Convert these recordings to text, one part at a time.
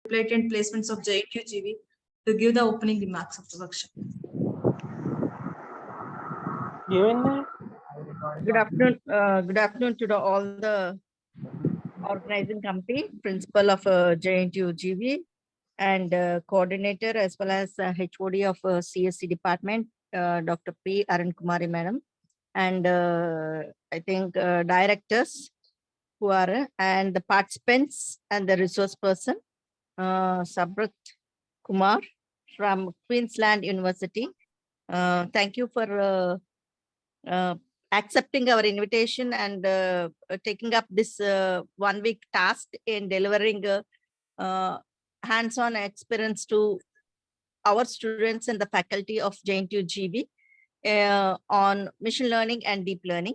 patent placements of JNTU-GV to give the opening remarks of the workshop. Good afternoon to all the organizing committee, principal of JNTU-GV, and coordinator as well as HOD of CSE department, Dr. P. Arun Kumari madam, and I think directors who are and the participants and the resource person, Sabrat Kumar from Queensland University. Thank you for accepting our invitation and taking up this 1 week task in delivering hands-on experience to our students and the faculty of JNTU-GV on machine learning and deep learning.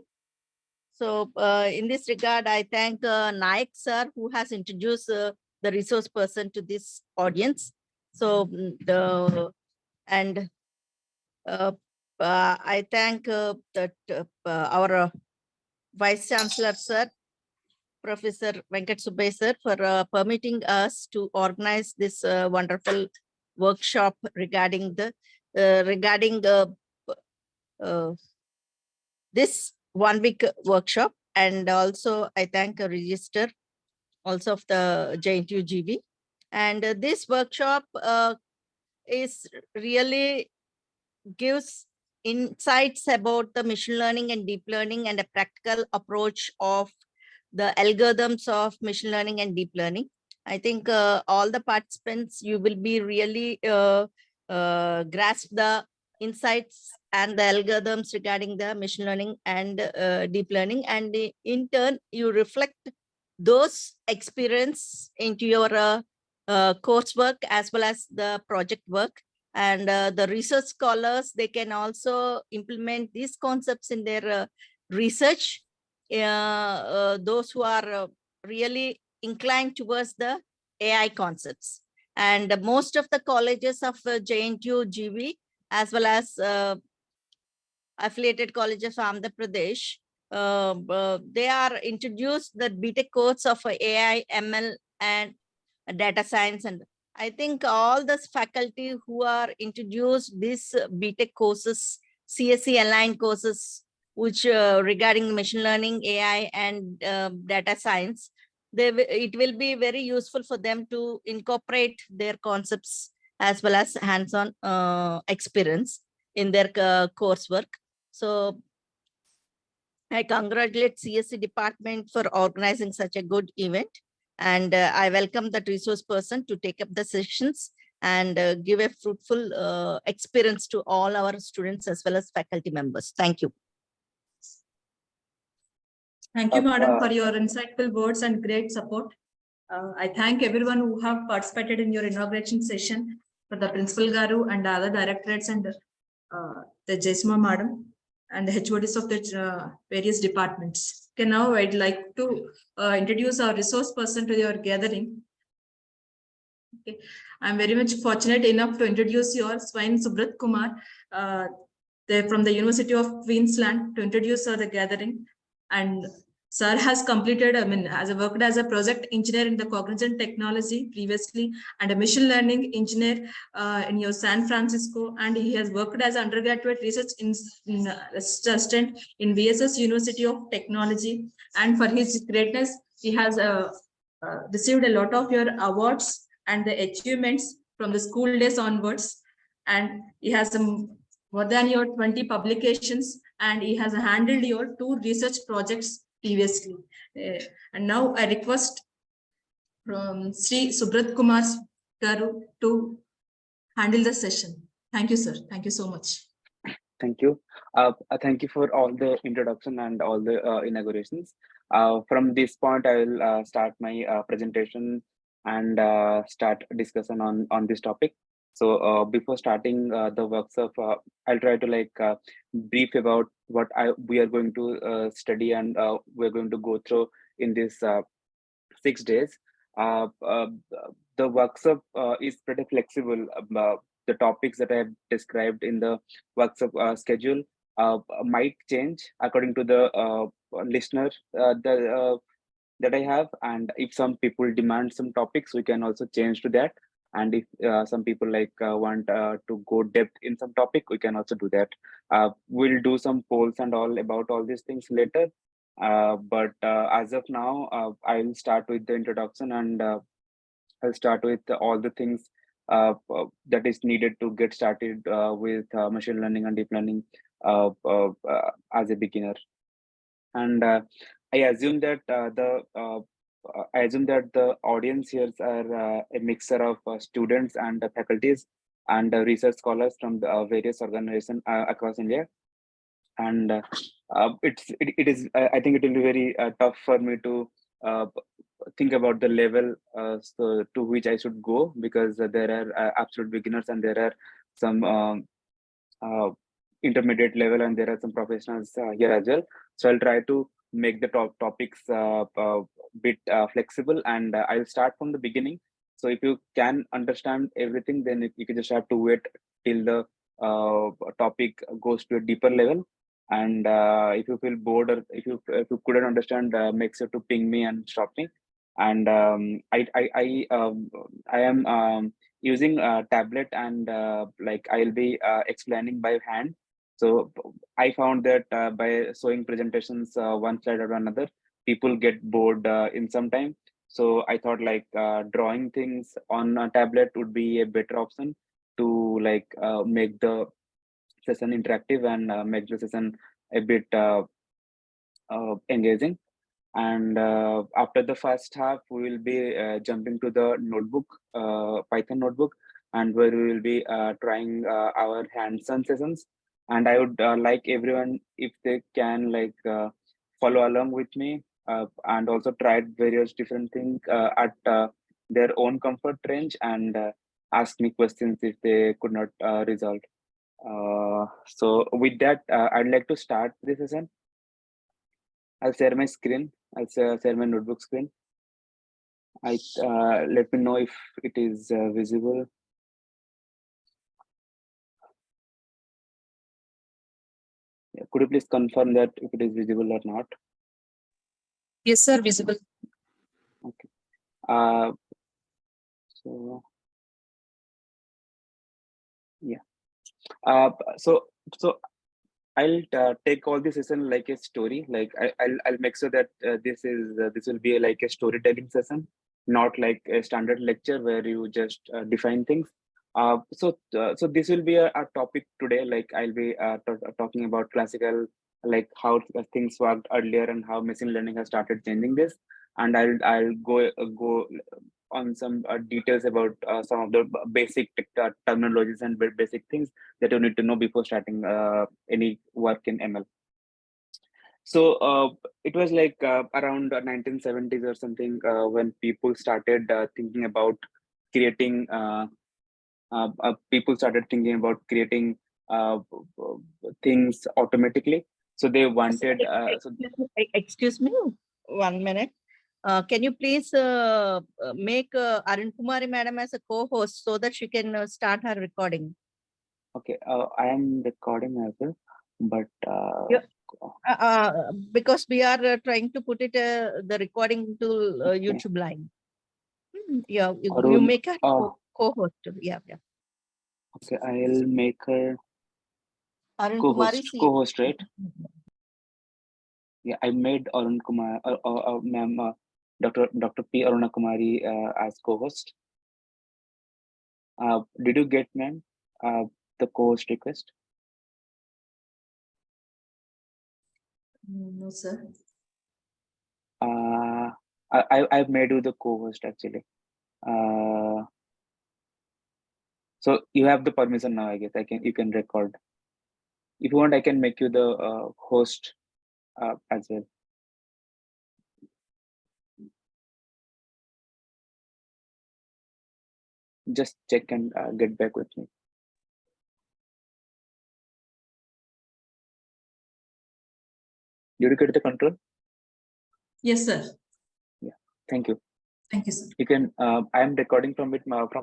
So in this regard, I thank Naik sir, who has introduced the resource person to this audience. So I thank our Vice Chancellor sir, Professor Venkat Subbe sir, for permitting us to organize this wonderful workshop regarding this 1 week workshop. And also I thank a register also of the JNTU-GV. And this workshop is really gives insights about the machine learning and deep learning and a practical approach of the algorithms of machine learning and deep learning. I think all the participants, you will be really grasp the insights and the algorithms regarding the machine learning and deep learning, and in turn you reflect those experience into your coursework as well as the project work. And the research scholars, they can also implement these concepts in their research. Those who are really inclined towards the AI concepts. And most of the colleges of JNTU-GV as well as affiliated colleges of Andhra Pradesh, they are introduced the BTech course of AI, ML, and data science. And I think all the faculty who are introduced these BTech courses, CSE aligned courses, which regarding machine learning, AI, and data science, it will be very useful for them to incorporate their concepts as well as hands-on experience in their coursework. So I congratulate CSE department for organizing such a good event. And I welcome that resource person to take up the sessions and give a fruitful experience to all our students as well as faculty members. Thank you. Thank you, madam, for your insightful words and great support. I thank everyone who have participated in your inauguration session, for the Principal Garu and other directorates and the Jesma madam and the HODs of the various departments. Okay, now I'd like to introduce our resource person to your gathering. Okay. I'm very much fortunate enough to introduce your Swain Subrat Kumar. They're from the University of Queensland, to introduce the gathering. And sir has completed, has worked as a project engineer in the cognizant technology previously, and a machine learning engineer in your San Francisco. And he has worked as undergraduate research assistant in VSS University of Technology. And for his greatness, he has received a lot of your awards and the achievements from the school days onwards. And he has more than your 20 publications, and he has handled your 2 research projects previously. And now I request from Sri Subrat Kumar Garu to handle the session. Thank you, sir. Thank you so much. Thank you. Thank you for all the introduction and all the inaugurations. From this point, I will start my presentation and start discussion on this topic. So before starting the workshop, I'll try to brief about what we are going to study and we're going to go through in this 6 days. The workshop is pretty flexible. The topics that I have described in the workshop schedule might change according to the listener. that I have. And if some people demand some topics, we can also change to that. And if some people want to go depth in some topic, we can also do that. We'll do some polls and all about all these things later. But as of now, I'll start with the introduction, and I'll start with all the things that is needed to get started with machine learning and deep learning as a beginner. And I assume that the audience here are a mixture of students and faculties and research scholars from the, various organizations across India. And it is I think it will be very tough for me to uh, think about the level to which I should go, because there are absolute beginners and there are some uh, intermediate level, and there are some professionals here as well. So I'll try to make the topics bit flexible, and I'll start from the beginning. So if you can understand everything, then you can just have to wait till the topic goes to a deeper level. And if you feel bored, or if you couldn't understand, make sure to ping me and stop me. And I am using a tablet, and I'll be explaining by hand. So I found that by showing presentations one slide or another, people get bored in some time. So I thought drawing things on a tablet would be a better option to make the session interactive and make the session a bit engaging. And after the first half, we will be jumping to the notebook, Python notebook, and where we will be trying our hands-on sessions. And I would like everyone, if they can, follow along with me, and also try various different things at their own comfort range, and ask me questions if they could not resolve. So with that, I'd like to start this session. I'll share my screen. I'll share my notebook screen. Let me know if it is visible. Yeah, could you please confirm that if it is visible or not? Yes, sir, visible. Okay. So yeah. So I'll take all this session like a story. I'll make sure that this will be like a storytelling session, not like a standard lecture where you just define things. So this will be a topic today. I'll be talking about classical, how things worked earlier and how machine learning has started changing this. And I'll go on some details about some of the basic terminologies and basic things that you need to know before starting any work in ML. So it was around 1970s or something when people started thinking about creating things automatically. So they wanted Excuse me, 1 minute. Can you please make Arun Kumari madam as a co-host so that she can start her recording? Okay, I am recording as well, but Because we are trying to put it the recording to okay. YouTube line. Yeah, you Arun, make her co-host. Yeah. Okay, I'll make her Arun Kumari, co-host, right? Yeah, I made Arun Kumar, ma'am, Dr. P. Aruna Kumari as co-host. Did you get, ma'am, the co-host request? No, sir. I've made you the co-host actually. So you have the permission now, I guess. You can record. If you want, I can make you the host as well. Just check and get back with me. Did you get the control? Yes, sir. Yeah, thank you. Thank you, sir. You can. I am recording from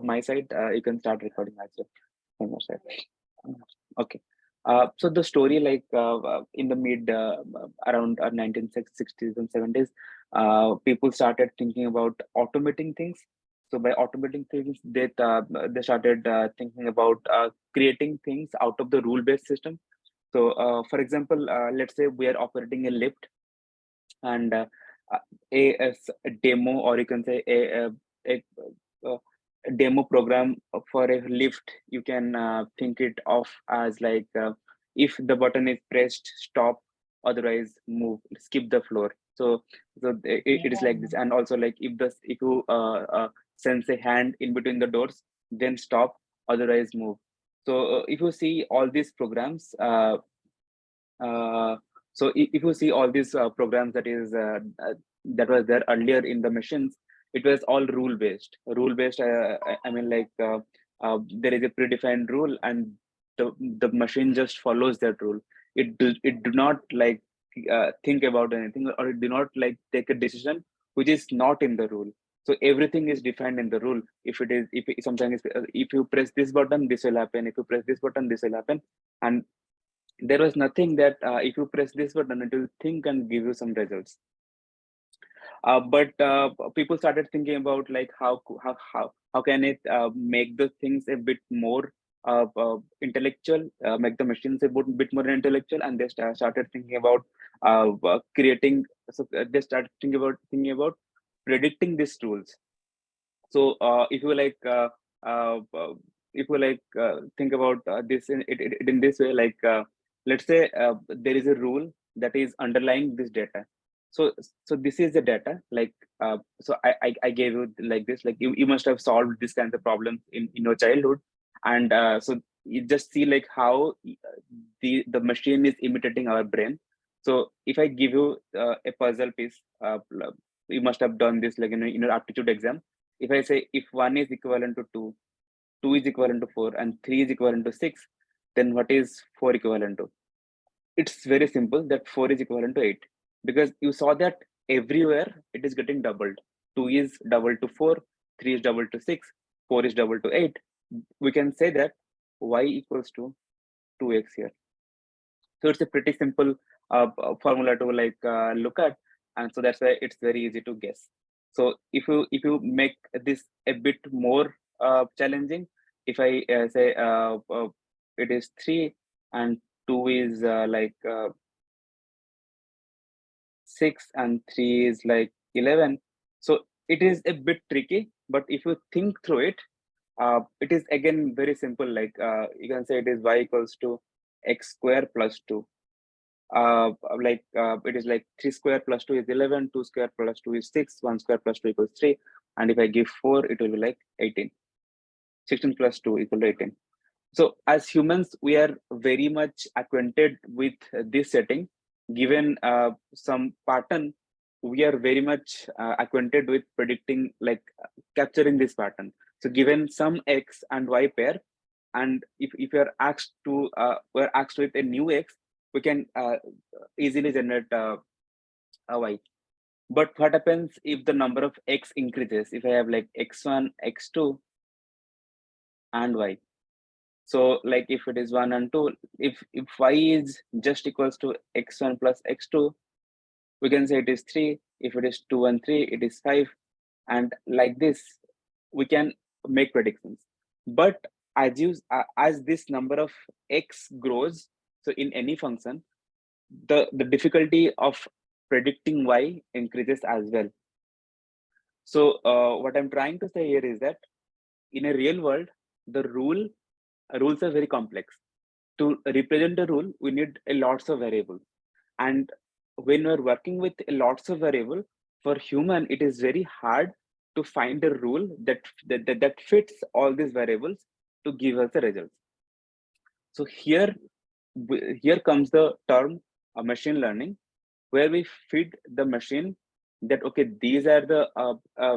my side. You can start recording as well from your side. Okay. So the story, like in the mid around 1960s and 70s, people started thinking about automating things. So by automating things, they started thinking about creating things out of the rule-based system. So, for example, let's say we are operating a lift, and uh, a demo, or you can say a, a demo program for a lift. You can think it of as like, if the button is pressed, stop, otherwise move, skip the floor. So it is like this. And also, like, if you sense a hand in between the doors, then stop, otherwise move. So if you see all these programs, uh, so if you see all these programs that was there earlier in the machines, it was all rule based. I mean, like, there is a predefined rule, and the machine just follows that rule. It do not like think about anything, or it do not like take a decision which is not in the rule. So everything is defined in the rule. If sometimes, if you press this button, this will happen. If you press this button, this will happen. And there was nothing that if you press this button, it will think and give you some results. But people started thinking about, like, how can it make the things a bit more intellectual, make the machines a bit more intellectual, and they started thinking about creating. So they started thinking about predicting these rules. So uh, uh, if you like think about this in this way, like, let's say there is a rule that is underlying this data. So this is the data, like, I gave you like this, like, you must have solved this kind of problems in your childhood. And so you just see like how the machine is imitating our brain. So if I give you a puzzle piece, you must have done this, like, in your aptitude exam. If I say, if 1 is equivalent to 2, 2 is equivalent to 4, and 3 is equivalent to 6, then what is 4 equivalent to? It's very simple, that 4 is equivalent to 8, because you saw that everywhere it is getting doubled. 2 is double to 4, 3 is double to 6, 4 is double to 8. We can say that y equals to 2x here. So it's a pretty simple formula to like look at, and so that's why it's very easy to guess. So if you make this a bit more challenging, if I say it is 3 and 2 is 6 and 3 is like 11, so it is a bit tricky. But if you think through it, it is again very simple. Like, you can say it is y equals to x square plus 2. It is like 3 square plus 2 is 11, 2 square plus 2 is 6, 1 square plus 2 equals 3. And if I give 4, it will be like 18. 16 plus 2 equal to 18. So as humans, we are very much acquainted with this setting. Given some pattern, we are very much acquainted with predicting, like, capturing this pattern. So given some x and y pair, and if you're asked to we're asked with a new x, we can easily generate a y. But what happens if the number of x increases? If I have like x1, x2, and y. So like, if it is 1 and 2, if y is just equals to x1 plus x2, we can say it is 3. If it is 2 and 3, it is 5. And like this, we can make predictions. But as this number of x grows, so in any function, the difficulty of predicting y increases as well. So what I'm trying to say here is that in a real world, the rules are very complex. To represent a rule, we need a lots of variables. And when we're working with lots of variables, for human, it is very hard to find a rule that fits all these variables to give us the results. So here comes the term machine learning, where we feed the machine that, okay, these are the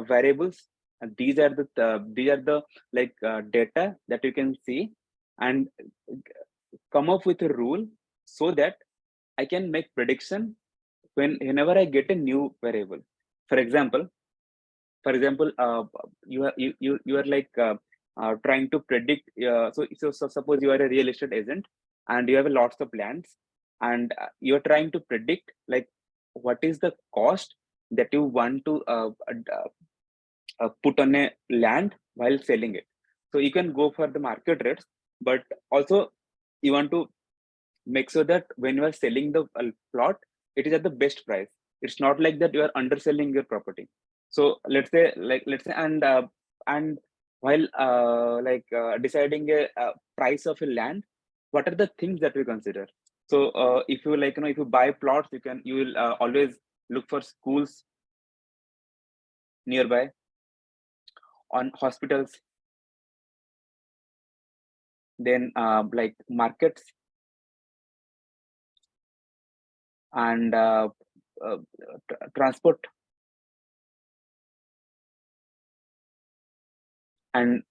variables, and these are the like data that you can see, and come up with a rule so that I can make prediction whenever I get a new variable. For example, you are like trying to predict. So suppose you are a real estate agent, and you have lots of lands, and you're trying to predict like what is the cost that you want to put on a land while selling it. So you can go for the market rates, but also you want to make sure that when you are selling the plot, it is at the best price. It's not like that you are underselling your property. So let's say and while deciding a price of a land, what are the things that we consider? So if you if you buy plots, you will always look for schools nearby, on hospitals, then like markets, and uh, transport, and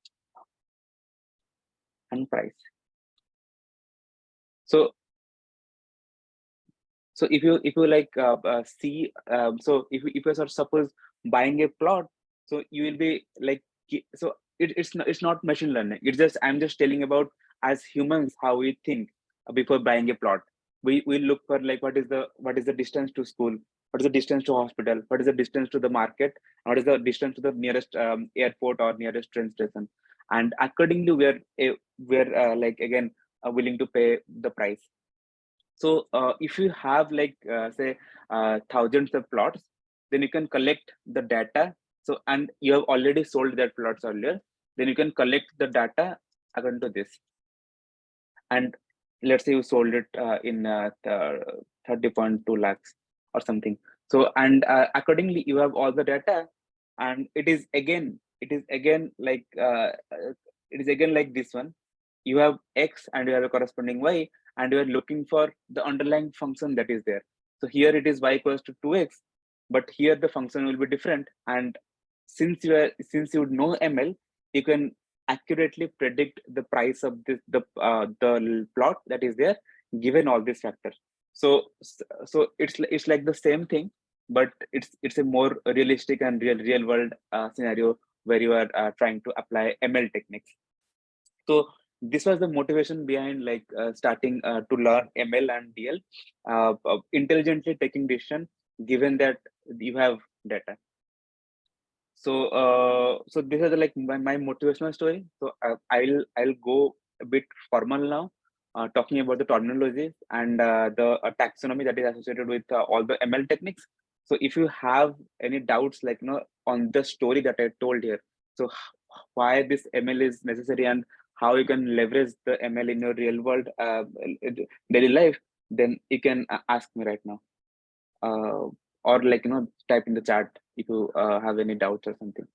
price. So if you see, so if you sort of suppose buying a plot, so you will be like, so it's not machine learning. It's just, I'm just telling about, as humans, how we think before buying a plot. We look for like what is the distance to school, what is the distance to hospital, what is the distance to the market, what is the distance to the nearest airport or nearest train station, and accordingly we're like again willing to pay the price. So if you have like say thousands of plots, then you can collect the data. So, and you have already sold that plots earlier, then you can collect the data according to this. And let's say you sold it in 30.2 lakhs or something. So, and accordingly you have all the data, and it is again like this one. You have X and you have a corresponding Y, and you are looking for the underlying function that is there. So here it is Y equals to 2X, but here the function will be different. And since you know ML, you can accurately predict the price of the plot that is there, given all these factors. So it's like the same thing, but it's a more realistic and real world scenario where you are trying to apply ML techniques. So this was the motivation behind like starting to learn ML and DL, intelligently taking decision given that you have data. So so this is like my motivational story. So I'll go a bit formal now, talking about the terminologies and the taxonomy that is associated with all the ML techniques. So if you have any doubts, like on the story that I told here, so why this ML is necessary and how you can leverage the ML in your real world daily life, then you can ask me right now. Or like type in the chat if you have any doubts or something.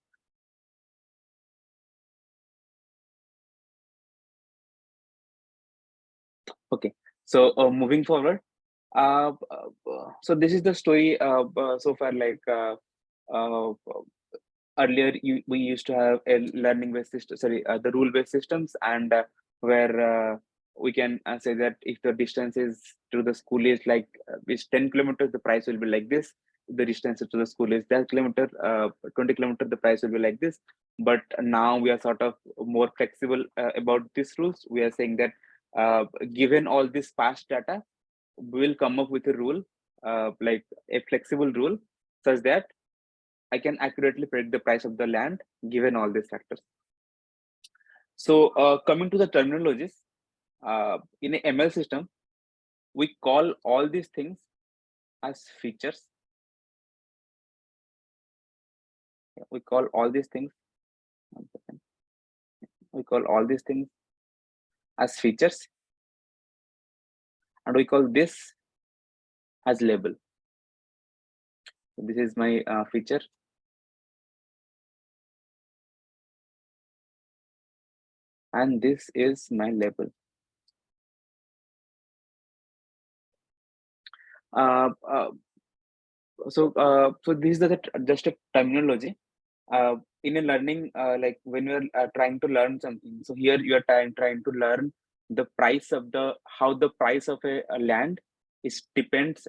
Okay, so moving forward, so this is the story so far. Like uh, earlier we used to have a learning based system, sorry, the rule based systems, and where we can say that if the distance is to the school is like is 10 kilometers, the price will be like this. The distance to the school is 10 kilometer, 20 kilometer, the price will be like this. But now we are sort of more flexible about these rules. We are saying that given all this past data, we will come up with a rule, like a flexible rule, such that I can accurately predict the price of the land given all these factors. So coming to the terminologies, in a ML system, we call all these things as features. We call all these things. We call all these things as features, and we call this as label. So this is my feature. And this is my label. So this is just a terminology. In a learning, like when you're trying to learn something, so here you are trying to learn the price of how the price of a land is depends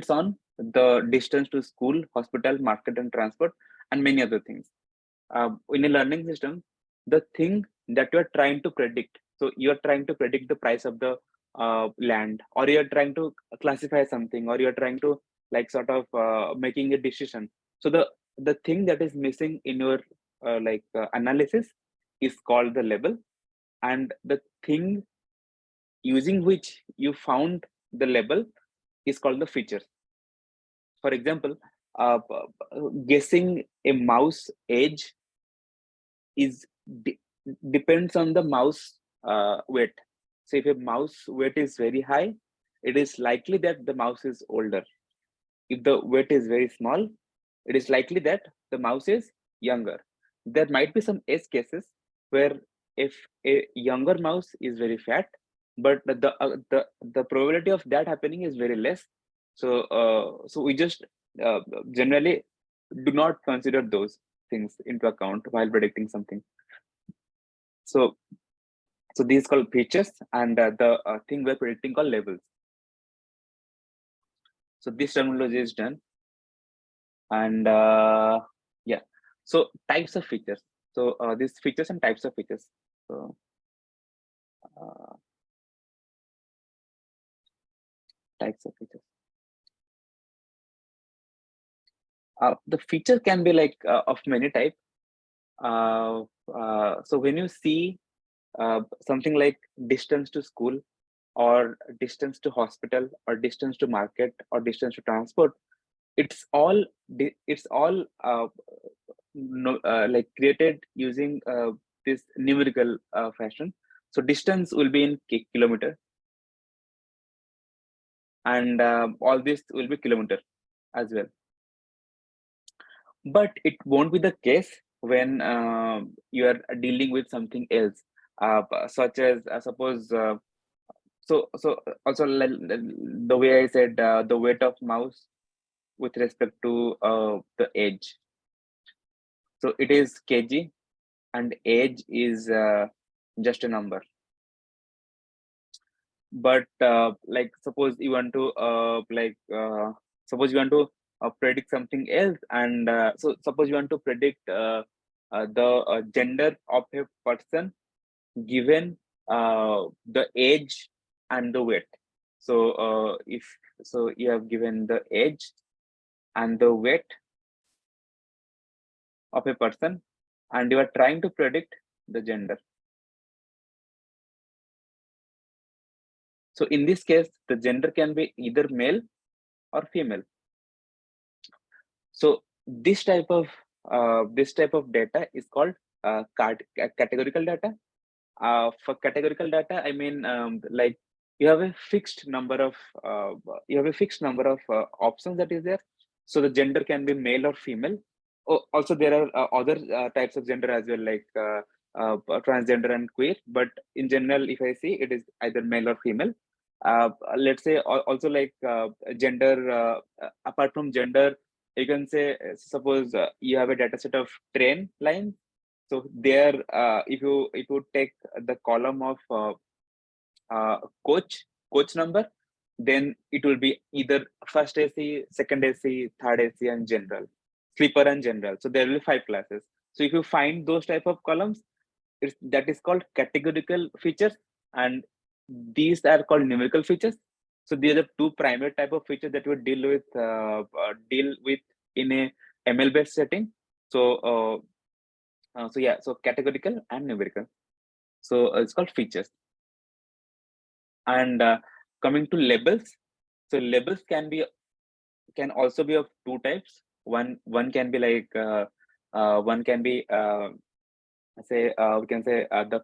on the distance to school, hospital, market, and transport, and many other things. In a learning system, the thing that you are trying to predict, so you are trying to predict the price of the land, or you're trying to classify something, or you're trying to like sort of making a decision. So the thing that is missing in your analysis is called the label, and the thing using which you found the label is called the features. For example, guessing a mouse age is depends on the mouse weight. So if a mouse weight is very high, it is likely that the mouse is older. If the weight is very small, it is likely that the mouse is younger. There might be some edge cases where if a younger mouse is very fat, but the probability of that happening is very less. So we just generally do not consider those things into account while predicting something. So these called features, and the thing we're predicting called labels. So this terminology is done. And yeah, so types of features. So these features and types of features. So types of features. The feature can be like of many types. So when you see something like distance to school, or distance to hospital, or distance to market, or distance to transport, it's all like created using this numerical fashion. So distance will be in kilometer, and all this will be kilometer as well. But it won't be the case when you are dealing with something else, such as suppose so also the way I said, the weight of mouse with respect to the age. So it is kg, and age is just a number. But like suppose you want to predict something else, and so suppose you want to predict the gender of a person given the age and the weight. So if so you have given the age and the weight of a person, and you are trying to predict the gender. So in this case, the gender can be either male or female. So this type of data is called categorical data. For categorical data, I mean, like you have a fixed number of options that is there. So the gender can be male or female. Also, there are other types of gender as well, like transgender and queer. But in general, if I see, it is either male or female. Let's say also like gender. Apart from gender, you can say suppose you have a data set of train lines. So there, if you take the column of coach number, then it will be either first AC, second AC, third AC, and general, sleeper and general. So there will be 5 classes. So if you find those type of columns, that is called categorical features, and these are called numerical features. So these are the 2 primary type of features that we deal with in a ML based setting. So so yeah, so categorical and numerical. So it's called features. And coming to labels, so labels can also be of 2 types. One can be like one can be we can say the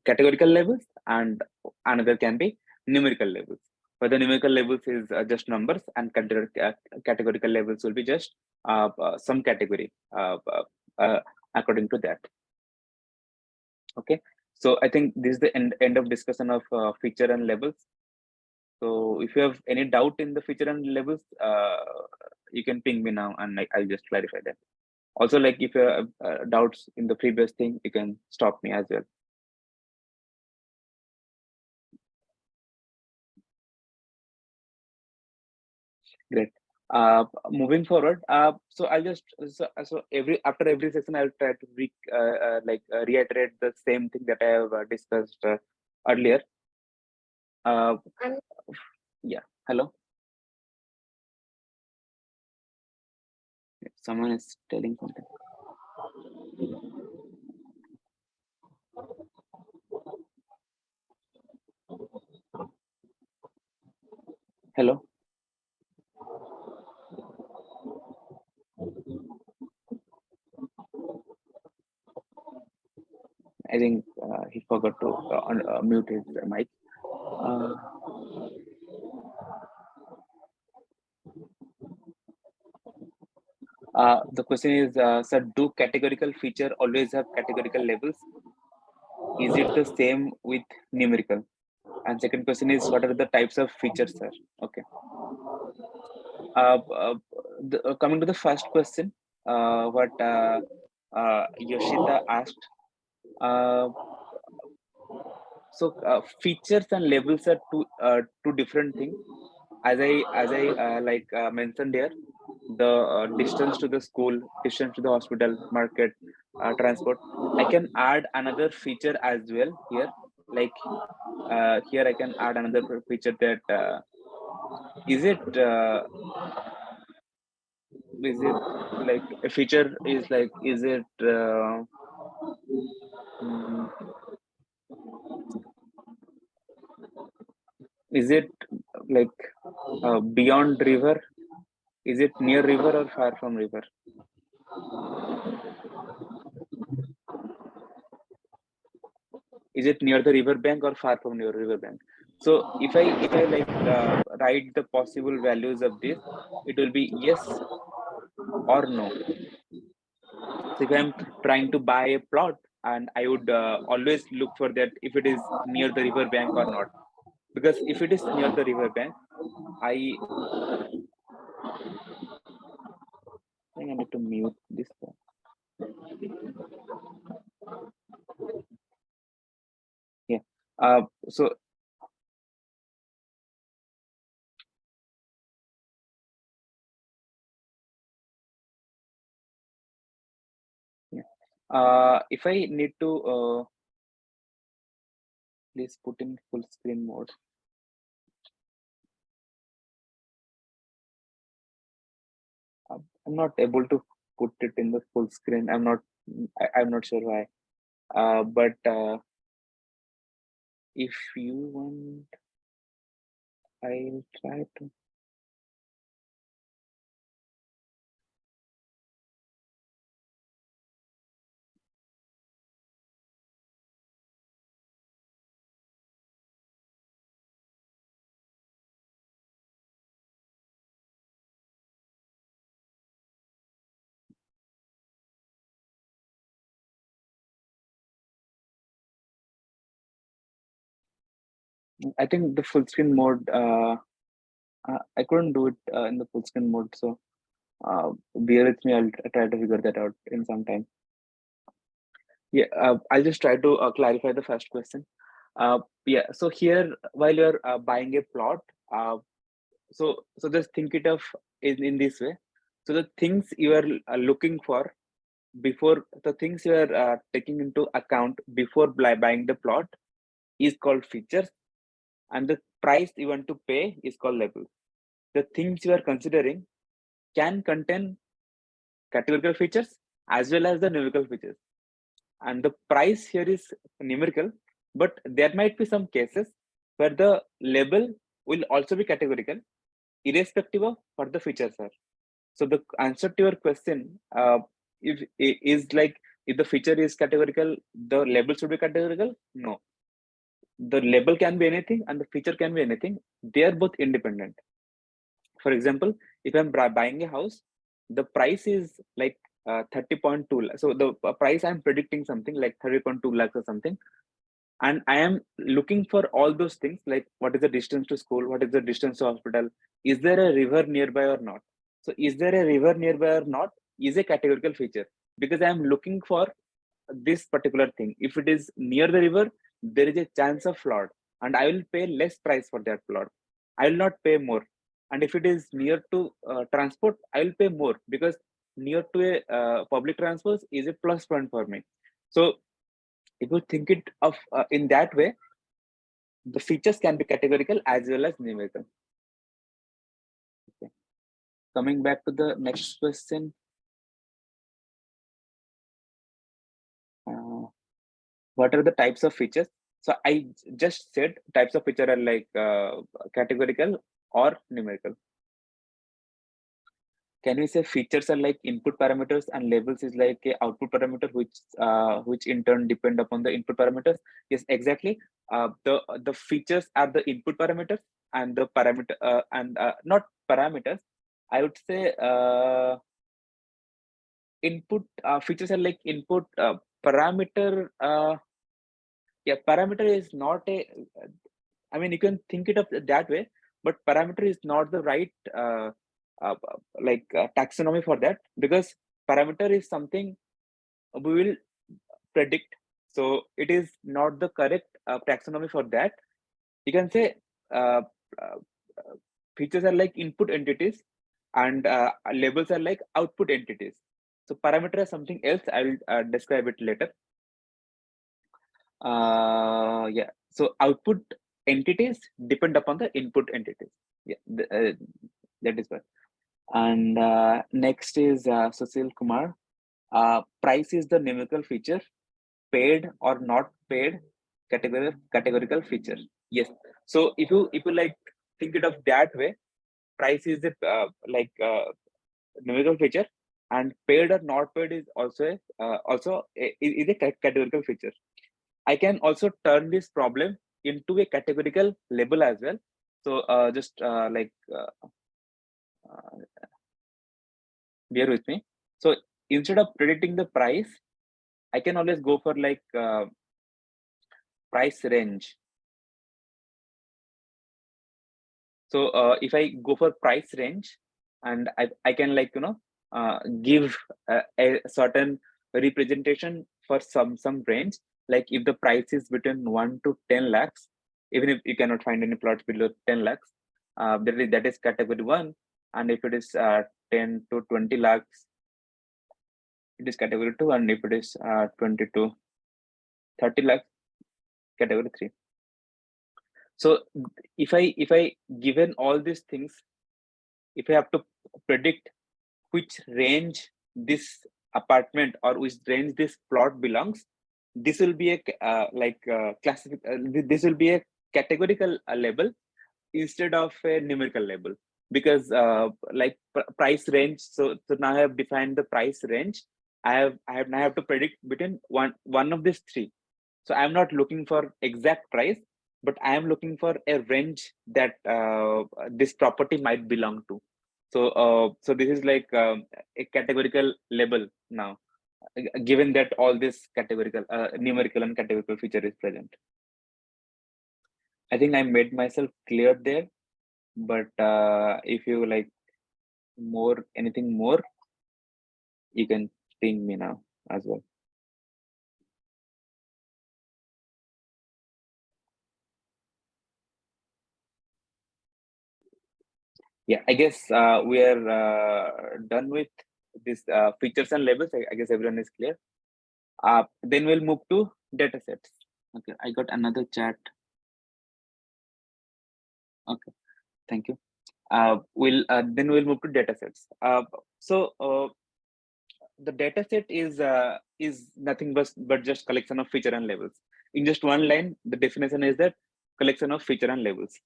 categorical labels, and another can be numerical labels. But the numerical labels is just numbers, and categorical labels will be just some category according to that. Okay, so I think this is the end of discussion of feature and labels. So if you have any doubt in the feature and labels, you can ping me now, and I'll just clarify that. Also, like if you have doubts in the previous thing, you can stop me as well. Great. Moving forward, so I'll just so after every session I'll try to reiterate the same thing that I have discussed earlier. Yeah, hello. Someone is telling something. Hello. I think he forgot to mute his mic. The question is, sir, do categorical feature always have categorical labels? Is it the same with numerical? And second question is, what are the types of features, sir? Okay. Coming to the first question, what Yoshita asked. Features and labels are two different things. As I mentioned here, the distance to the school, distance to the hospital, market, transport. I can add another feature as well here. Like here, I can add another feature that is it like a feature is like is it mm, is it like beyond river? Is it near river or far from river? Is it near the river bank or far from your river bank? So if I like write the possible values of this, it will be yes or no. So if I'm trying to buy a plot, and I would always look for that if it is near the river bank or not, because if it is near the river bank, I think I need to mute this one. Yeah. So if I need to please put in full screen mode. I'm not able to put it in the full screen. I'm not sure why. But if you want, I'll try to. I think the full screen mode. I couldn't do it in the full screen mode, so bear with me. I'll try to figure that out in some time. Yeah, I'll just try to clarify the first question. Yeah, so here while you're buying a plot, so just think it of in this way. So the things you are looking for before, the things you are taking into account before buying the plot is called features, and the price you want to pay is called label. The things you are considering can contain categorical features as well as the numerical features, and the price here is numerical, but there might be some cases where the label will also be categorical irrespective of what the features are. So the answer to your question is like, if the feature is categorical, the label should be categorical. No, the label can be anything and the feature can be anything. They are both independent. For example, if I'm buying a house, the price is like 30.2 lakhs. So the price I'm predicting something like 30.2 lakhs or something, and I am looking for all those things, like what is the distance to school, what is the distance to hospital, is there a river nearby or not. So is there a river nearby or not is a categorical feature, because I am looking for this particular thing. If it is near the river, there is a chance of flood, and I will pay less price for that plot. I will not pay more. And if it is near to transport, I will pay more, because near to a public transport is a plus point for me. So if you think it of in that way, the features can be categorical as well as numerical. Okay. Coming back to the next question. What are the types of features? So I just said types of feature are like categorical or numerical. Can we say features are like input parameters and labels is like a output parameter, which in turn depend upon the input parameters? Yes, exactly. The features are the input parameters and the parameter not parameters. I would say input features are like input parameter. Yeah, parameter is not a. I mean, you can think it of that way, but parameter is not the right taxonomy for that, because parameter is something we will predict. So it is not the correct taxonomy for that. You can say uh, uh, features are like input entities and labels are like output entities. So parameter is something else. I will describe it later. Yeah, so output entities depend upon the input entities. Yeah, that is what. And next is Susil Kumar. Price is the numerical feature. Paid or not paid categorical feature. Yes. So if you like think it of that way, price is the numerical feature, and paid or not paid is also is a categorical feature. I can also turn this problem into a categorical label as well. So just bear with me. So instead of predicting the price, I can always go for like price range. So if I go for price range, and I can like give a certain representation for some range, like if the price is between 1 to 10 lakhs, even if you cannot find any plots below 10 lakhs, that is category 1, and if it is 10 to 20 lakhs, it is category 2, and if it is 20 to 30 lakhs, category 3. So if I given all these things, if I have to predict which range this apartment or which range this plot belongs, this will be a this will be a categorical label instead of a numerical label, because price range. So now I have defined the price range. I now have to predict between one of these three. So I'm not looking for exact price, but I am looking for a range that this property might belong to. So this is like a categorical label now, given that all this categorical, numerical and categorical feature is present. I think I made myself clear there, but if you like anything more, you can ping me now as well. Yeah, I guess we are done with this features and labels. I guess everyone is clear. Then we'll move to data sets. Okay, I got another chat. Okay, thank you. Then we'll move to data sets. The data set is nothing but just collection of feature and labels. In just one line, the definition is that collection of feature and labels.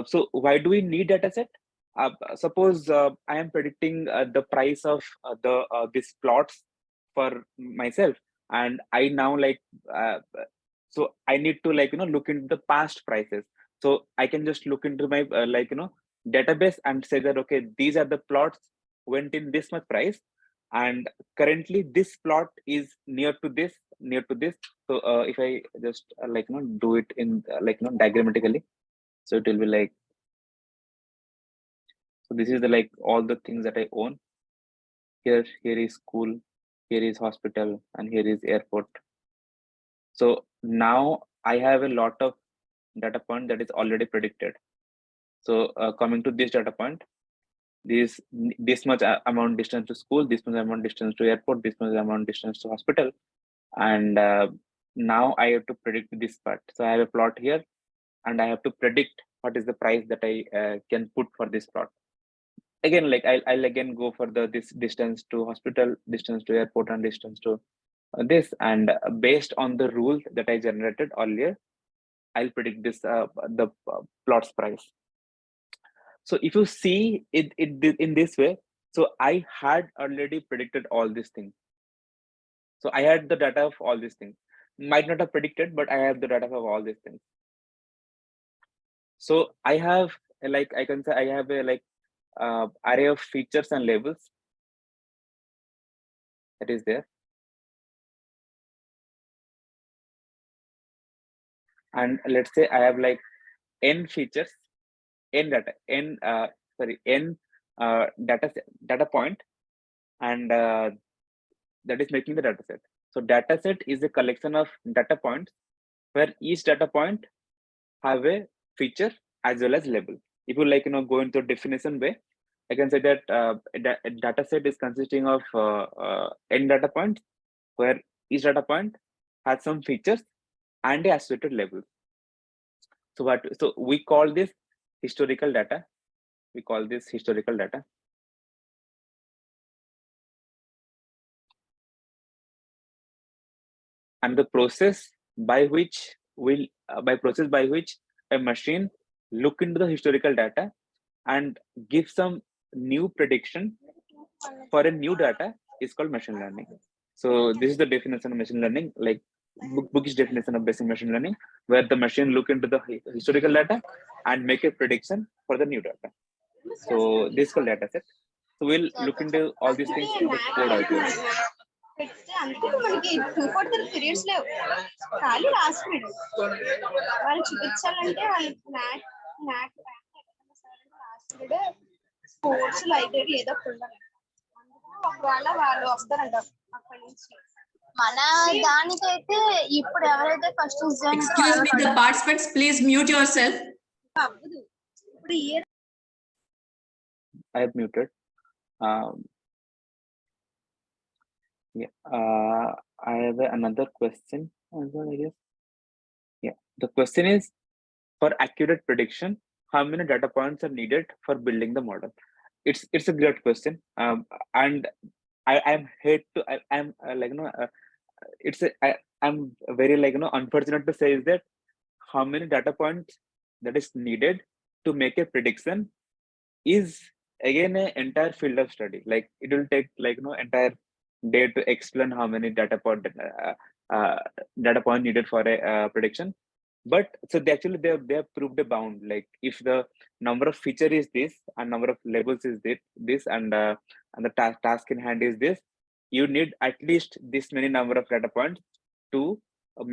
So why do we need data set? Suppose I am predicting the price of these plots for myself, and I now so I need to look into the past prices. So I can just look into my database and say that okay, these are the plots went in this much price, and currently this plot is near to this. So if I just do it in diagrammatically, so it will be like, so this is the all the things that I own. Here is school, here is hospital, and here is airport. So now I have a lot of data point that is already predicted. So coming to this data point, this much amount distance to school, this much amount distance to airport, this much amount distance to hospital, and now I have to predict this part. So I have a plot here, and I have to predict what is the price that I can put for this plot. Again, like I'll again go for this distance to hospital, distance to airport, and distance to this, and based on the rule that I generated earlier, I'll predict this the plot's price. So if you see it in this way, so I had already predicted all these things. So I had the data of all these things. Might not have predicted, but I have the data of all these things. So I have, like, I can say I have a array of features and labels that is there. And let's say I have like n features, n data, n data point, and that is making the data set. So data set is a collection of data points where each data point have a feature as well as label. If you go into definition way, I can say that a data set is consisting of n data points where each data point has some features and a associated label. So we call this historical data. We call this historical data. And the process by which a machine look into the historical data and give some new prediction for a new data is called machine learning. So this is the definition of machine learning, like bookish definition of basic machine learning, where the machine look into the historical data and make a prediction for the new data. So this is called data set. So we'll look into all these things in the code as well. పెడితే అందుకే మనకి 243 periods లేవు ఖాళీ రాసుకున్నాడు వాళ్ళు చూపించాలంటే వాళ్ళకి not రాసుకున్నాడు స్పోర్ట్స్ లైబ్రరీ ఏదో ఉండాలి అందుకు ఒకవేళ వాళ్ళు వస్తారంట అక్కడి నుంచి మన దానికైతే ఇప్పుడు ఎవరైతే first Excuse me, the participants, please mute yourself. అవ్వదు ఇప్పుడు ఏ I have muted. Yeah, I have another question as well, I guess. Yeah, the question is, for accurate prediction, how many data points are needed for building the model? It's a great question, and I'm hate to I'm I'm very unfortunate to say is that how many data points that is needed to make a prediction is again an entire field of study. Like it will take entire day to explain how many data point needed for a prediction. But so they have proved a bound. Like if the number of feature is this and number of labels is this and the task in hand is this, you need at least this many number of data points to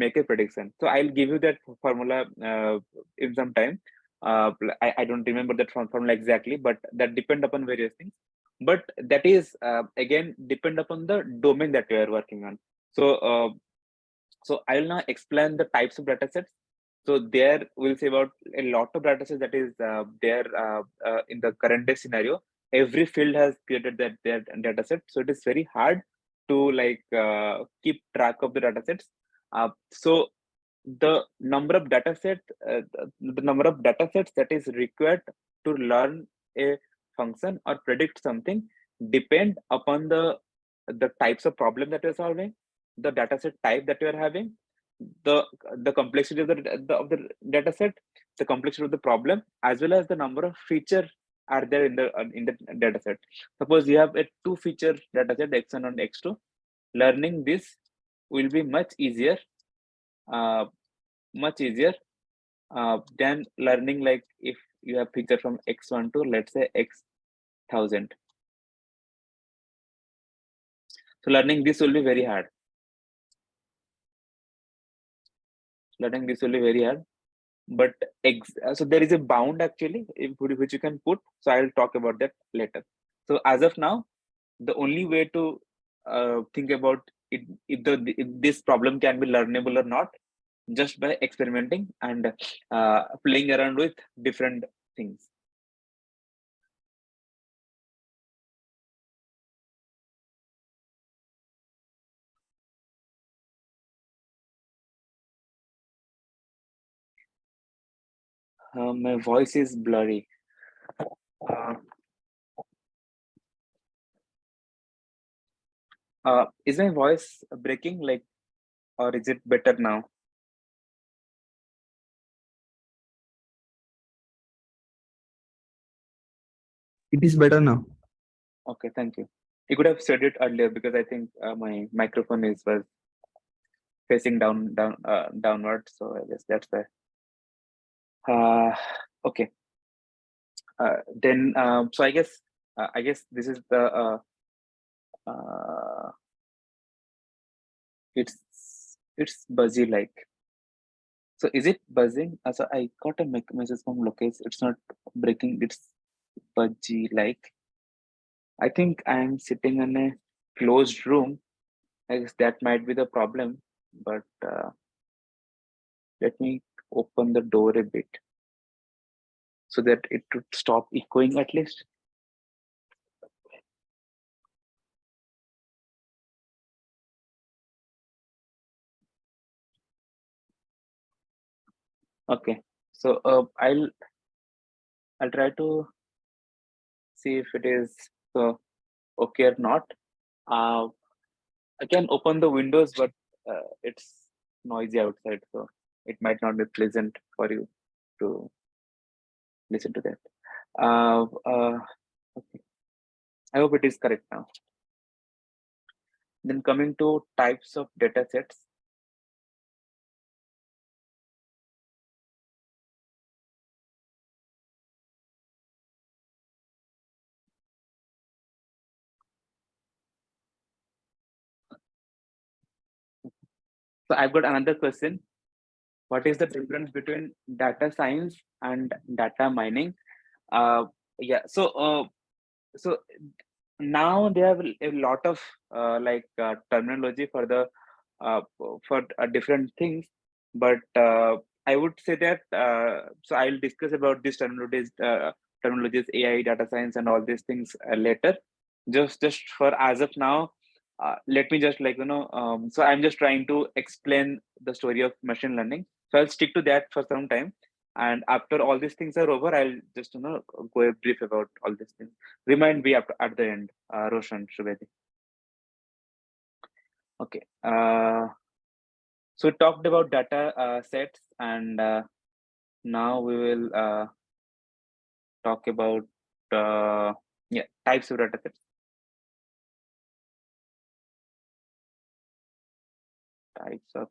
make a prediction. So I'll give you that formula in some time. I don't remember that formula exactly, but that depend upon various things. But that is again depend upon the domain that you are working on. So I will now explain the types of data sets. So there we'll say about a lot of data sets that is there in the current day scenario. Every field has created their data set, so it is very hard to keep track of the data sets. So the number of data sets that is required to learn a function or predict something depend upon the types of problem that you're solving, the data set type that you're having, the complexity of the data set, the complexity of the problem, as well as the number of features are there in the data set. Suppose you have a 2-feature data set, x1 and x2. Learning this will be much easier than learning like if you have feature from x1 to let's say x1000. So learning this will be very hard. But so there is a bound actually which you can put. So I'll talk about that later. So as of now, the only way to think about it, if this problem can be learnable or not, just by experimenting and playing around with different things. My voice is blurry. Uh, is my voice breaking, like, or is it better now? It is better now. Okay, thank you. You could have said it earlier because I think my microphone was facing downward, so I guess that's why. Okay. Then so I guess this is the it's buzzy like. So is it buzzing? So I got a message from Lokesh. It's not breaking. It's buzzy like. I think I'm sitting in a closed room. I guess that might be the problem. But let me open the door a bit so that it would stop echoing at least. Okay. So I'll try to see if it is okay or not. Uh, I can open the windows, but it's noisy outside, so it might not be pleasant for you to listen to that. Okay. I hope it is correct now. Then coming to types of data sets. So I've got another question. What is the difference between data science and data mining? Yeah, so now they have a lot of terminology for the different things, but I would say that so I'll discuss about these terminologies, AI, data science, and all these things later. Just for as of now, let me just so I'm just trying to explain the story of machine learning. So I'll stick to that for some time, and after all these things are over, I'll just go a brief about all these things. Remind me at the end, Roshan Shubedi. Okay. So we talked about data sets, and now we will talk about types of data sets. Types of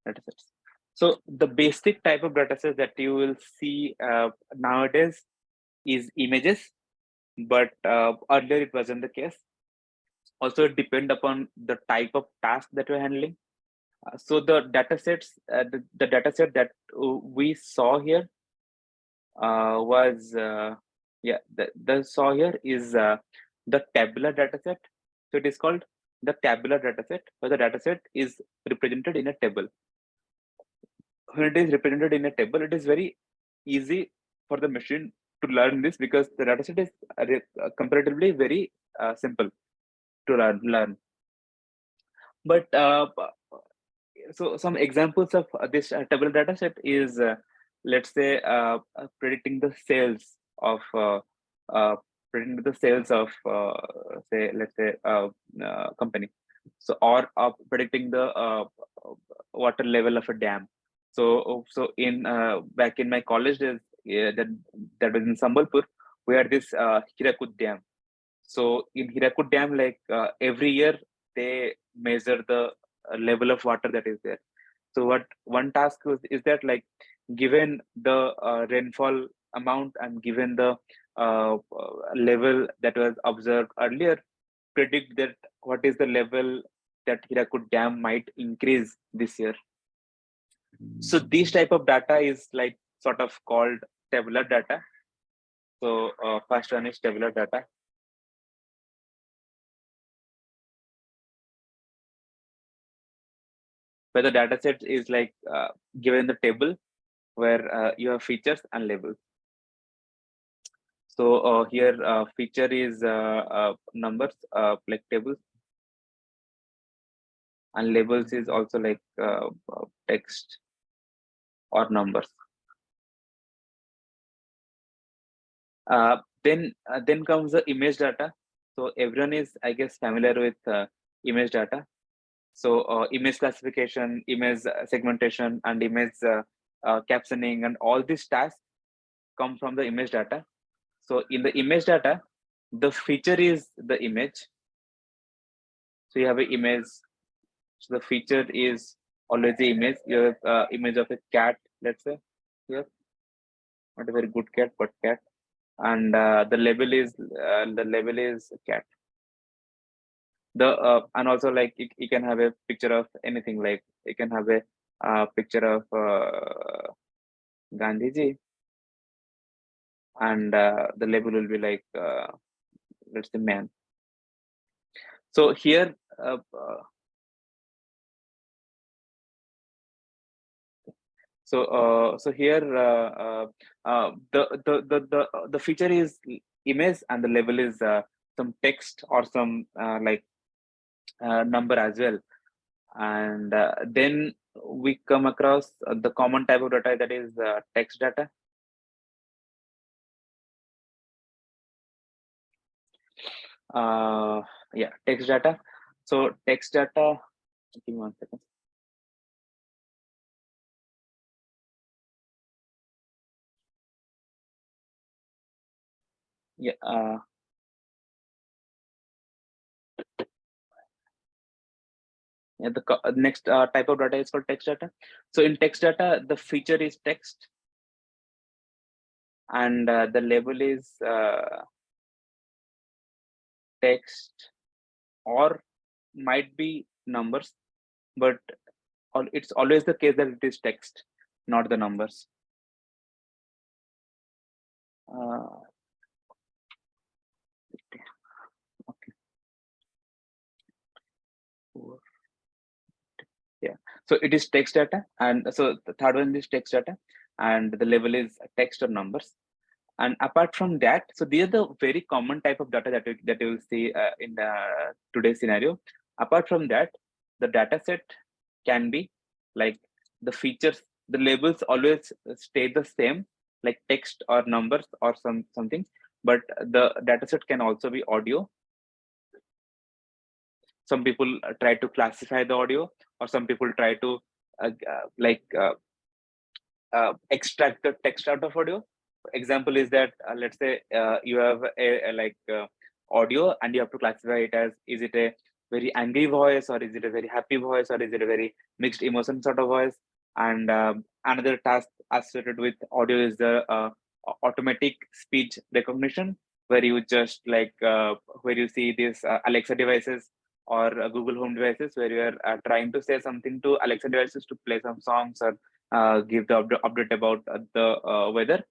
data sets. So the basic type of data sets that you will see nowadays is images, but earlier it wasn't the case. Also, it depends upon the type of task that you're handling. So the data sets, the data set that we saw here was the saw here is the tabular data set. So it is called the tabular data set, where the data set is represented in a table. When it is represented in a table, it is very easy for the machine to learn this because the data set is comparatively very simple to learn. But so some examples of this table data set is let's say predicting the sales of predicting the sales of say let's say company, so or predicting the water level of a dam. So in back in my college days, that was in Sambalpur, we had this Hirakud dam. So in Hirakud dam, like every year they measure the level of water that is there. So what one task is that, like, given the rainfall amount and given the level that was observed earlier, predict that what is the level that Hirakud dam might increase this year. So this type of data is like sort of called tabular data. So first one is tabular data. Where the data set is like given the table where you have features and labels. So here feature is numbers like tables, and labels is also like text. or numbers. Then comes the image data. So everyone is, I guess, familiar with image data. So image classification, image segmentation, and image captioning, and all these tasks come from the image data. So in the image data, the feature is the image. So you have an image. So the feature is always the image. You have image of a cat, let's say here. Not a very good cat, but cat. And the label is cat. And also, like, you can have a picture of anything, like you can have a picture of Gandhiji, and the label will be like let's say man. So here so here the feature is image, and the label is some text or some like number as well. And then we come across the common type of data, that is text data. Yeah, text data. So text data, give me 1 second. Yeah, the next type of data is called text data. So in text data, the feature is text, and the label is text, or might be numbers, but it's always the case that it is text, not the numbers. Okay. Yeah, so it is text data, and so the third one is text data, and the label is text or numbers. And apart from that, so these are the very common type of data that you will see in the today's scenario. Apart from that, the data set can be like the features, the labels always stay the same, like text or numbers or something, but the data set can also be audio. Some people try to classify the audio, or some people try to extract the text out of audio. Example is that let's say you have a audio, and you have to classify it as, is it a very angry voice, or is it a very happy voice, or is it a very mixed emotion sort of voice. And another task associated with audio is the automatic speech recognition, where you just where you see these Alexa devices or Google Home devices, where you are trying to say something to Alexa devices to play some songs, or give the update about the weather.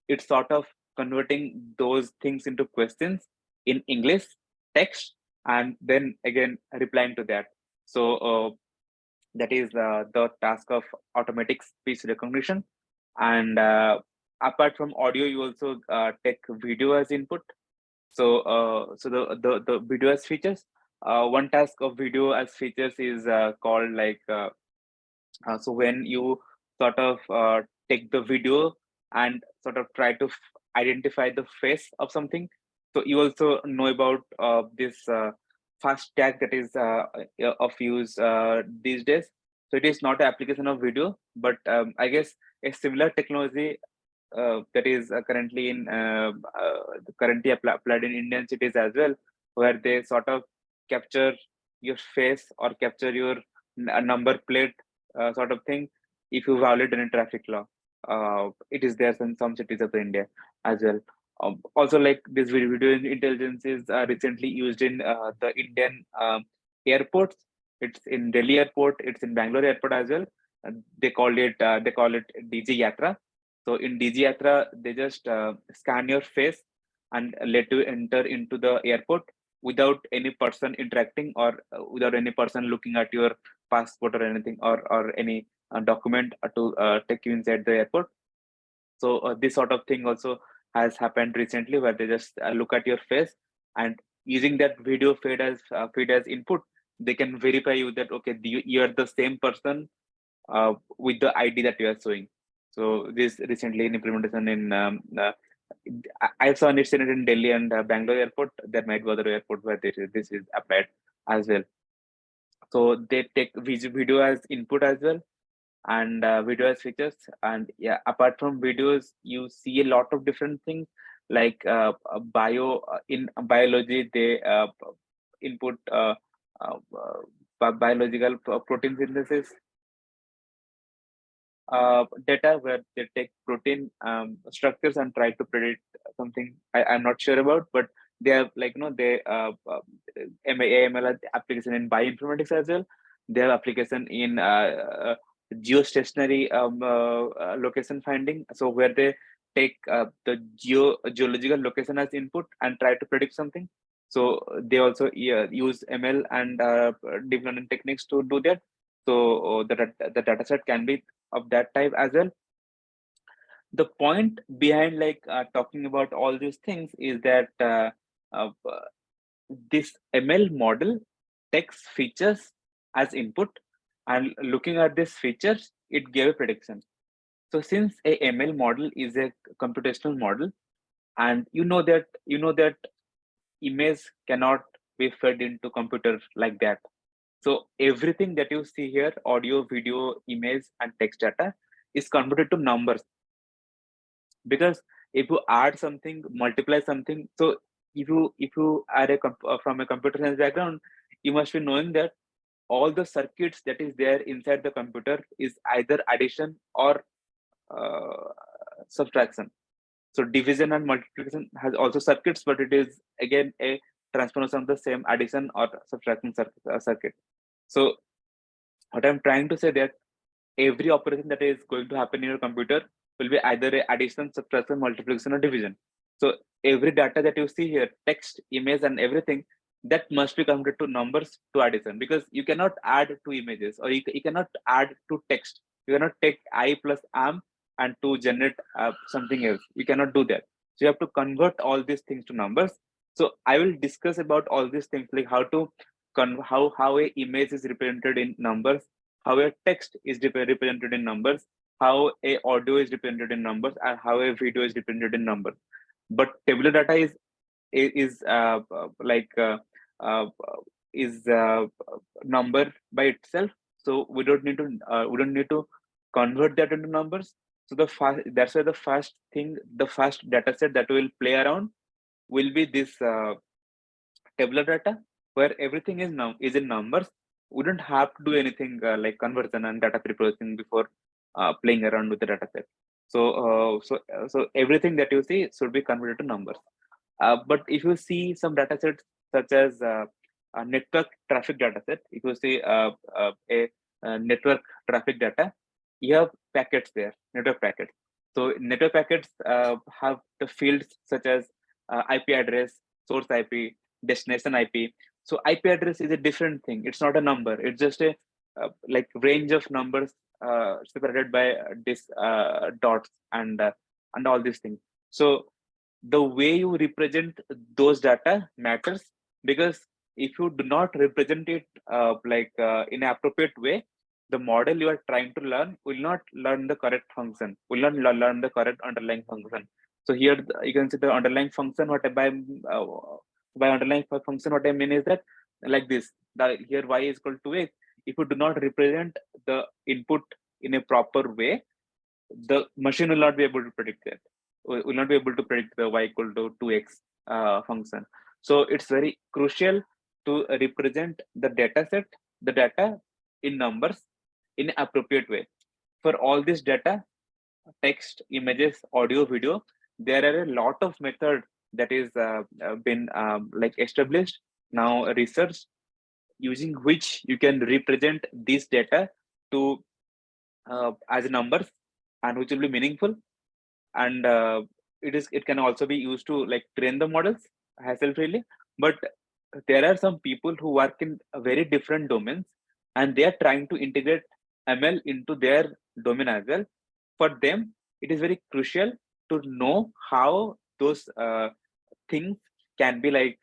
It's sort of converting those things into questions in English text, and then again replying to that. So that is the task of automatic speech recognition. And apart from audio, you also take video as input. So so the video as features. One task of video as features is called so when you sort of take the video and sort of try to identify the face of something. So you also know about this fast tag that is of use these days. So it is not an application of video, but I guess a similar technology that is currently applied in Indian cities as well, where they sort of capture your face or capture your number plate sort of thing if you violate any traffic law. It is there in some cities of India as well. Also, like, this video intelligence is recently used in the Indian airports. It's in Delhi airport. It's in Bangalore airport as well. They call it DG Yatra. So in DG Yatra, they just scan your face and let you enter into the airport without any person interacting, or without any person looking at your passport or anything, or any document to take you inside the airport. So this sort of thing also has happened recently, where they just look at your face, and using that video feed as input, they can verify you that, okay, you are the same person with the ID that you are showing. So this recently in implementation in I saw it in Delhi and Bangalore airport. There might be other airport where this is applied as well. So they take video as input as well, and video as features. And yeah, apart from videos, you see a lot of different things like in biology they input biological protein synthesis data, where they take protein structures and try to predict something I'm not sure about, but they have like they AML application in bioinformatics as well. They have application in geostationary location finding, so where they take the geological location as input and try to predict something. So they also use ML and deep learning techniques to do that. So the data set can be of that type as well. The point behind like talking about all these things is that uh, this ML model takes features as input, and looking at these features, it gave a prediction. So since a ML model is a computational model, and you know that image cannot be fed into computer like that. So everything that you see here, audio, video, image, and text data, is converted to numbers. Because if you add something, multiply something, so if you are from a computer science background, you must be knowing that all the circuits that is there inside the computer is either addition or subtraction. So division and multiplication has also circuits, but it is again a transformation of the same addition or subtraction circuit. So what I'm trying to say that every operation that is going to happen in your computer will be either a addition, subtraction, multiplication, or division. So every data that you see here, text, image, and everything, that must be converted to numbers to addition, because you cannot add two images, or you cannot add two text. You cannot take I plus am and to generate something else. You cannot do that. So you have to convert all these things to numbers. So I will discuss about all these things, like how to how a image is represented in numbers, how a text is represented in numbers, how a audio is represented in numbers, and how a video is represented in numbers. But tabular data is like uh, is number by itself, so we don't need to convert that into numbers. So that's why the first data set that will play around will be this tabular data, where everything is in numbers. We don't have to do anything like conversion and data preprocessing before playing around with the data set. So everything that you see should be converted to numbers. But if you see some data sets such as a network traffic data set, if you see a network traffic data, you have packets there, network packets. So network packets have the fields such as IP address, source IP, destination IP. So IP address is a different thing. It's not a number. It's just a like range of numbers separated by this dots and all these things. So the way you represent those data matters, because if you do not represent it in an appropriate way, the model you are trying to learn will not learn the correct function, will not learn the correct underlying function. So here you can see the underlying function. By underlying function, what I mean is that like this, here y is equal to x. If you do not represent the input in a proper way, the machine will not be able to predict that. Will not be able to predict the y equal to 2x function. So it's very crucial to represent the data in numbers in appropriate way. For all this data, text, images, audio, video, there are a lot of methods that is been like established now, research, using which you can represent this data to as numbers, and which will be meaningful. And it can also be used to like train the models hassle freely. But there are some people who work in very different domains, and they are trying to integrate ML into their domain as well. For them, it is very crucial to know how those things can be like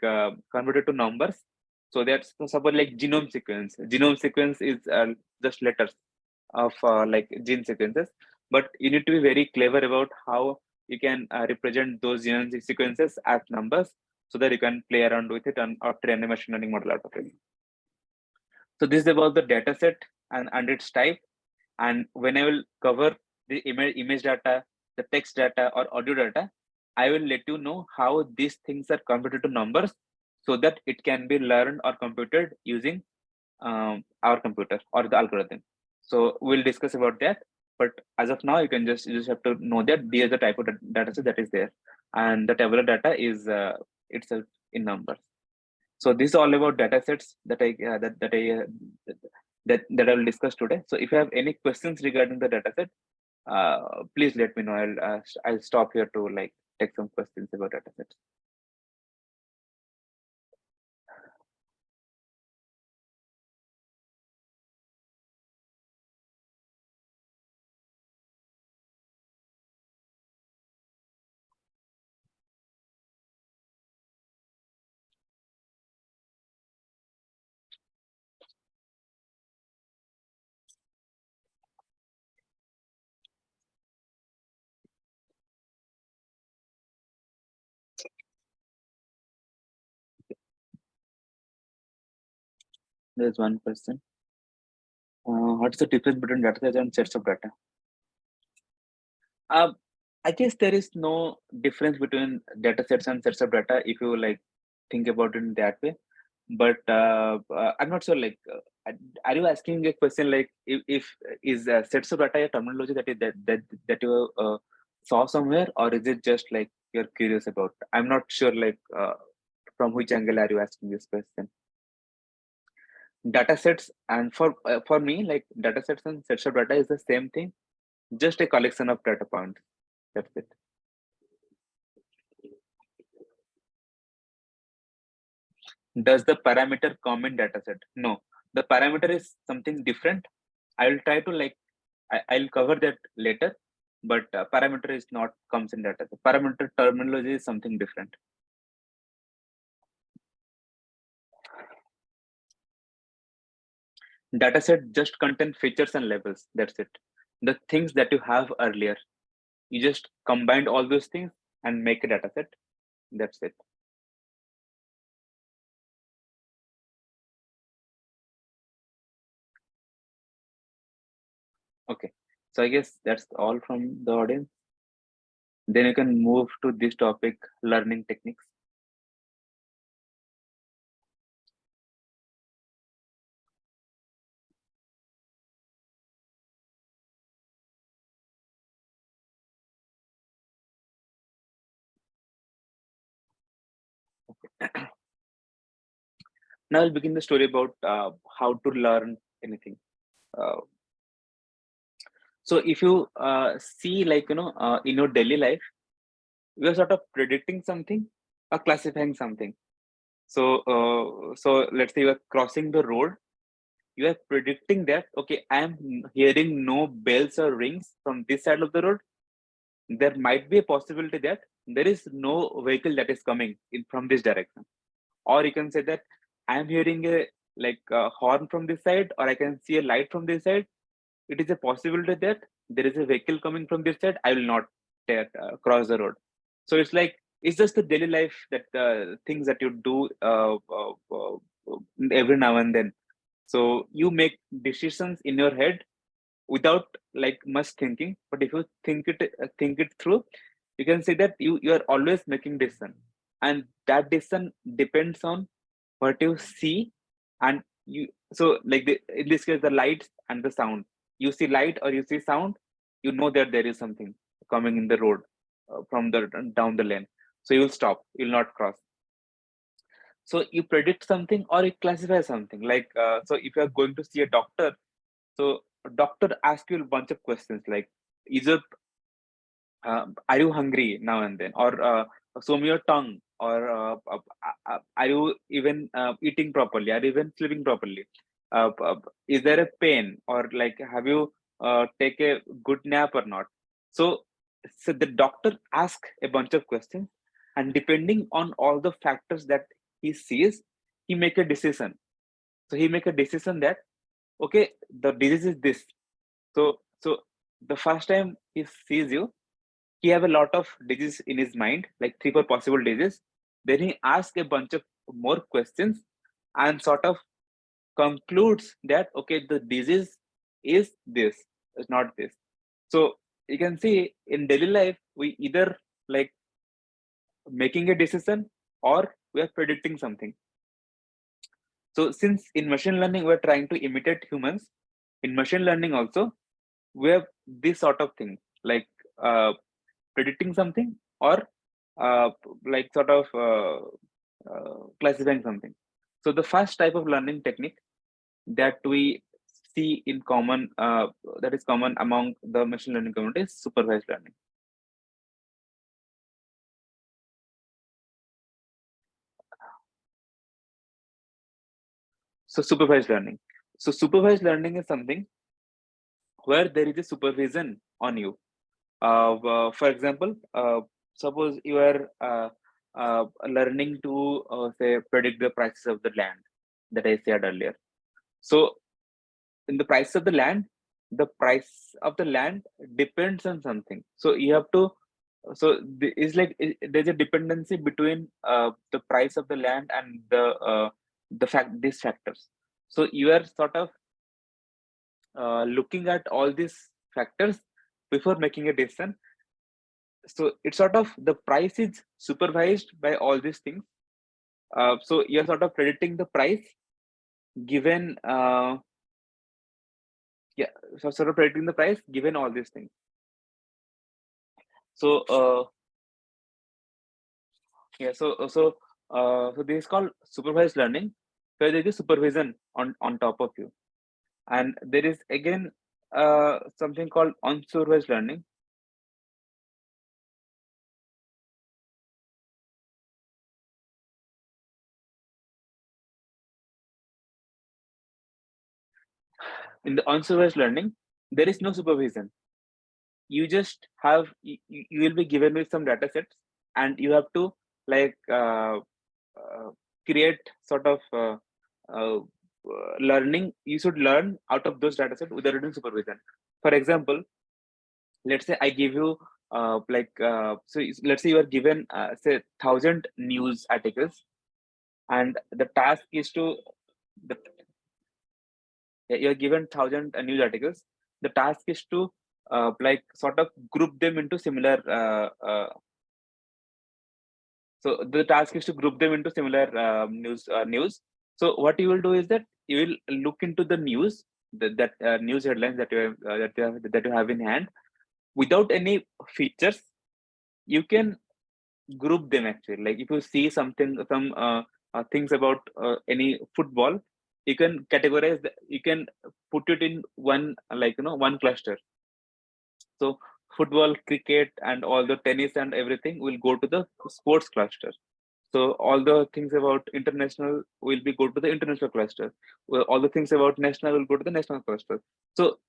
converted to numbers. So that's suppose like genome sequence is just letters of like gene sequences. but you need to be very clever about how you can represent those genetic sequences as numbers so that you can play around with it and or train a machine learning model out of it. So this is about the data set and its type. And when I will cover the image data, the text data or audio data, I will let you know how these things are converted to numbers so that it can be learned or computed using our computer or the algorithm. So we'll discuss about that. But as of now, you just have to know that these are the type of data set that is there, and the tabular data is itself in numbers. So this is all about data sets that I will discuss today. So if you have any questions regarding the data set, please let me know. I'll stop here to like take some questions about data sets. There's one question. What's the difference between data sets and sets of data? I guess there is no difference between data sets and sets of data if you like think about it in that way. But I'm not sure. Like, are you asking a question like if is sets of data a terminology that you saw somewhere, or is it just like you're curious about? I'm not sure. Like, from which angle are you asking this question? Data sets, and for me, like data sets and sets of data is the same thing, just a collection of data points. That's it. Does the parameter come in dataset? No, the parameter is something different. I will try to like I'll cover that later, but parameter is not comes in dataset. Parameter terminology is something different. Dataset just contain features and labels. That's it. The things that you have earlier, you just combined all those things and make a dataset. That's it. Okay, so I guess that's all from the audience. Then you can move to this topic, learning techniques. Now I'll begin the story about how to learn anything. Uh, so if you see, like, in your daily life, we are sort of predicting something or classifying something. So, so let's say you are crossing the road, you are predicting that, okay, I am hearing no bells or rings from this side of the road. There might be a possibility that there is no vehicle that is coming in from this direction. Or you can say that I am hearing a horn from this side, or I can see a light from this side. It is a possibility that there is a vehicle coming from this side. I will not cross the road. So it's just the daily life, that things that you do every now and then. So you make decisions in your head without like much thinking. But if you think it through, you can say that you are always making decision, and that decision depends on what you see. And you, so like in this case, the lights and the sound, you see light or you see sound, you know that there is something coming in the road from the down the lane, so you will stop, you will not cross. So you predict something or you classify something, like so if you are going to see a doctor, so a doctor asks you a bunch of questions like, is it are you hungry now and then, or show me your tongue, or are you even eating properly, are you even sleeping properly, is there a pain, or like have you take a good nap or not. So the doctor asks a bunch of questions, and depending on all the factors that he sees, he make a decision. So he make a decision that, okay, the disease is this. So the first time he sees you, he have a lot of diseases in his mind, like 3 4 possible diseases. Then he asks a bunch of more questions and sort of concludes that okay, the disease is this, it's not this. So you can see in daily life, we either like making a decision or we are predicting something. So since in machine learning we're trying to imitate humans, in machine learning also we have this sort of thing, like predicting something or uh, like sort of classifying something. So the first type of learning technique that we see in common, that is common among the machine learning community, is supervised learning. So supervised learning. So supervised learning is something where there is a supervision on you. For example, suppose you are learning to say predict the prices of the land that I said earlier. So in the price of the land, the price of the land depends on something. So you have to. So it's like there's a dependency between the price of the land and the fact these factors. So you are sort of looking at all these factors before making a decision. So it's sort of the price is supervised by all these things. So you're sort of predicting the price given yeah, so sort of predicting the price given all these things. So yeah, so this is called supervised learning, where there is supervision on top of you, and there is again something called unsupervised learning. In the unsupervised learning, there is no supervision. You just have you will be given with some data sets, and you have to like create sort of uh, learning. You should learn out of those data sets without any supervision. For example, let's say I give you let's say you are given say 1,000 news articles, and the task is to the, you are given 1,000 news articles. The task is to like sort of group them into similar so the task is to group them into similar news. So what you will do is that you will look into the news, that news headlines that you have that you have in hand without any features. You can group them actually. Like if you see something, some things about any football, you can categorize. You can put it in one, like one cluster. So football, cricket, and all the tennis and everything will go to the sports cluster. So all the things about international will be go to the international cluster. Well, all the things about national will go to the national cluster. So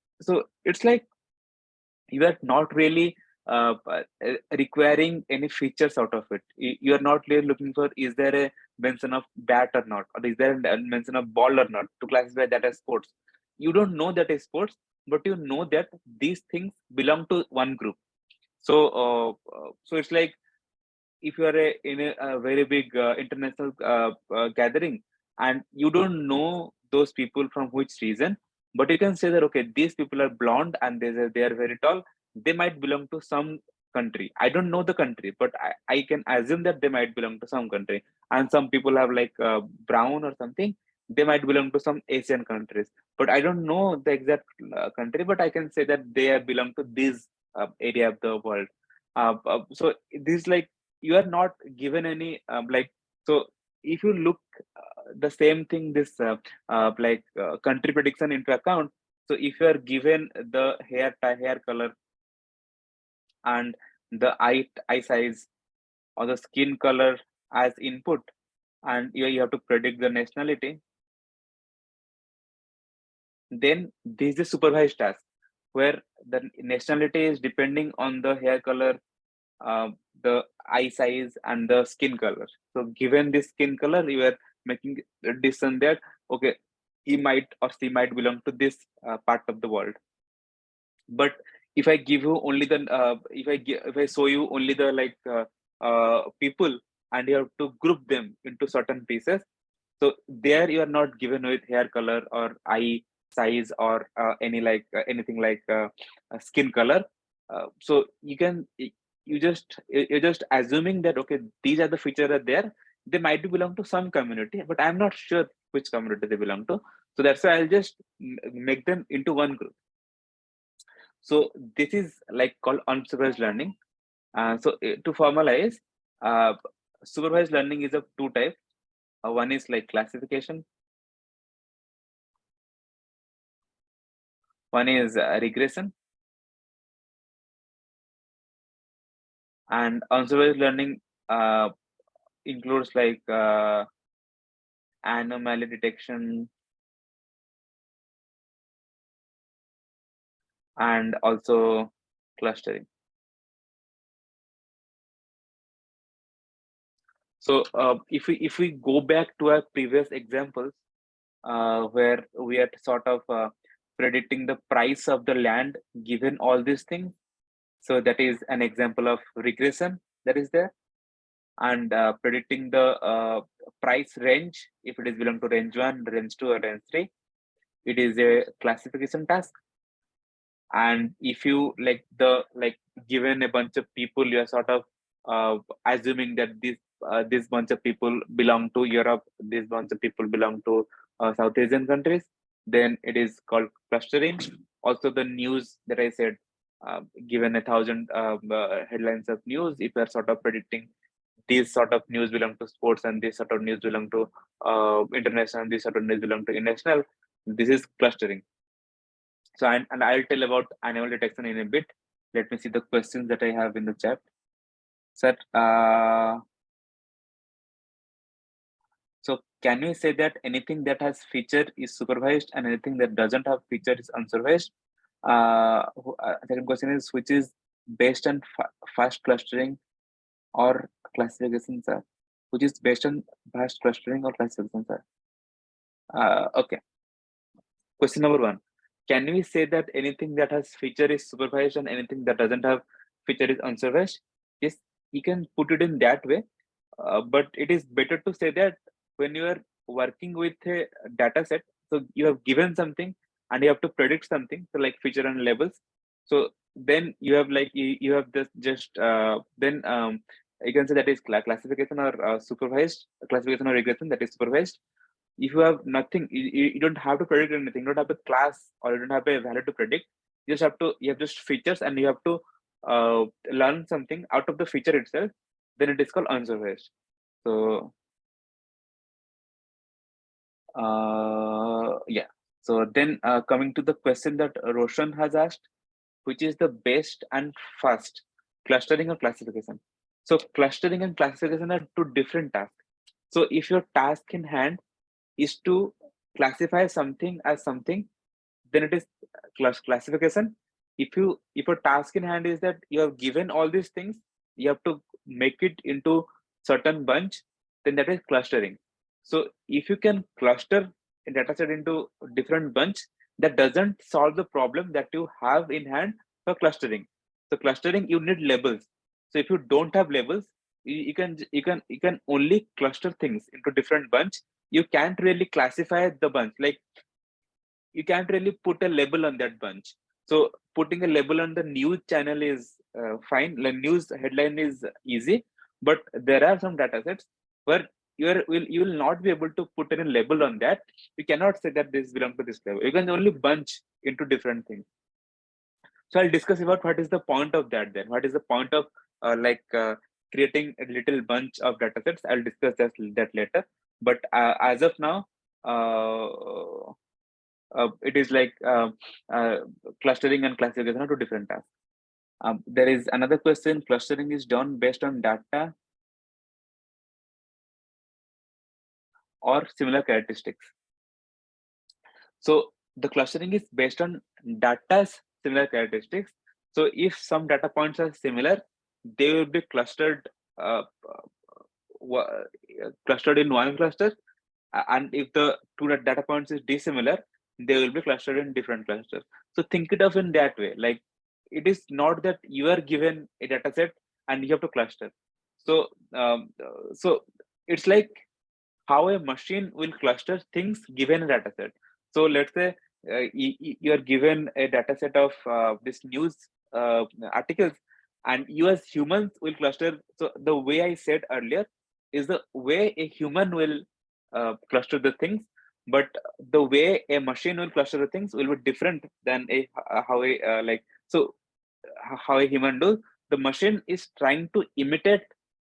it's like you are not really requiring any features out of it. You are not really looking for is there a mention of bat or not, or is there a mention of ball or not to classify that as sports. You don't know that is sports, but you know that these things belong to one group. So it's like if you are in a very big international gathering, and you don't know those people from which region, but you can say that okay, these people are blonde and they are very tall. They might belong to some country. I don't know the country, but I can assume that they might belong to some country. And some people have like brown or something. They might belong to some Asian countries, but I don't know the exact country. But I can say that they belong to this area of the world. So this like you are not given any like so if you look the same thing this country prediction into account. So if you are given the hair color and the eye size or the skin color as input, and you have to predict the nationality, then this is a supervised task where the nationality is depending on the hair color, uh, the eye size, and the skin color. So given this skin color, you are making a decision that okay, he might or she might belong to this part of the world. But if I give you only the if I show you only the people, and you have to group them into certain pieces. So there you are not given with hair color or eye size or anything like skin color. So you're just assuming that okay, these are the features that there. They might belong to some community, but I'm not sure which community they belong to. So that's why I'll just make them into one group. So this is like called unsupervised learning. To formalize, uh, supervised learning is of two types. One is like classification. One is regression. And unsupervised learning includes like anomaly detection and also clustering. So if we go back to our previous examples, where we are sort of predicting the price of the land given all these things, so that is an example of regression that is there. And predicting the price range, if it is belong to range 1, range 2, or range 3, it is a classification task. And if you given a bunch of people, you are sort of assuming that this bunch of people belong to Europe, this bunch of people belong to South Asian countries, then it is called clustering. Also the news that I said, given 1,000 headlines of news, if you are sort of predicting these sort of news belong to sports and this sort of news belong to international and this sort of news belong to national, this is clustering. So and I'll tell about animal detection in a bit. Let me see the questions that I have in the chat. Sir, so can you say that anything that has feature is supervised and anything that doesn't have feature is unsupervised? Second question is, which is based on fast clustering or classification, sir? Which is based on fast clustering or classification, sir? Okay. Question number 1. Can we say that anything that has feature is supervised and anything that doesn't have feature is unsupervised? Yes, you can put it in that way. But it is better to say that when you are working with a data set, so you have given something and you have to predict something, so like feature and labels. So then you have you have this just then you can say that is classification or supervised, classification or regression, that is supervised. If you have nothing, you don't have to predict anything, you don't have a class or you don't have a value to predict. You just have to, you have just features and you have to learn something out of the feature itself, then it is called unsupervised. So yeah, so then coming to the question that Roshan has asked, which is the best and fast, clustering or classification? So clustering and classification are two different tasks. So if your task in hand is to classify something as something, then it is classification. If your task in hand is that you have given all these things, you have to make it into certain bunch, then that is clustering. So if you can cluster a data set into different bunch, that doesn't solve the problem that you have in hand for clustering. So clustering, you need labels. So if you don't have labels, you can only cluster things into different bunch. You can't really classify the bunch. Like you can't really put a label on that bunch. So putting a label on the news channel is fine. The news headline is easy, but there are some data sets where you will not be able to put any label on that. You cannot say that this belongs to this level. You can only bunch into different things. So I'll discuss about what is the point of that then. What is the point of creating a little bunch of data sets? I'll discuss that later. But as of now, it is like clustering and classification are two different tasks. There is another question. Clustering is done based on data or similar characteristics. So the clustering is based on data's similar characteristics. So if some data points are similar, they will be clustered clustered in one cluster. And if the two data points is dissimilar, they will be clustered in different clusters. So think it of in that way. Like it is not that you are given a data set and you have to cluster. So so it's like how a machine will cluster things given a data set. So let's say you are given a data set of this news articles, and you as humans will cluster. So the way I said earlier is the way a human will cluster the things, but the way a machine will cluster the things will be different than a how a like so how a human do. The machine is trying to imitate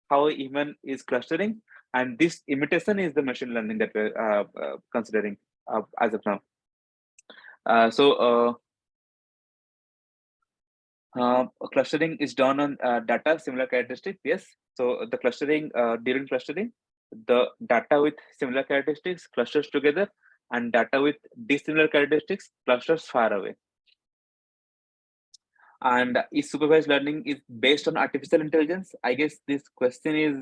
how a human is clustering, and this imitation is the machine learning that we're considering as of now. Clustering is done on data similar characteristics. Yes. So the clustering during clustering, the data with similar characteristics clusters together, and data with dissimilar characteristics clusters far away. And is supervised learning is based on artificial intelligence? I guess this question is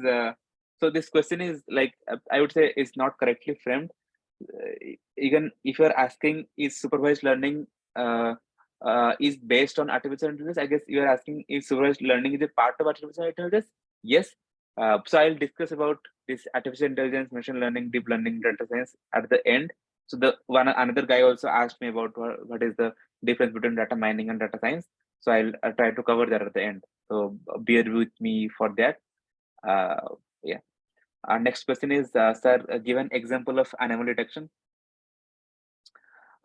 so this question is like I would say is not correctly framed. Even if you're asking is supervised learning is based on artificial intelligence, I guess you're asking if supervised learning is a part of artificial intelligence. Yes. So I'll discuss about this artificial intelligence, machine learning, deep learning, data science at the end. So the another guy also asked me about what is the difference between data mining and data science. So I'll try to cover that at the end. So bear with me for that. Yeah. Our next question is, sir, give an example of anomaly detection.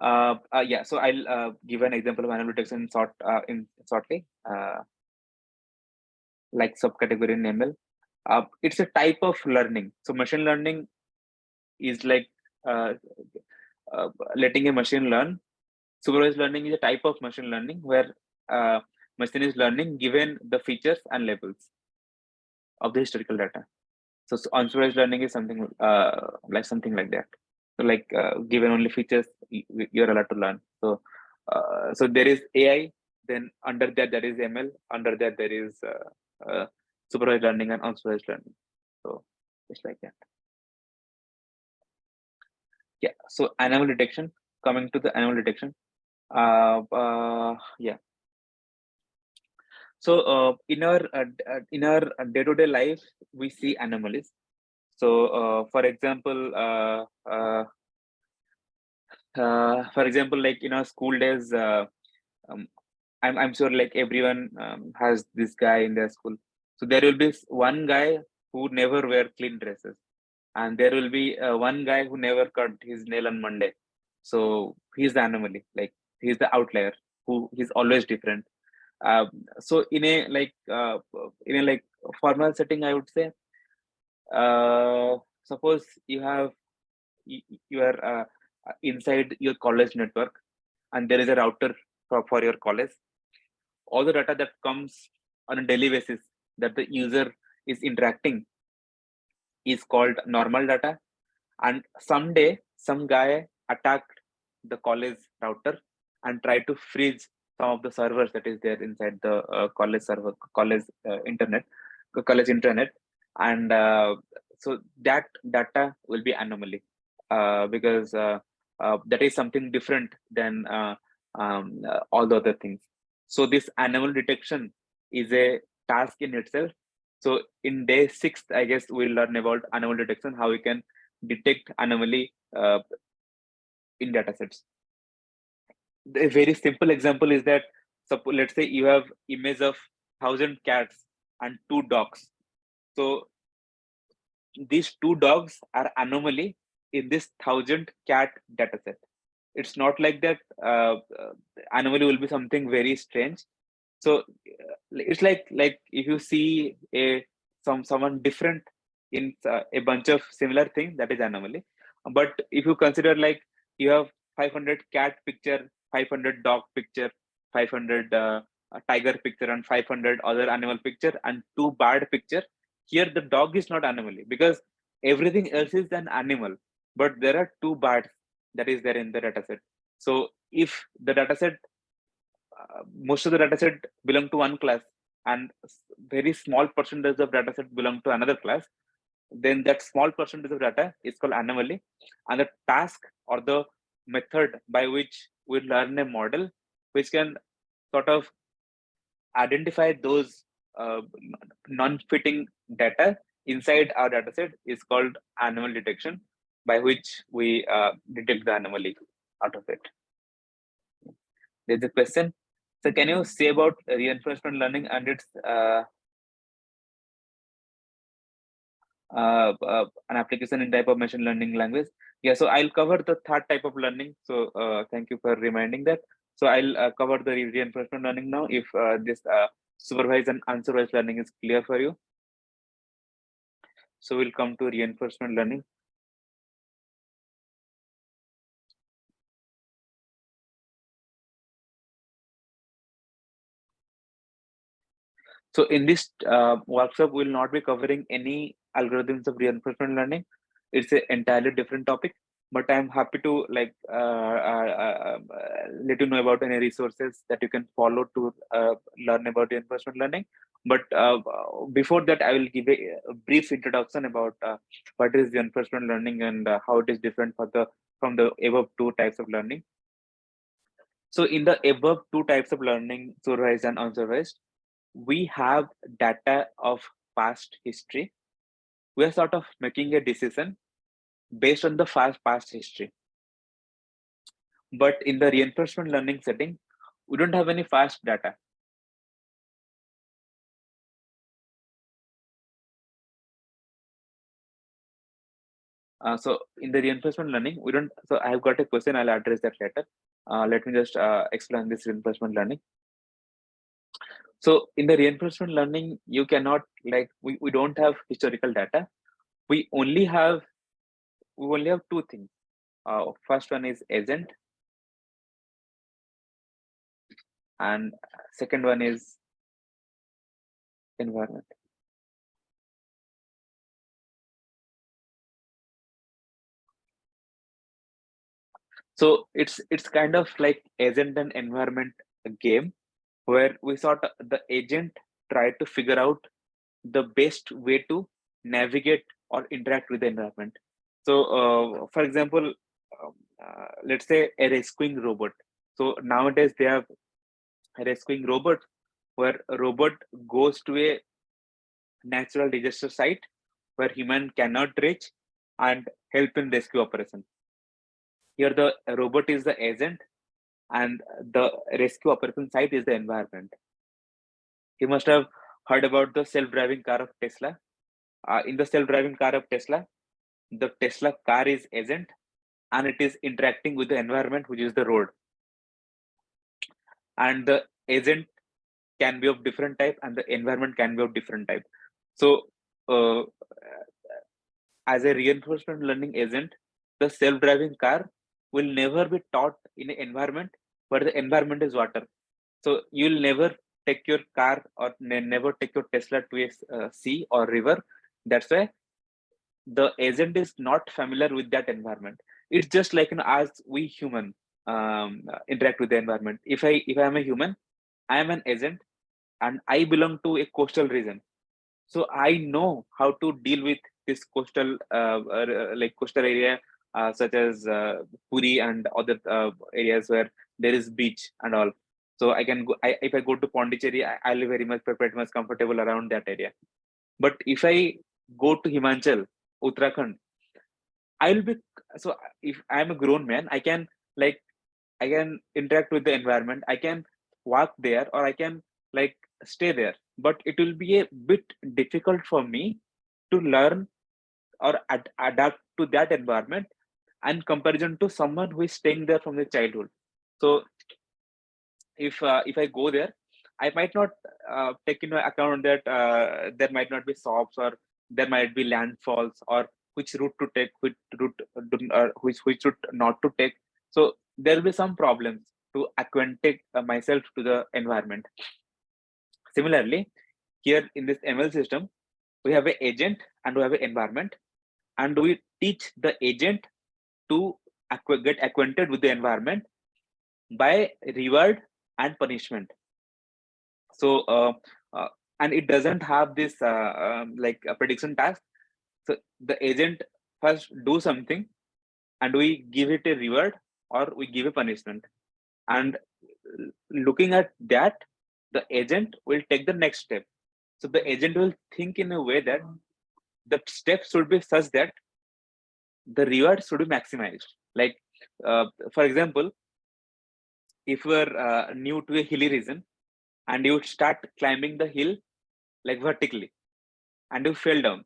Yeah. So I'll give an example of anomaly detection shortly. Like subcategory in ML. It's a type of learning. So machine learning is like letting a machine learn. Supervised learning is a type of machine learning where machine is learning given the features and labels of the historical data. So unsupervised learning is something like that. So like given only features, you're allowed to learn. So so there is AI, then under that there is ML, under that there is supervised learning and unsupervised learning. So just like that. Yeah. So anomaly detection. Coming to the anomaly detection. Yeah. So in our day-to-day life, we see anomalies. So for example, like in our school days, um, I'm sure like everyone has this guy in their school. So there will be one guy who never wear clean dresses, and there will be one guy who never cut his nail on Monday. So he's the anomaly. Like he's the outlier who he's always different. So in a formal setting, I would say, suppose you are inside your college network, and there is a router for your college. All the data that comes on a daily basis that the user is interacting is called normal data. And someday some guy attacked the college router and tried to freeze some of the servers that is there inside the college server, college internet, and so that data will be anomaly because that is something different than all the other things. So this anomaly detection is a task in itself. So in day 6, I guess we'll learn about anomaly detection, how we can detect anomaly in datasets. A very simple example is that suppose let's say you have image of 1,000 cats and 2 dogs. So these 2 dogs are anomaly in this 1,000 cat dataset. It's not like that anomaly will be something very strange. So it's like if you see someone different in a bunch of similar things, that is anomaly. But if you consider like you have 500 cat picture, 500 dog picture, 500 tiger picture, and 500 other animal picture, and 2 bird picture, here the dog is not anomaly because everything else is an animal, but there are 2 birds that is there in the dataset. So if the dataset most of the dataset belong to one class and very small percentage of dataset belong to another class, then that small percentage of data is called anomaly. And the task or the method by which we learn a model which can sort of identify those non-fitting data inside our dataset is called anomaly detection, by which we detect the anomaly out of it. There's a question. So can you say about reinforcement learning and its an application in type of machine learning language? Yeah, so I'll cover the third type of learning. So thank you for reminding that. So I'll cover the reinforcement learning now, if this supervised and unsupervised learning is clear for you. So we'll come to reinforcement learning. So in this workshop, we'll not be covering any algorithms of reinforcement learning. It's an entirely different topic, but I'm happy to like let you know about any resources that you can follow to learn about reinforcement learning. But before that, I will give a brief introduction about what is reinforcement learning and how it is different from the above two types of learning. So in the above two types of learning, supervised and unsupervised, we have data of past history. We are sort of making a decision based on the past history. But in the reinforcement learning setting, we don't have any past data. So in the reinforcement learning, we don't. So I have got a question. I'll address that later. Let me just explain this reinforcement learning. So in the reinforcement learning, you cannot like we don't have historical data. We only have two things. First one is agent, and second one is environment. So it's kind of like agent and environment game, where we sort of the agent try to figure out the best way to navigate or interact with the environment. So for example, let's say a rescuing robot. So nowadays they have a rescuing robot where a robot goes to a natural disaster site where human cannot reach and help in rescue operation. Here the robot is the agent and the rescue operation site is the environment. You must have heard about the self-driving car of Tesla. In the self-driving car of Tesla, the Tesla car is agent and it is interacting with the environment, which is the road. And the agent can be of different type and the environment can be of different type. So as a reinforcement learning agent, the self-driving car will never be taught in an environment where the environment is water. So you'll never take your car or never take your Tesla to a sea or river. That's why the agent is not familiar with that environment. It's just like, you know, as we human interact with the environment. If I am a human, I am an agent and I belong to a coastal region. So I know how to deal with this coastal like coastal area such as Puri and other areas where there is beach and all. So I can go. If I go to Pondicherry, I'll be very much pretty much comfortable around that area. But if I go to Himachal, Uttarakhand, I'll be so. If I'm a grown man, I can like I can interact with the environment. I can walk there, or I can like stay there. But it will be a bit difficult for me to learn or adapt to that environment and comparison to someone who is staying there from the childhood. So if I go there, I might not take into account that there might not be shops or there might be landfalls or which route to take, which route which route not to take. So there will be some problems to acquaint myself to the environment. Similarly, here in this ML system, we have an agent and we have an environment, and we teach the agent to get acquainted with the environment by reward and punishment. So and it doesn't have this like a prediction task. So the agent first do something and we give it a reward or we give a punishment, and looking at that, the agent will take the next step. So the agent will think in a way that the steps should be such that the reward should be maximized. Like, for example, if you are new to a hilly region and you start climbing the hill like vertically and you fell down,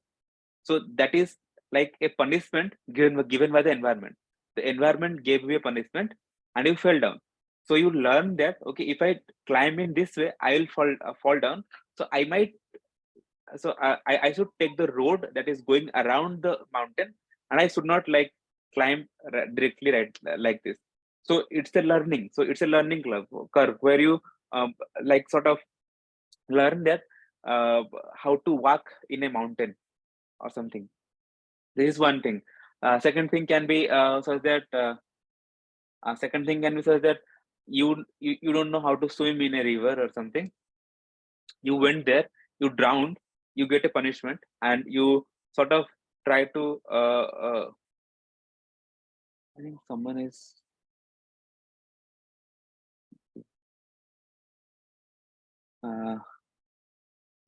so that is like a punishment given by the environment. The environment gave you a punishment and you fell down. So you learn that, okay, if I climb in this way, I will fall down. So I might, so I should take the road that is going around the mountain, and I should not like climb directly right like this. So it's a learning. So it's a learning curve where you like sort of learn that how to walk in a mountain or something. This is one thing. Second thing can be such that second thing can be such that you don't know how to swim in a river or something. You went there, you drowned, you get a punishment, and you sort of try to. I think someone is.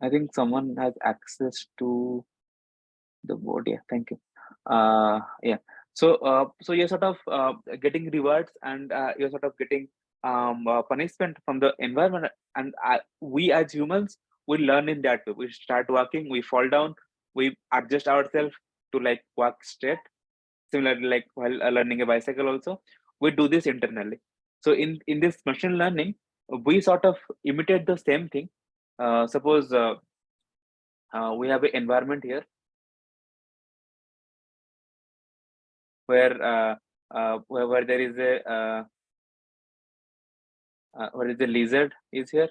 I think someone has access to the board. Yeah, thank you. Yeah. So you're sort of getting rewards, and you're sort of getting punishment from the environment. And we as humans, we learn in that way. We start walking, we fall down, we adjust ourselves to like walk straight. Similarly, like while learning a bicycle, also we do this internally. So in this machine learning, we sort of imitate the same thing. Suppose we have an environment here where where there is a lizard is here,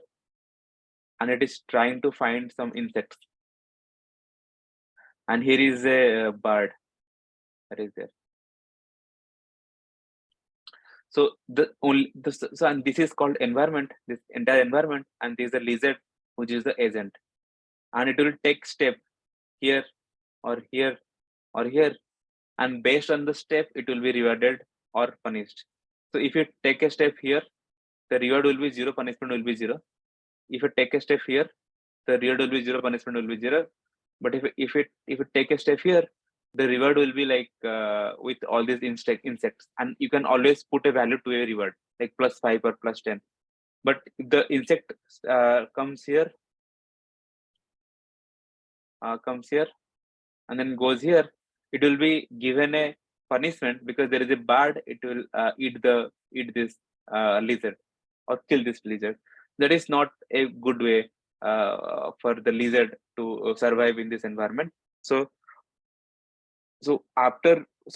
and it is trying to find some insects, and here is a bird that is there. So and this is called environment, this entire environment, and this is a lizard which is the agent, and it will take step here or here or here, and based on the step it will be rewarded or punished. So if you take a step here, the reward will be 0, punishment will be 0. If you take a step here, the reward will be 0, punishment will be 0. But if you take a step here, the reward will be like with all these insects, and you can always put a value to a reward like +5 or +10. But if the insect comes here, and then goes here, it will be given a punishment because there is a bird. It will eat this lizard or kill this lizard. That is not a good way for the lizard to survive in this environment. So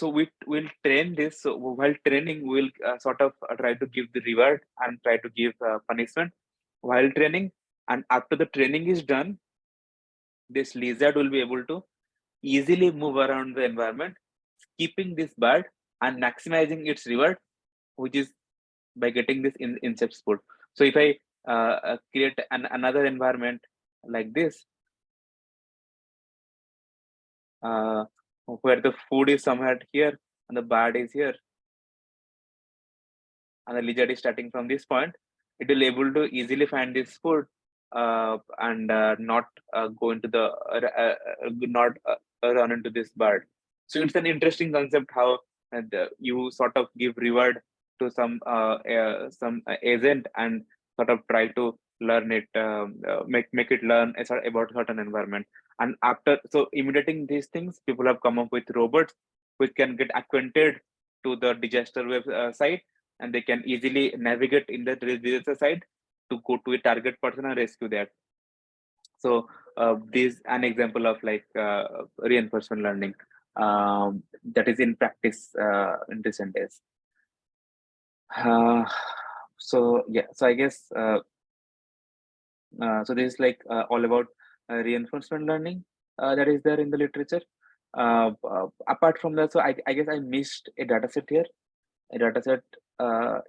we will train this. So while training, we'll sort of try to give the reward and try to give punishment while training. And after the training is done, this lizard will be able to easily move around the environment, keeping this bird and maximizing its reward, which is by getting this insect food. So if I create another environment like this, where the food is somewhere here and the bird is here, and the lizard is starting from this point, it will able to easily find this food and not go into the not run into this bird. So it's an interesting concept how you sort of give reward to some agent and sort of try to learn it, make it learn about certain environment. And after imitating these things, people have come up with robots which can get acquainted to the disaster website, and they can easily navigate in the disaster site to go to a target person and rescue that. So this is an example of like reinforcement learning that is in practice in recent days. So yeah, so I guess so this is like all about reinforcement learning that is there in the literature. Apart from that, so I guess I missed a data set here. A data set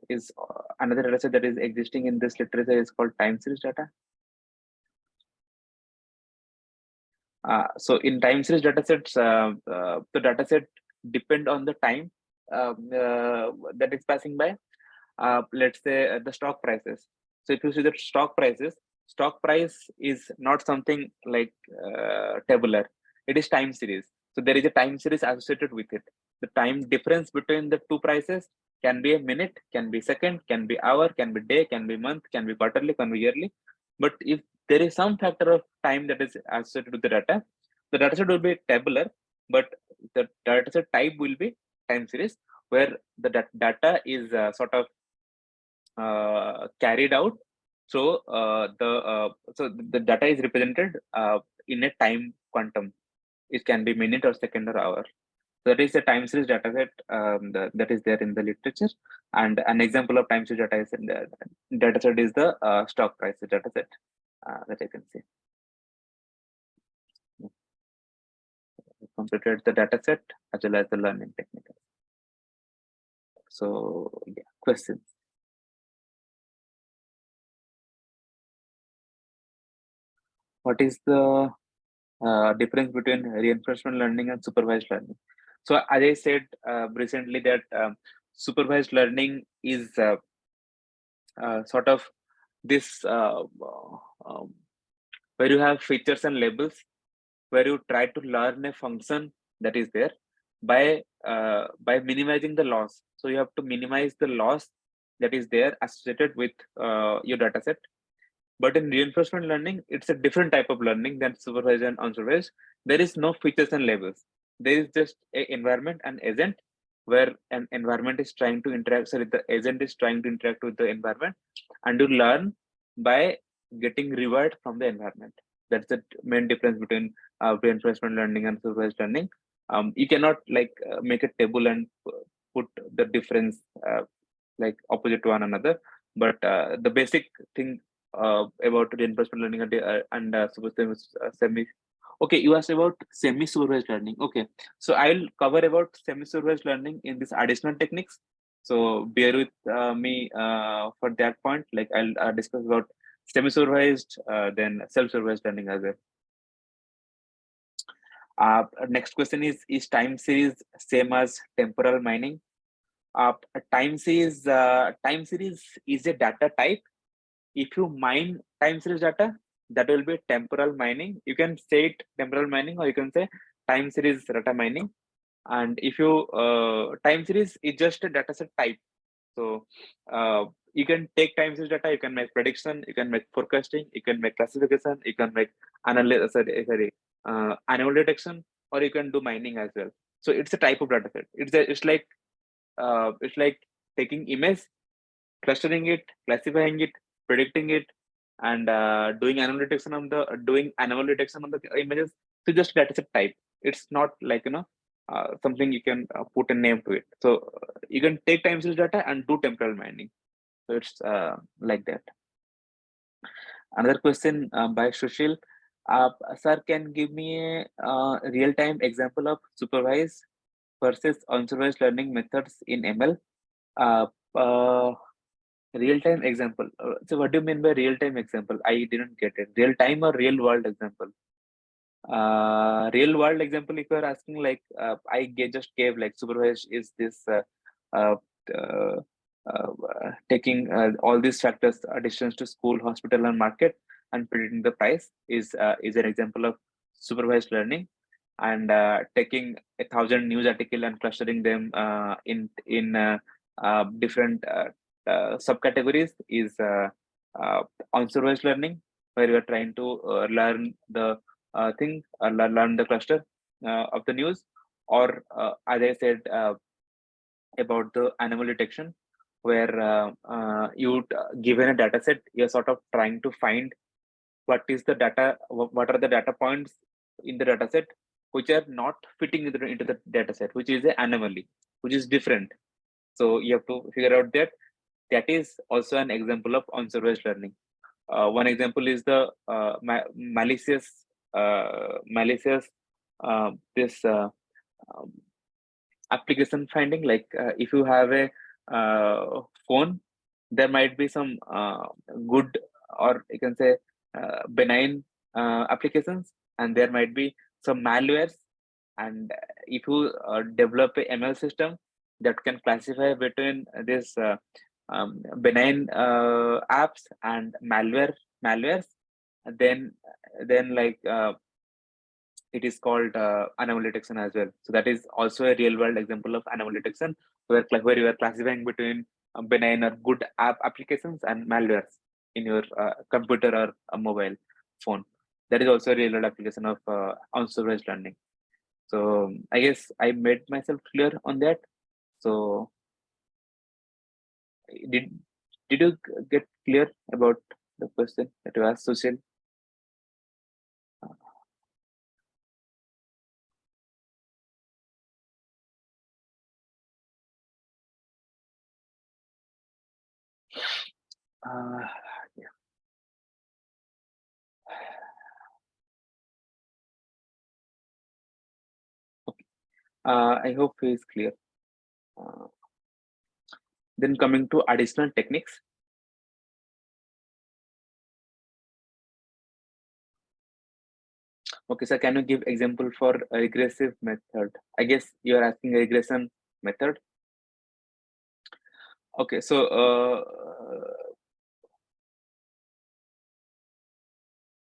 is another data set that is existing in this literature is called time series data. So in time series datasets, the dataset depend on the time that is passing by. Let's say the stock prices. So if you see the stock prices, stock price is not something like tabular. It is time series. So there is a time series associated with it. The time difference between the two prices can be a minute, can be second, can be hour, can be day, can be month, can be quarterly, can be yearly. But if there is some factor of time that is associated with the data set will be tabular, but the data set type will be time series, where the data is sort of carried out. So the data is represented in a time quantum. It can be minute or second or hour. That is a time series data set that is there in the literature. And an example of time series data is in the data set is the stock price data set that I can see. Completed the data set as well as the learning technique. So yeah, questions. What is the difference between reinforcement learning and supervised learning? So as I said recently that supervised learning is sort of this where you have features and labels, where you try to learn a function that is there by minimizing the loss. So you have to minimize the loss that is there associated with your data set. But in reinforcement learning, it's a different type of learning than supervised and unsupervised. There is no features and labels. There is just an environment and agent, where an environment is trying to interact. Sorry, the agent is trying to interact with the environment, and you learn by getting reward from the environment. That's the main difference between reinforcement learning and supervised learning. You cannot like make a table and put the difference like opposite to one another. But the basic thing about reinforcement learning and semi. Okay, you asked about semi-supervised learning. Okay, so I'll cover about semi-supervised learning in this additional techniques. So bear with me for that point. Like I'll discuss about semi-supervised, then self-supervised learning as well. Next question is time series same as temporal mining? Time series is a data type. If you mine time series data, that will be temporal mining. You can say it temporal mining, or you can say time series data mining. And if you time series is just a data set type. So you can take time series data, you can make prediction, you can make forecasting, you can make classification, you can make animal detection, or you can do mining as well. So it's a type of data set. It's like taking image, clustering it, classifying it, predicting it, and doing animal detection on the images. So just data set type. It's not like something you can put a name to it. So you can take time series data and do temporal mining. So it's like that. Another question by Sushil. Sir, can give me a real-time example of supervised versus unsupervised learning methods in ML? Real-time example. So what do you mean by real-time example? I didn't get it. Real-time or real-world example? Real-world example, if you're asking, like just gave like supervised is this uh, uh, taking all these factors, distance to school, hospital, and market, and predicting the price is an example of supervised learning. And taking 1,000 news article and clustering them in different subcategories is unsupervised learning, where you are trying to learn the learn the cluster of the news. Or as I said about the animal detection, where given a data set, you're sort of trying to find what is the data, what are the data points in the data set which are not fitting into the data set, which is an anomaly, which is different. So you have to figure out that is also an example of unsupervised learning. One example is the malicious this application finding. Like if you have a phone, there might be some good, or you can say benign applications, and there might be some malwares. And if you develop a ML system that can classify between this benign apps and malwares, then like it is called anomaly detection as well. So that is also a real world example of anomaly detection, where you are classifying between benign or good applications and malwares in your computer or a mobile phone. That is also a real world application of unsupervised learning. So I guess I made myself clear on that. So did you get clear about the question that you asked, Social? Yeah. Okay. I hope it is clear. Then coming to additional techniques. Okay, so can you give example for a regressive method? I guess you are asking a regression method. Okay, so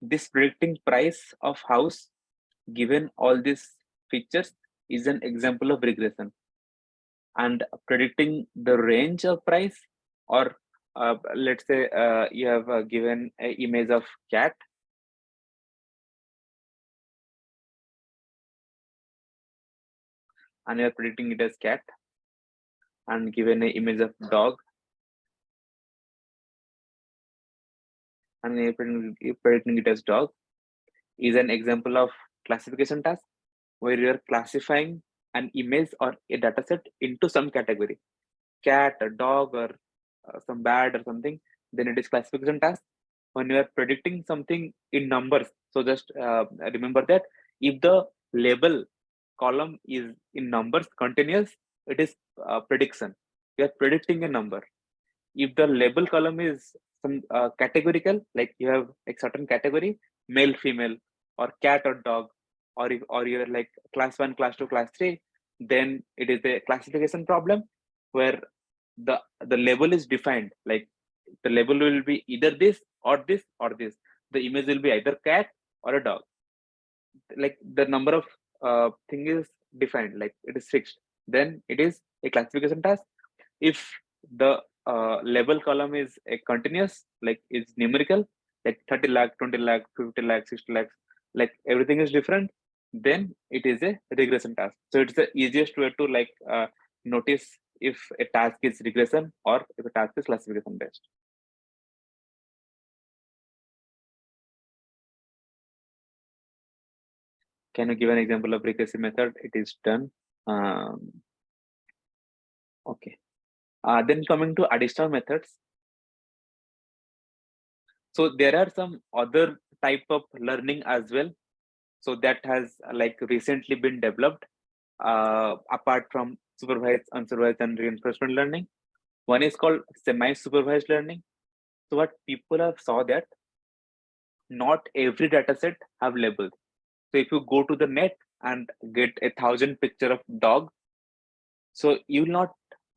this predicting price of house given all these features is an example of regression. And predicting the range of price, or let's say you have given an image of cat, and you are predicting it as cat, and given an image of dog, and you are predicting it as dog, is an example of classification task, where you are classifying an image or a dataset into some category, cat, a dog, or some bat or something. Then it is classification task. When you are predicting something in numbers, so just remember that if the label column is in numbers continuous, it is prediction. You are predicting a number. If the label column is some categorical, like you have a certain category, male, female, or cat or dog, or you're like class 1, class 2, class 3, then it is a classification problem, where the label is defined. Like the label will be either this or this or this. The image will be either cat or a dog. Like the number of thing is defined, like it is fixed. Then it is a classification task. If the label column is a continuous, like it's numerical, like 30 lakh, 20 lakh, 50 lakh, 60 lakhs, like everything is different, then it is a regression task. So it's the easiest way to like notice if a task is regression or if a task is classification based. Can you give an example of recursive method? It is done. Okay. Then coming to additional methods. So there are some other type of learning as well. So that has like recently been developed apart from supervised, unsupervised, and reinforcement learning. One is called semi-supervised learning. So what people have saw that not every dataset have labels. So if you go to the net and get 1,000 picture of dog, so you will not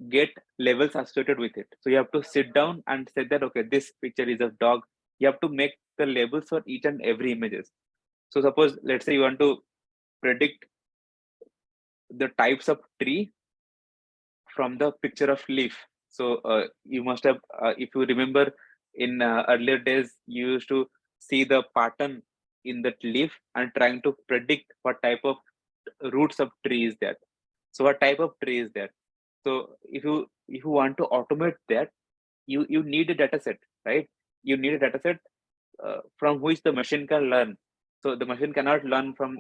get labels associated with it. So you have to sit down and say that, okay, this picture is of dog. You have to make the labels for each and every images. So suppose, let's say you want to predict the types of tree from the picture of leaf. So you must have, if you remember in earlier days, you used to see the pattern in that leaf and trying to predict what type of roots of tree is that. So what type of tree is that? So if you want to automate that, you need a data set, right? You need a data set from which the machine can learn. So the machine cannot learn from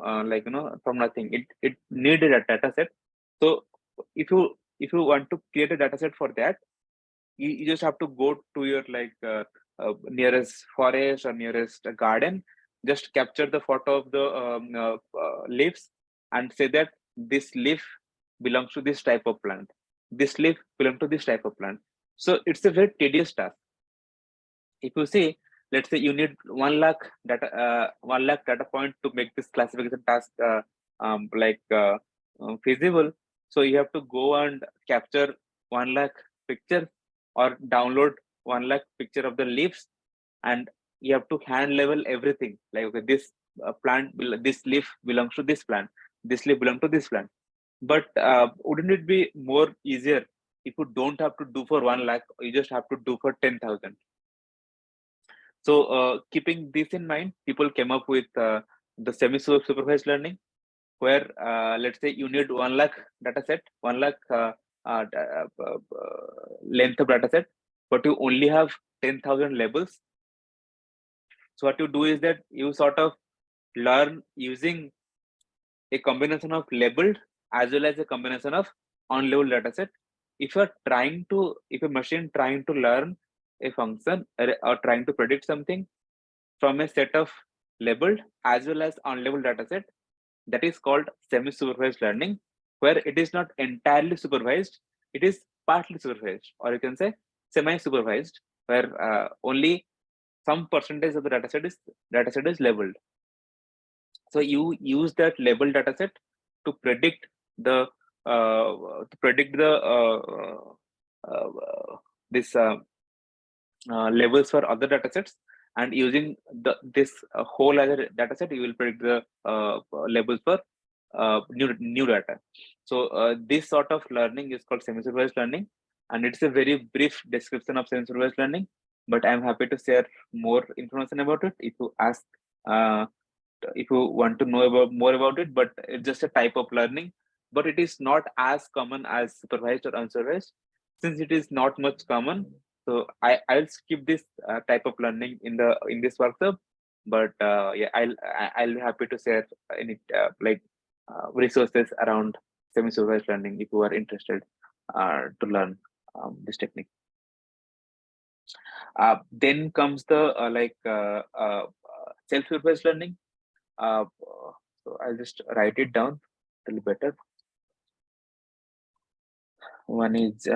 from nothing. It needs a data set. So if you want to create a data set for that, you just have to go to your nearest forest or nearest garden, just capture the photo of the leaves and say that this leaf belongs to this type of plant, this leaf belongs to this type of plant. So it's a very tedious task. If you see, let's say you need 1 lakh data point to make this classification task feasible. So you have to go and capture 1 lakh picture or download 1 lakh picture of the leaves and you have to hand level everything. Like, okay, this this leaf belongs to this plant, this leaf belongs to this plant. But wouldn't it be more easier if you don't have to do for 1 lakh, you just have to do for 10,000? So keeping this in mind, people came up with the semi-supervised learning, where let's say you need 1 lakh data set, 1 lakh length of data set, but you only have 10,000 labels. So what you do is that you sort of learn using a combination of labeled as well as a combination of on-labeled data set. If a machine trying to learn a function or trying to predict something from a set of labeled as well as on-labeled data set, that is called semi-supervised learning, where it is not entirely supervised, it is partly supervised, or you can say semi-supervised, where only some percentage of the dataset is labeled. So you use that labeled dataset to predict the this labels for other datasets, and using this whole other dataset, you will predict the labels for new data. So this sort of learning is called semi-supervised learning, and it's a very brief description of semi-supervised learning. But I'm happy to share more information about it if you ask, if you want to know more about it. But it's just a type of learning, but it is not as common as supervised or unsupervised. Since it is not much common, so I'll skip this type of learning in this workshop. But yeah, I'll be happy to share any resources around semi-supervised learning if you are interested to learn this technique. Then comes the self-supervised learning. So I'll just write it down a little better. One is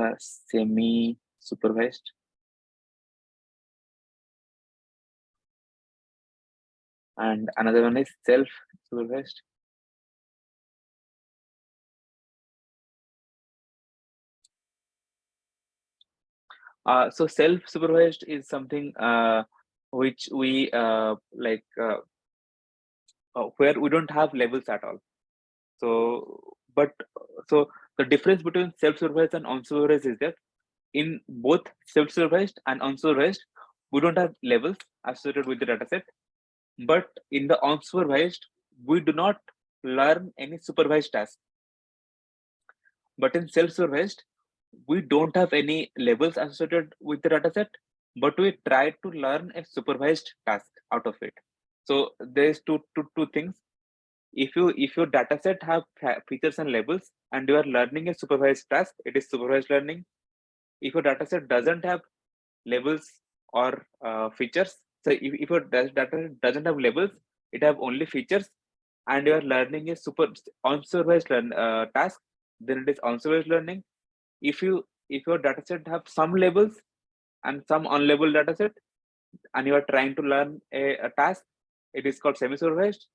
semi-supervised, and another one is self-supervised. So self-supervised is something which we where we don't have labels at all. So the difference between self-supervised and unsupervised is that in both self-supervised and unsupervised, we don't have labels associated with the dataset. But in the unsupervised, we do not learn any supervised task. But in self-supervised, we don't have any labels associated with the dataset, but we try to learn a supervised task out of it. So there's two things. If your dataset have features and labels and you are learning a supervised task, it is supervised learning. If your dataset doesn't have labels or features, so if your data doesn't have labels, it have only features, and you are learning a unsupervised task, then it is unsupervised learning. If your dataset have some labels and some unlabeled dataset, and you are trying to learn a task, it is called semi-supervised.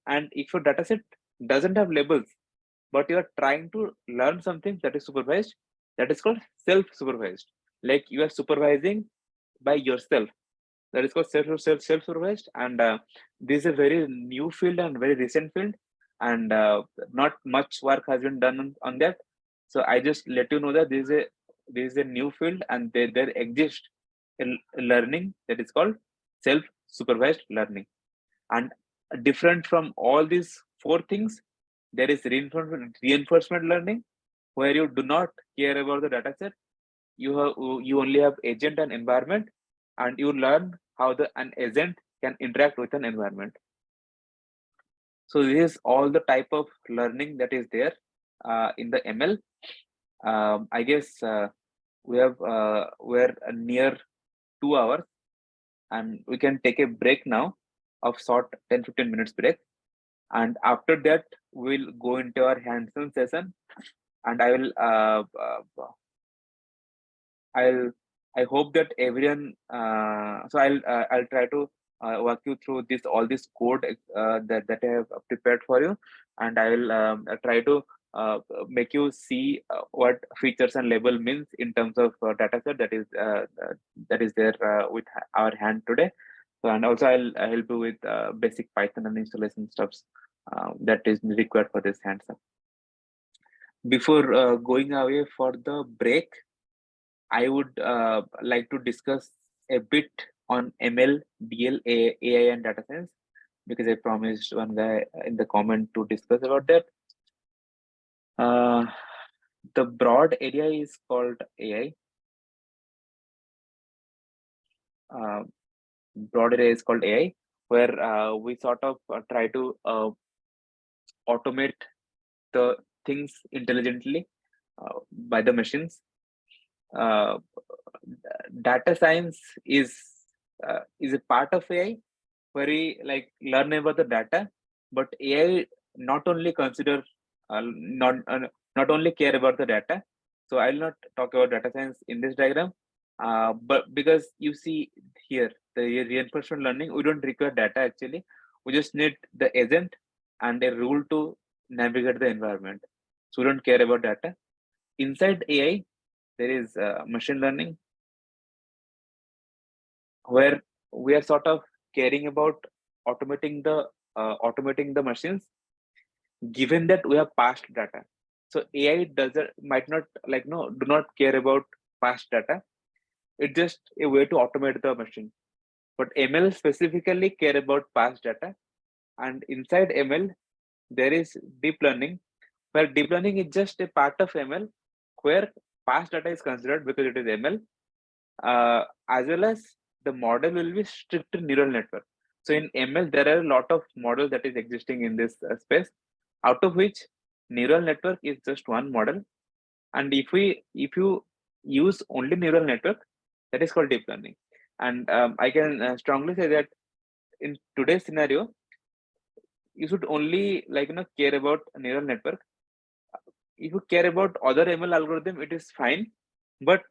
And if your dataset doesn't have labels, but you are trying to learn something that is supervised, that is called self-supervised. Like you are supervising by yourself. That is called self-supervised. And this is a very new field and very recent field, and not much work has been done on that. So I just let you know that this is a new field, and there exists a learning that is called self-supervised learning. And different from all these four things, there is reinforcement learning, where you do not care about the dataset. You only have agent and environment, and you learn how an agent can interact with an environment. So this is all the type of learning that is there in the ML. I guess we're near 2 hours, and we can take a break now of short 10-15 minutes break. And after that, we'll go into our hands-on session, and I hope that everyone. So I'll try to walk you through all this code that I have prepared for you, and I will try to make you see what features and label means in terms of dataset that is there with our hand today. So, and also I'll help you with basic Python and installation stuffs that is required for this hands-on. Before going away for the break, I would like to discuss a bit on ML, DL, AI, and data science, because I promised one guy in the comment to discuss about that. The broad area is called AI. Broad area is called AI, where we sort of try to automate the things intelligently by the machines. Data science is a part of AI, where we like learn about the data, but AI not only consider not only care about the data. So I'll not talk about data science in this diagram, but because you see here the reinforcement learning, we don't require data actually. We just need the agent and a rule to navigate the environment. So we don't care about data. Inside AI, there is machine learning, where we are sort of caring about automating the machines, given that we have past data. So AI might not do not care about past data. It's just a way to automate the machine. But ML specifically care about past data, and inside ML there is deep learning, where deep learning is just a part of ML, where past data is considered because it is ML, as well as the model will be strict neural network. So in ML, there are a lot of models that is existing in this space, out of which neural network is just one model. And if you use only neural network, that is called deep learning. And I can strongly say that in today's scenario, you should only care about neural network. If you care about other ML algorithm, it is fine, but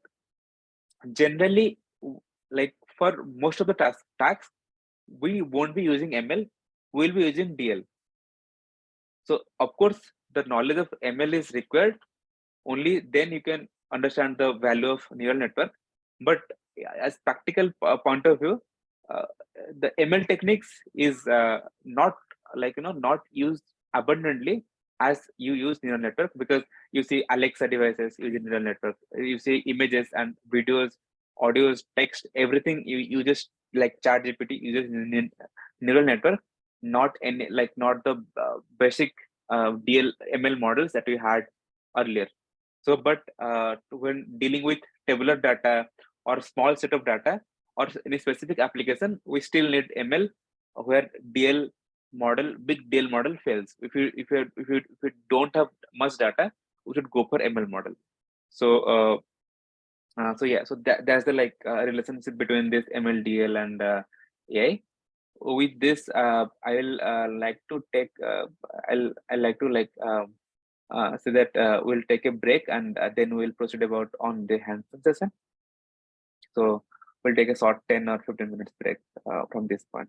generally, like for most of the tasks, we won't be using ML, we'll be using DL. So of course, the knowledge of ML is required. Only then you can understand the value of neural network. But as practical point of view, uh, the ML techniques is not not used abundantly as you use neural network, because you see Alexa devices using neural network, you see images and videos, audios, text, everything you just like chat GPT uses neural network, not any not the basic DL ML models that we had earlier. So, but when dealing with tabular data or small set of data or any specific application, we still need ML, where DL model, big DL model fails. If you don't have much data, we should go for ML model. So so yeah, so that's the relationship between this ML, DL, and AI. With this, I'll like to take I'll like to so that we'll take a break, and then we'll proceed about on the hands-on session. So we'll take a short 10 or 15 minutes break from this point.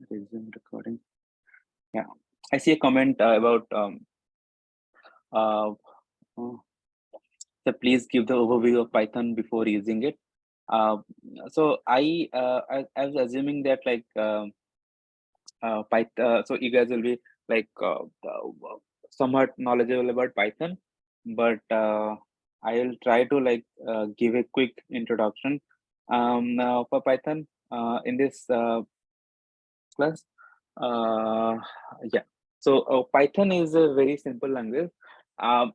resume recording. Yeah, I see a comment about uh, so please give the overview of Python before using it. So I was assuming that like Python. So you guys will be like somewhat knowledgeable about Python, but I will try to like give a quick introduction for Python in this class. Yeah. So Python is a very simple language.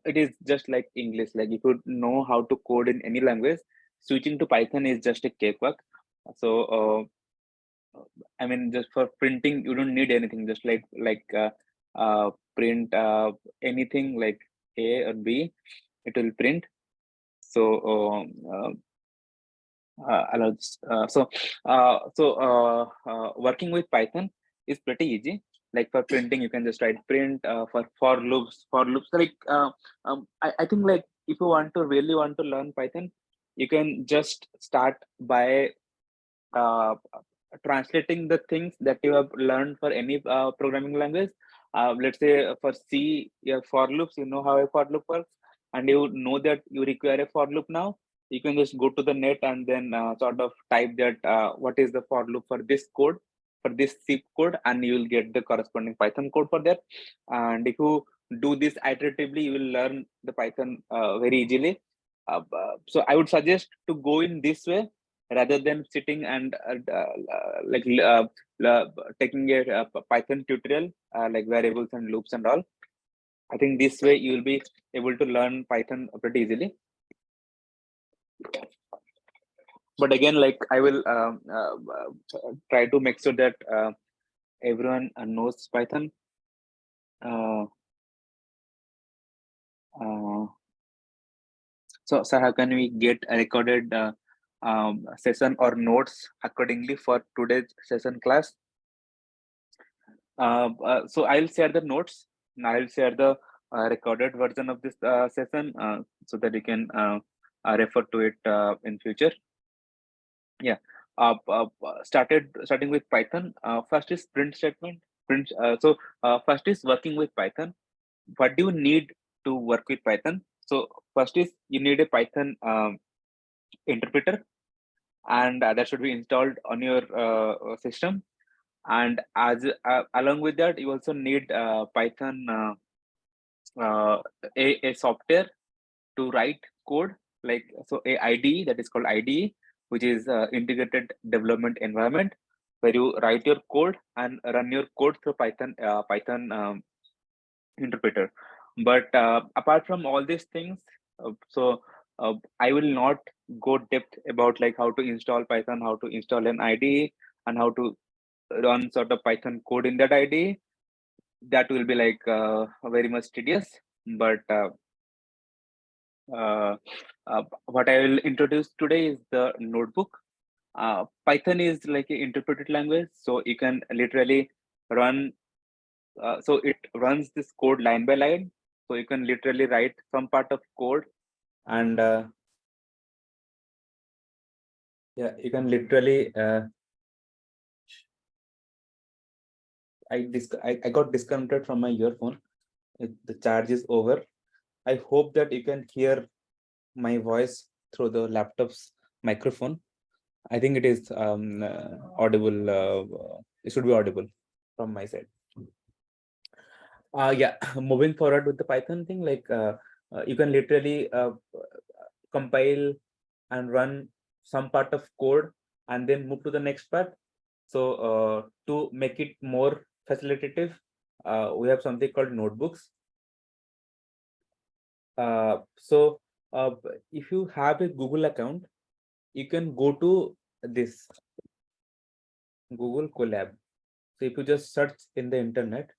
It is just like English. Like if you know how to code in any language, switching to Python is just a cakewalk. So I mean, just for printing, you don't need anything. Just print anything like A or B, it will print. So allows working with Python is pretty easy. Like for printing, you can just write print. For loops like I think like if you really want to learn Python, you can just start by uh, translating the things that you have learned for any programming language. Let's say for C, your for loops, you know how a for loop works, and you know that you require a for loop now. You can just go to the net and then sort of type that what is the for loop for this code, for this C code, and you will get the corresponding Python code for that. And if you do this iteratively, you will learn the Python very easily. So I would suggest to go in this way rather than sitting and taking a Python tutorial like variables and loops and all. I think this way you will be able to learn Python pretty easily. But again, like I will try to make sure that everyone knows Python. So how can we get a recorded session or notes accordingly for today's session class? So I'll share the notes and I'll share the recorded version of this session so that you can refer to it in future. Yeah. Starting with Python. First is print statement. First is working with Python. What do you need to work with Python? So first is you need a Python interpreter, and that should be installed on your system. And as along with that, you also need Python a software to write code, like so a IDE, that is called IDE, which is integrated development environment, where you write your code and run your code through Python interpreter. But apart from all these things, I will not go depth about like how to install Python, how to install an IDE, and how to run sort of Python code in that IDE. That will be like very much tedious. But what I will introduce today is the notebook. Python is like an interpreted language, so you can literally run. So it runs this code line by line. So you can literally write some part of code, and yeah, you can literally. I got disconnected from my earphone. The charge is over. I hope that you can hear my voice through the laptop's microphone. I think it is audible. It should be audible from my side. Yeah, moving forward with the Python thing, like you can literally compile and run some part of code and then move to the next part. So to make it more facilitative, we have something called notebooks. So if you have a Google account, you can go to this Google Colab. So if you just search in the internet,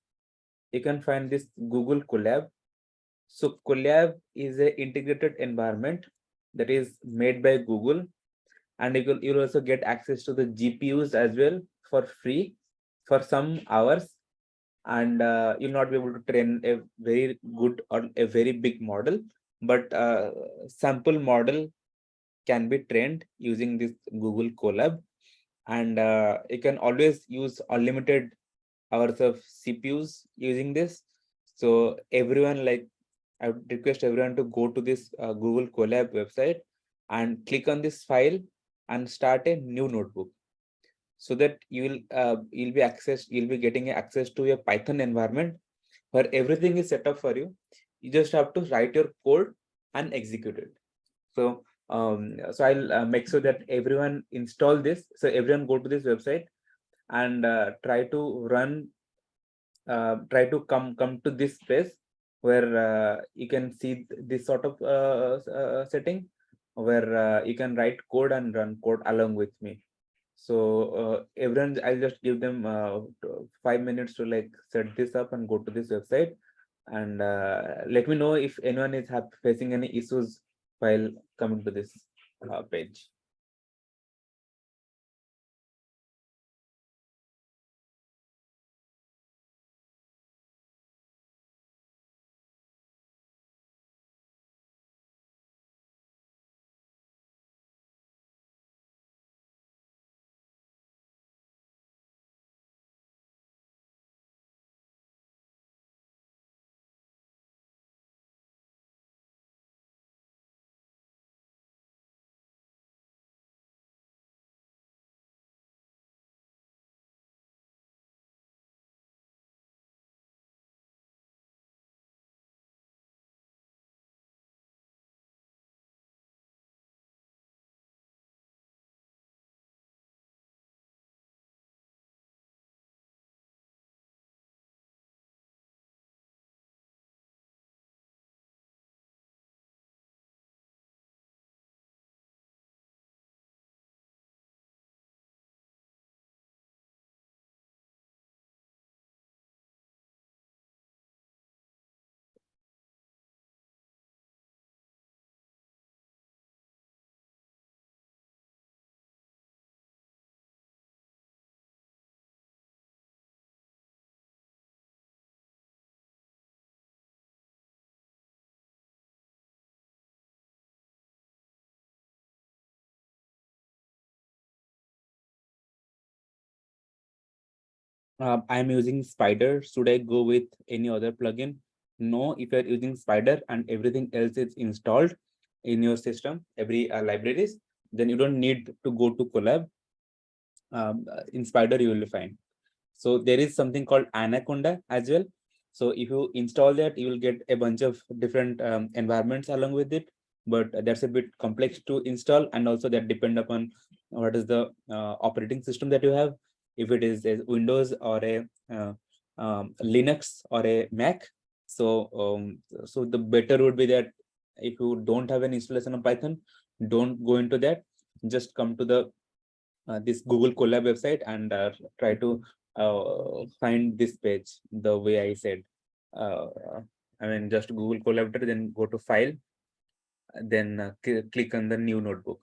you can find this Google Colab. So Colab is an integrated environment that is made by Google, and you'll also get access to the GPUs as well for free for some hours, and you'll not be able to train a very good or a very big model, but sample model can be trained using this Google Colab. and you can always use unlimited hours of CPUs using this. So everyone, like, I would request everyone to go to this Google Colab website and click on this file and start a new notebook, so that you'll be getting access to a Python environment where everything is set up for you. You just have to write your code and execute it. So I'll make sure that everyone install this. So everyone go to this website and try to come to this space where you can see this sort of setting where you can write code and run code along with me. So everyone, I'll just give them 5 minutes to like set this up and go to this website, and let me know if anyone is facing any issues while coming to this page. I'm using Spider. Should I go with any other plugin? No, if you're using Spider and everything else is installed in your system, every libraries, then you don't need to go to Collab. In Spider, you will be fine. So there is something called Anaconda as well. So if you install that, you will get a bunch of different environments along with it. But that's a bit complex to install, and also that depend upon what is the operating system that you have. If it is a Windows or a Linux or a Mac. So the better would be that if you don't have an installation of Python, don't go into that. Just come to the this Google Colab website and try to find this page the way I said. Uh, I mean, just Google Collaborator, then go to File, then click on the new notebook.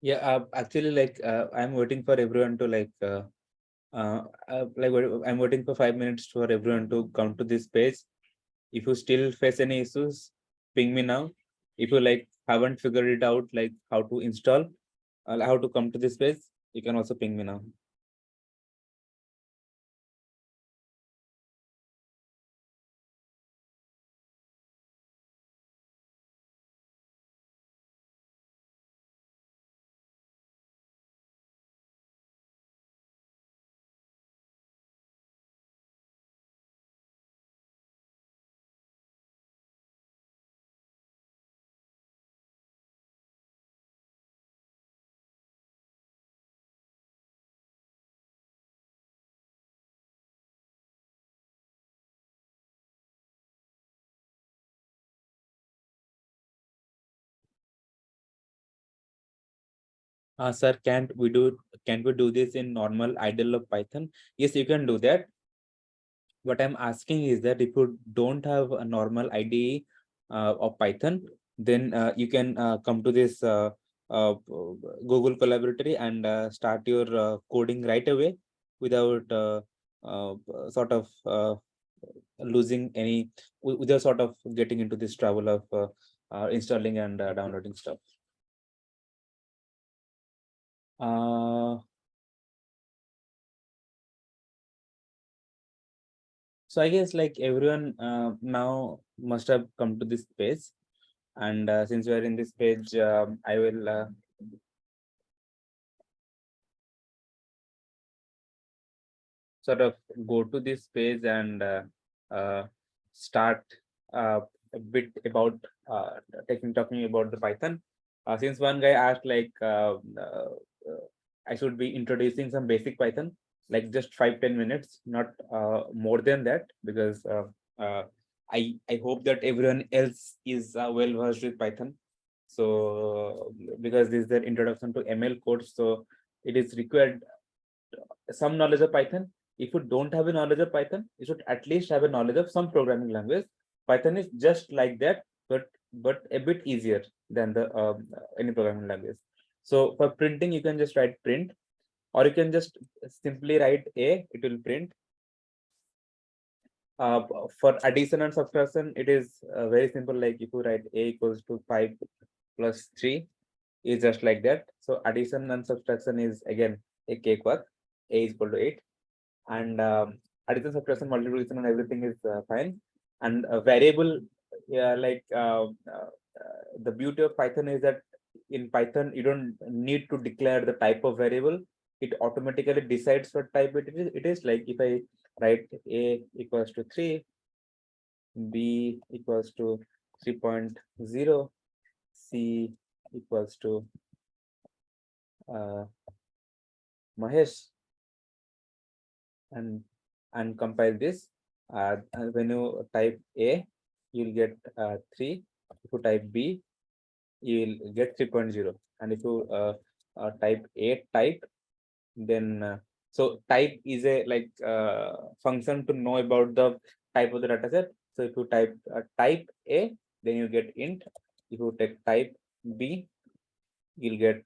Yeah, actually, like I'm waiting for everyone to I'm waiting for 5 minutes for everyone to come to this page. If you still face any issues, ping me now. If you like haven't figured it out, like how to install, how to come to this page, you can also ping me now. Sir, can't we do this in normal idle of Python? Yes, you can do that. What I'm asking is that if you don't have a normal IDE of Python, then you can come to this Google Collaboratory and start your coding right away without uh, sort of losing any, without sort of getting into this trouble of installing and downloading stuff. So I guess like everyone now must have come to this page, and since we are in this page, I will sort of go to this page and start a bit about talking about the Python. Since one guy asked like I should be introducing some basic Python, like just 5-10 minutes, not more than that, because I hope that everyone else is well versed with Python. So because this is the introduction to ML codes, so it is required some knowledge of Python. If you don't have a knowledge of Python, you should at least have a knowledge of some programming language. Python is just like that, but a bit easier than the any programming language. So for printing, you can just write print, or you can just simply write a, it will print. For addition and subtraction, it is very simple. Like if you write a equals to 5 plus 3, is just like that. So addition and subtraction is again a cakewalk. A is equal to 8, and addition, subtraction, multiplication, and everything is fine. And a variable, yeah, like the beauty of Python is that in Python you don't need to declare the type of variable. It automatically decides what type it is. It is like if I write a equals to 3, b equals to 3.0, c equals to Mahesh, and compile this. When you type A, you'll get 3. If you type B, you'll get 3.0. And if you type A type, then so type is a like function to know about the type of the dataset. So if you type type A, then you get int. If you take type B, you'll get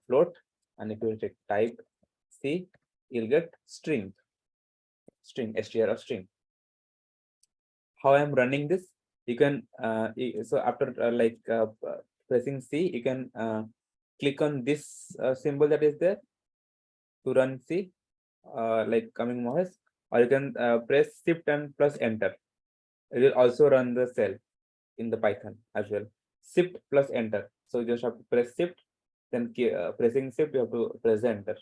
float, and if you take type C, you'll get string, str or string. How I'm running this, you can so after pressing C, you can click on this symbol that is there to run C, like coming Mohes, or you can press shift and plus enter. It will also run the cell in the Python as well. Shift plus enter. So you just have to press shift, then pressing shift, you have to press enter.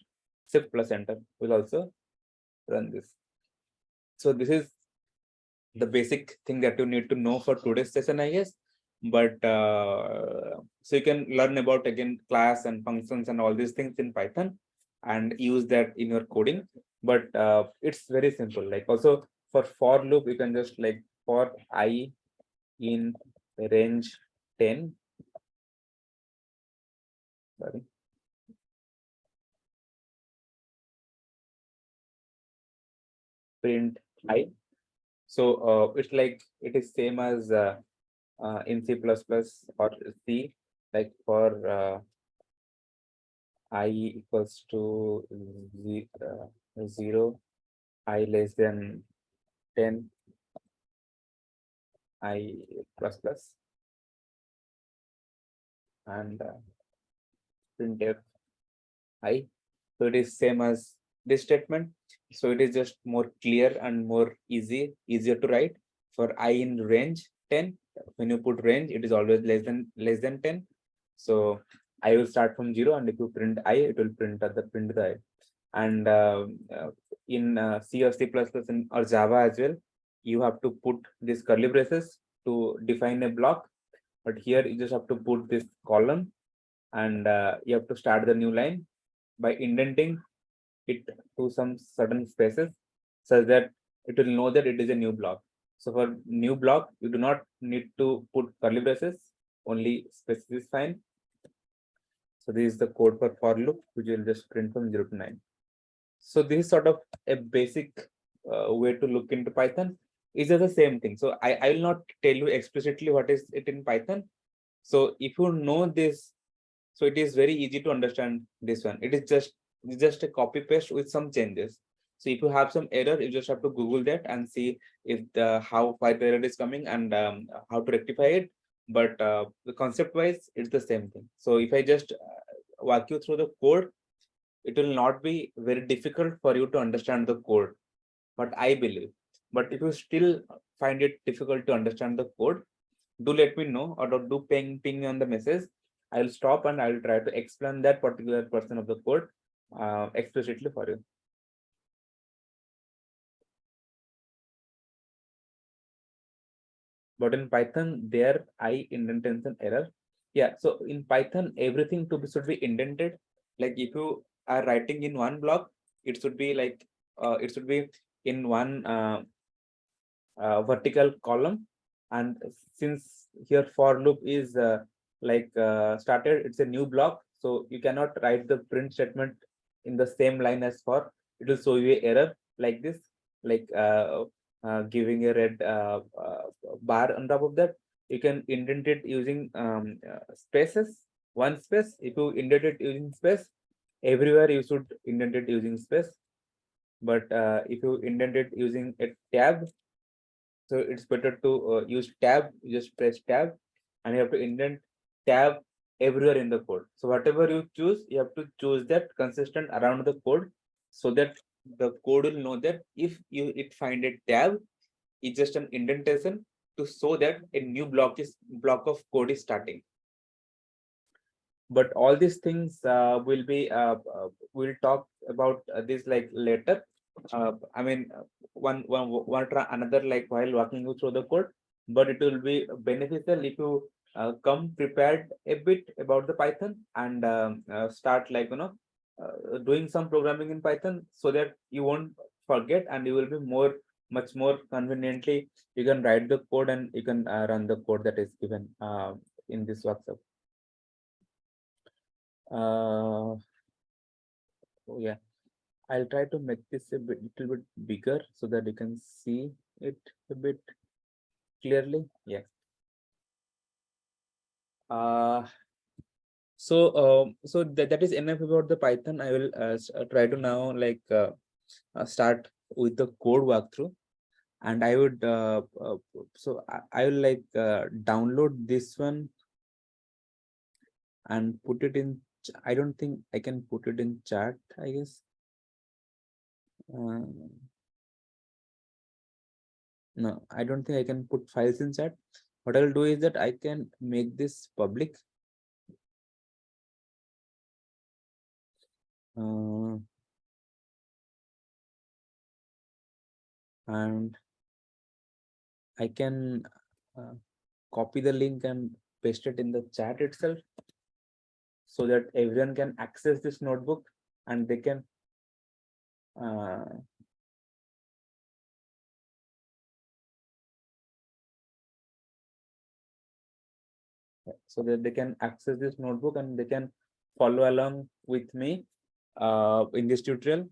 Shift plus enter will also run this. So this is the basic thing that you need to know for today's session, I guess. But so you can learn about again class and functions and all these things in Python and use that in your coding. But it's very simple. Like also for loop, you can just like for I in range 10. Sorry. Print I. So it's like it is same as in C++ or C, like for I equals to 0, I less than 10, I plus plus, and printf I. So it is same as this statement. So it is just more clear and more easier to write. For I in range 10, when you put range, it is always less than 10. So I will start from 0, and if you print I, it will print at the I. And in C or C++ or Java as well, you have to put these curly braces to define a block. But here you just have to put this column, and you have to start the new line by indenting it to some certain spaces such that it will know that it is a new block. So for new block, you do not need to put curly braces, only spaces is fine. So this is the code for loop, which will just print from 0 to 9. So this is sort of a basic way to look into Python. Is the same thing. So I will not tell you explicitly what is it in Python. So if you know this, so it is very easy to understand this one. It is just a copy paste with some changes. So if you have some error, you just have to Google that and see if why the error is coming and how to rectify it. But the concept wise, it's the same thing. So if I just walk you through the code, it will not be very difficult for you to understand the code, what I believe. But if you still find it difficult to understand the code, do let me know, or do ping me on the message. I will stop and I will try to explain that particular portion of the code explicitly for you. But in Python, there I indentation error. Yeah, so in Python, everything should be indented. Like if you are writing in one block, it should be like it should be in one vertical column. And since here for loop is started, it's a new block, so you cannot write the print statement in the same line as for. It will show you a error like this, like giving a red bar on top of that. You can indent it using spaces, one space. If you indent it using space, everywhere you should indent it using space. But if you indent it using a tab, so it's better to use tab. You just press tab and you have to indent tab everywhere in the code. So whatever you choose, you have to choose that consistent around the code, so that the code will know that if it find a tab, it's just an indentation to show that a new block of code is starting. But all these things we'll talk about this like later. I mean, another like while walking you through the code, but it will be beneficial if you come prepared a bit about the Python and start doing some programming in Python, so that you won't forget and you will be much more conveniently. You can write the code and you can run the code that is given in this workshop. Oh yeah, I'll try to make this a little bit bigger so that you can see it a bit clearly. Yeah. So that is enough about the Python. I will try to now start with the code walkthrough, and I would I will download this one and put it in. I don't think I can put it in chat, I guess. No, I don't think I can put files in chat. What I'll do is that I can make this public. And I can copy the link and paste it in the chat itself, so that everyone can access this notebook and they can access this notebook and they can follow along with me in this tutorial.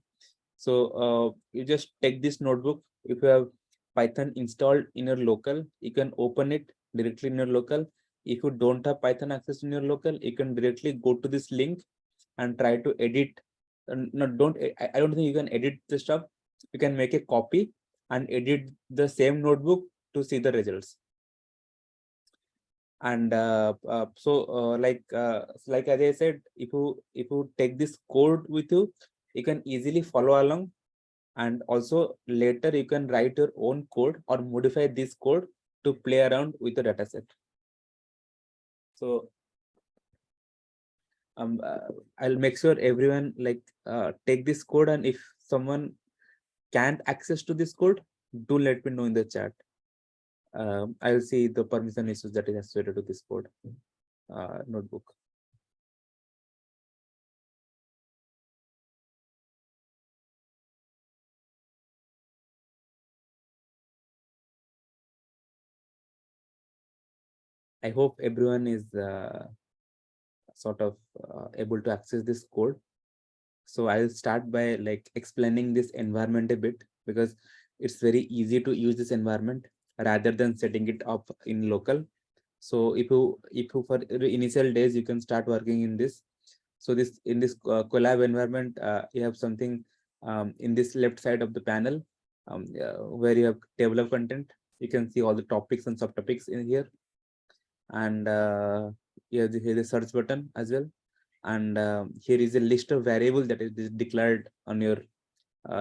So you just take this notebook. If you have Python installed in your local, you can open it directly in your local. If you don't have Python access in your local, you can directly go to this link and try to edit. No, I don't think you can edit the stuff. You can make a copy and edit the same notebook to see the results. And like as I said, if you take this code with you, you can easily follow along, and also later you can write your own code or modify this code to play around with the dataset. So I'll make sure everyone take this code, and if someone can't access to this code, do let me know in the chat. I'll see the permission issues that is associated with this code notebook. I hope everyone is sort of able to access this code. So I'll start by like explaining this environment a bit, because it's very easy to use this environment rather than setting it up in local. So if you for the initial days, you can start working in this. So this in this collab environment, you have something in this left side of the panel where you have table of content. You can see all the topics and subtopics in here, and here the search button as well. And here is a list of variables that is declared on your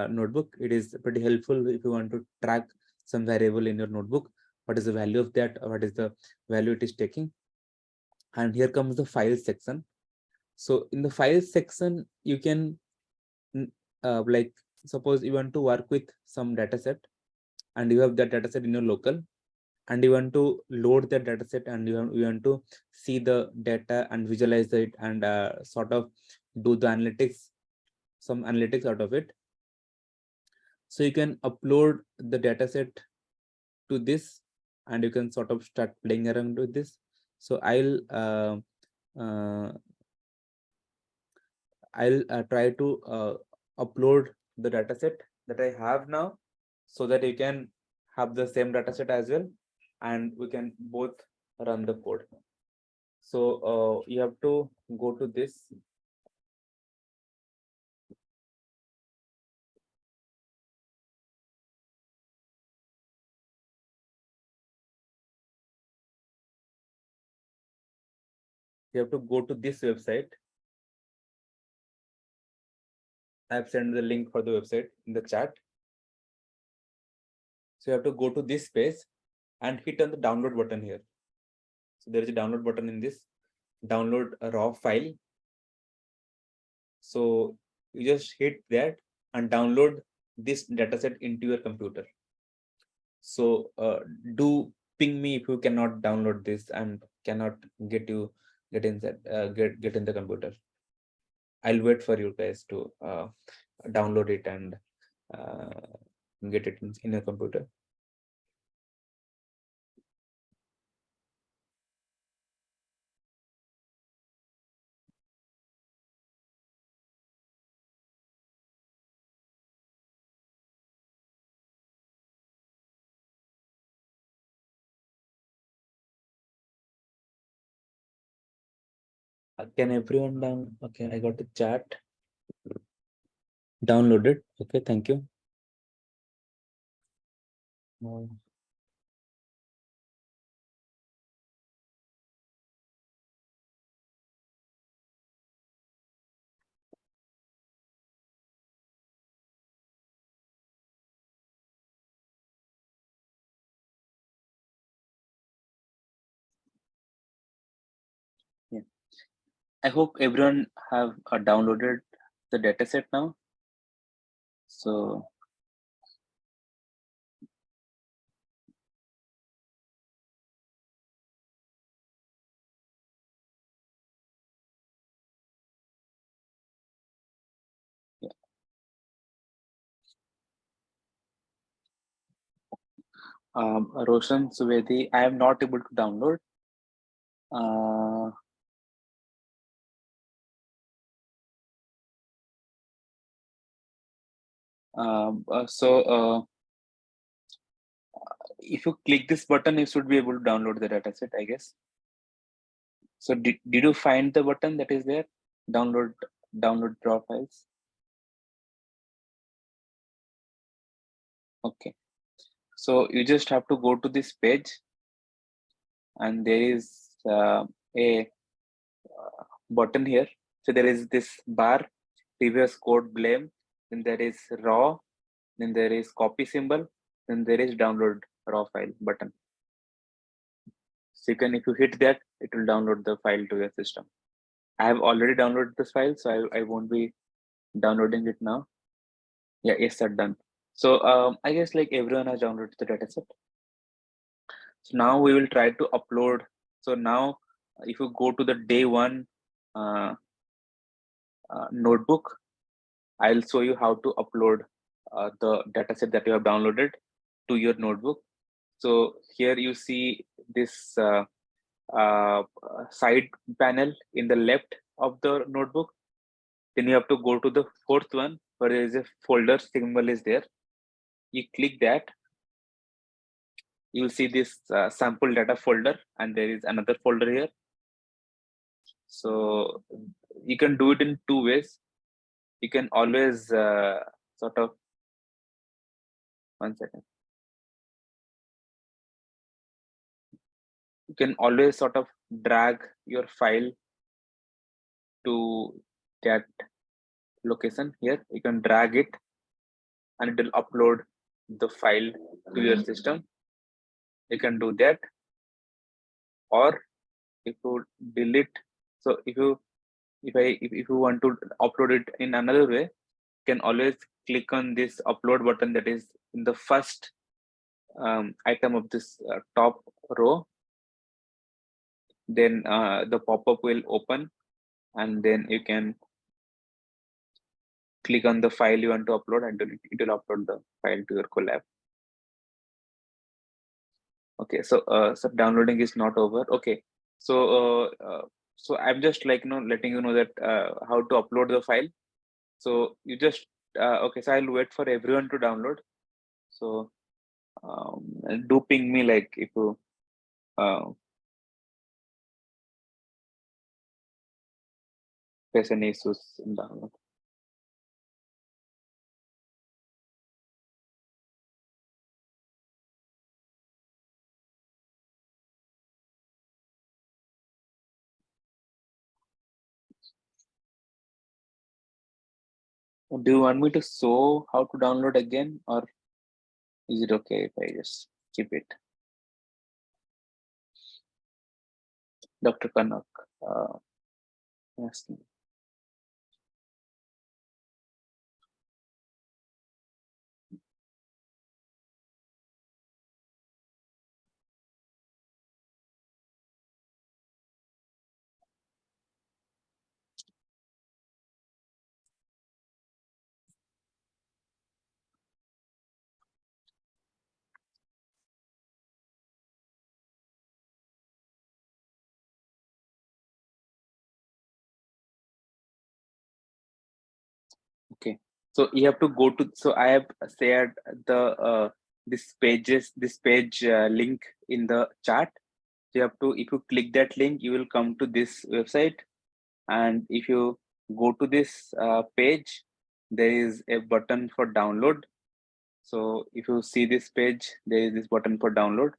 notebook. It is pretty helpful if you want to track some variable in your notebook. What is the value of that? What is the value it is taking? And here comes the file section. So in the file section, you can like suppose you want to work with some data set, and you have that data set in your local, and you want to load the data set, and you want to see the data and visualize it, and sort of do the analytics, some analytics out of it. So you can upload the data set to this, and you can sort of start playing around with this. So I'll try to upload the data set that I have now, so that you can have the same data set as well, and we can both run the code. So you have to go to this. You have to go to this website. I've sent the link for the website in the chat. So you have to go to this page and hit on the download button here. So there is a download button in this. Download a raw file. So you just hit that and download this dataset into your computer. So do ping me if you cannot download this and cannot get inside get in the computer. I'll wait for you guys to download it and get it in your computer. Can everyone down? Okay, I got the chat downloaded. Okay, thank you. Yeah, I hope everyone have downloaded the dataset now. So yeah. Roshan Suvedi, I am not able to download. So if you click this button, you should be able to download the dataset, I guess. So did you find the button that is there? Download raw files. Okay. So you just have to go to this page, and there is a button here. So there is this bar, previous code blame, then there is raw, then there is copy symbol, then there is download raw file button. So you can, if you hit that, it will download the file to your system. I have already downloaded this file, so I won't be downloading it now. Yeah, yes, sir, done. So I guess like everyone has downloaded the dataset. So now we will try to upload. So now if you go to the day one notebook, I'll show you how to upload the dataset that you have downloaded to your notebook. So here you see this side panel in the left of the notebook. Then you have to go to the fourth one where there is a folder symbol is there. You click that. You'll see this sample data folder, and there is another folder here. So you can do it in two ways. You can always sort of, one second. You can always sort of drag your file to that location here. You can drag it and it will upload the file to your system. You can do that. Or if you delete, so if you want to upload it in another way, you can always click on this upload button that is in the first item of this top row. Then the pop-up will open, and then you can click on the file you want to upload, and it will upload the file to your collab. Okay, so so downloading is not over. Okay, so so I'm just like letting you know that how to upload the file. So you just okay, so I'll wait for everyone to download. So do ping me like if you face any issues in download. Do you want me to show how to download again, or is it okay if I just keep it? Dr. Kanak asking. Okay, so you have to go to, so I have shared the this page link in the chat. So you have to, if you click that link, you will come to this website, and if you go to this page, there is a button for download. So if you see this page, there is this button for download.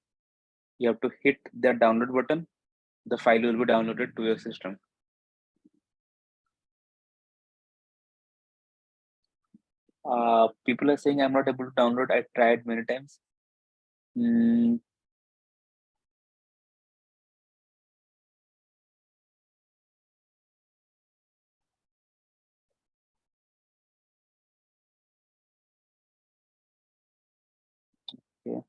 You have to hit that download button. The file will be downloaded to your system. People are saying I'm not able to download. I tried many times. Yeah.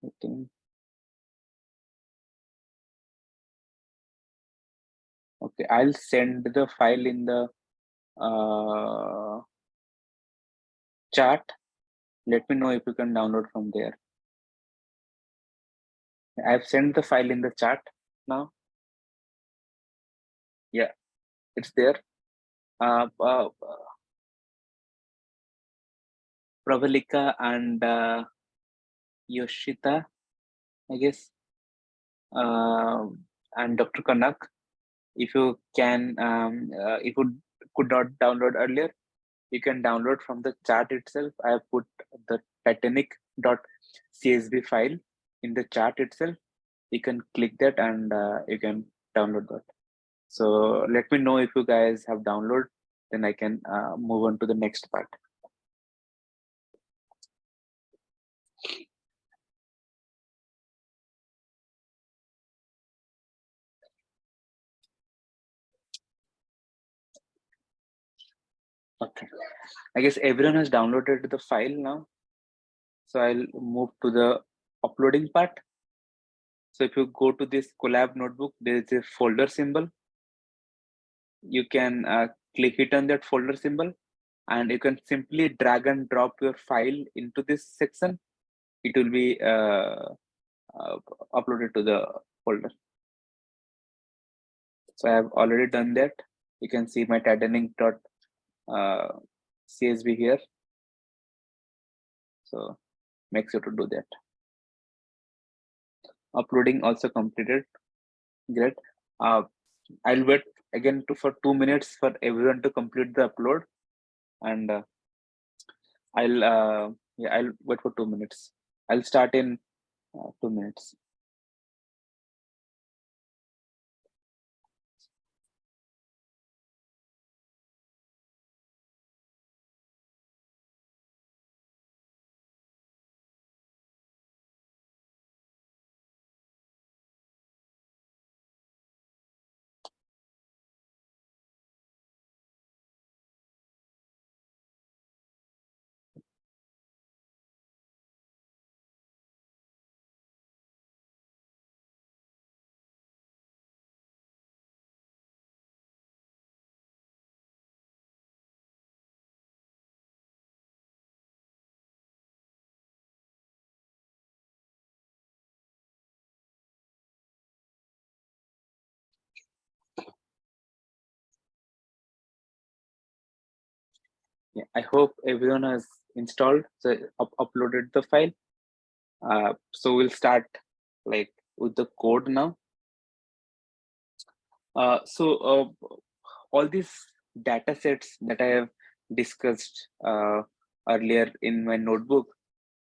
I think. Okay, I'll send the file in the chat. Let me know if you can download from there. I've sent the file in the chat now. Yeah, it's there. Pravalika and Yoshita, I guess, and Dr. Kanak. If you can, if you could not download earlier, you can download from the chat itself. I have put the Titanic.csv file in the chat itself. You can click that and you can download that. So let me know if you guys have downloaded, then I can move on to the next part. Okay, I guess everyone has downloaded the file now. So I'll move to the uploading part. So if you go to this collab notebook, there is a folder symbol. You can click it on that folder symbol, and you can simply drag and drop your file into this section. It will be uploaded to the folder. So I have already done that. You can see my tidying.csv here. So make sure to do that. Uploading also completed. Great. I'll wait again for 2 minutes for everyone to complete the upload, and I'll wait for 2 minutes. I'll start in 2 minutes. Yeah, I hope everyone has installed, so uploaded the file. So we'll start like with the code now. All these data sets that I have discussed earlier in my notebook,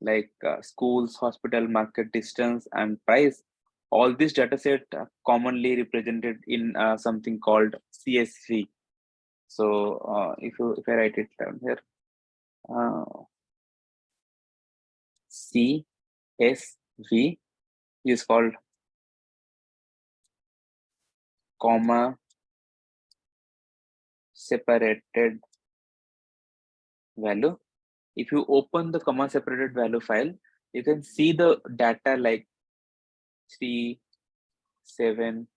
like schools, hospital, market distance, and price, all these data set are commonly represented in something called CSV. So if I write it down here, CSV is called comma separated value. If you open the comma separated value file, you can see the data like 3, 7,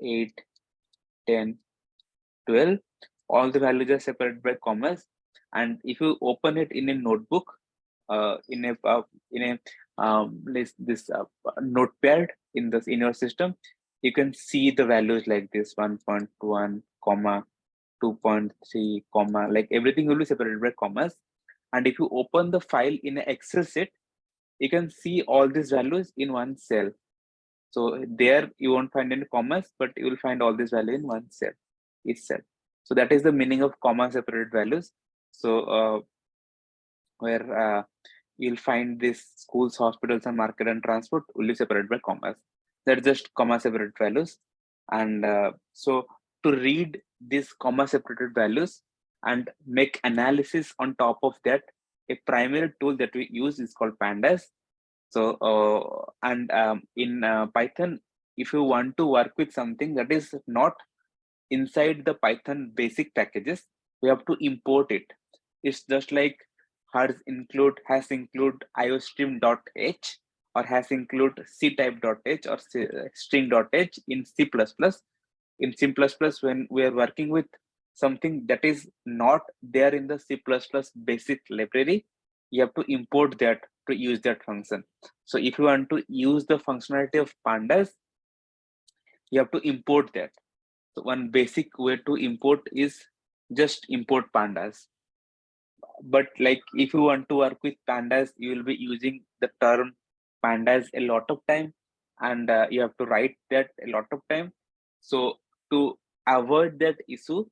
8, 10, 12. All the values are separated by commas. And if you open it in a notebook, in a notepad in your system, you can see the values like this: 1.1, comma 2.3, comma, like everything will be separated by commas. And if you open the file in an Excel sheet, you can see all these values in one cell. So there you won't find any commas, but you will find all these values in one cell, each cell. So that is the meaning of comma separated values. So where you'll find these schools, hospitals, and market and transport will be separated by commas. They're just comma separated values. And so to read these comma separated values and make analysis on top of that, a primary tool that we use is called pandas. So in Python, if you want to work with something that is not inside the Python basic packages, we have to import it. It's just like has include iostream.h or has include ctype.h or string.h in C++. In C++, when we are working with something that is not there in the C++ basic library, you have to import that to use that function. So if you want to use the functionality of pandas, you have to import that. So one basic way to import is just import pandas. But like if you want to work with pandas, you will be using the term pandas a lot of time, and you have to write that a lot of time. So to avoid that issue,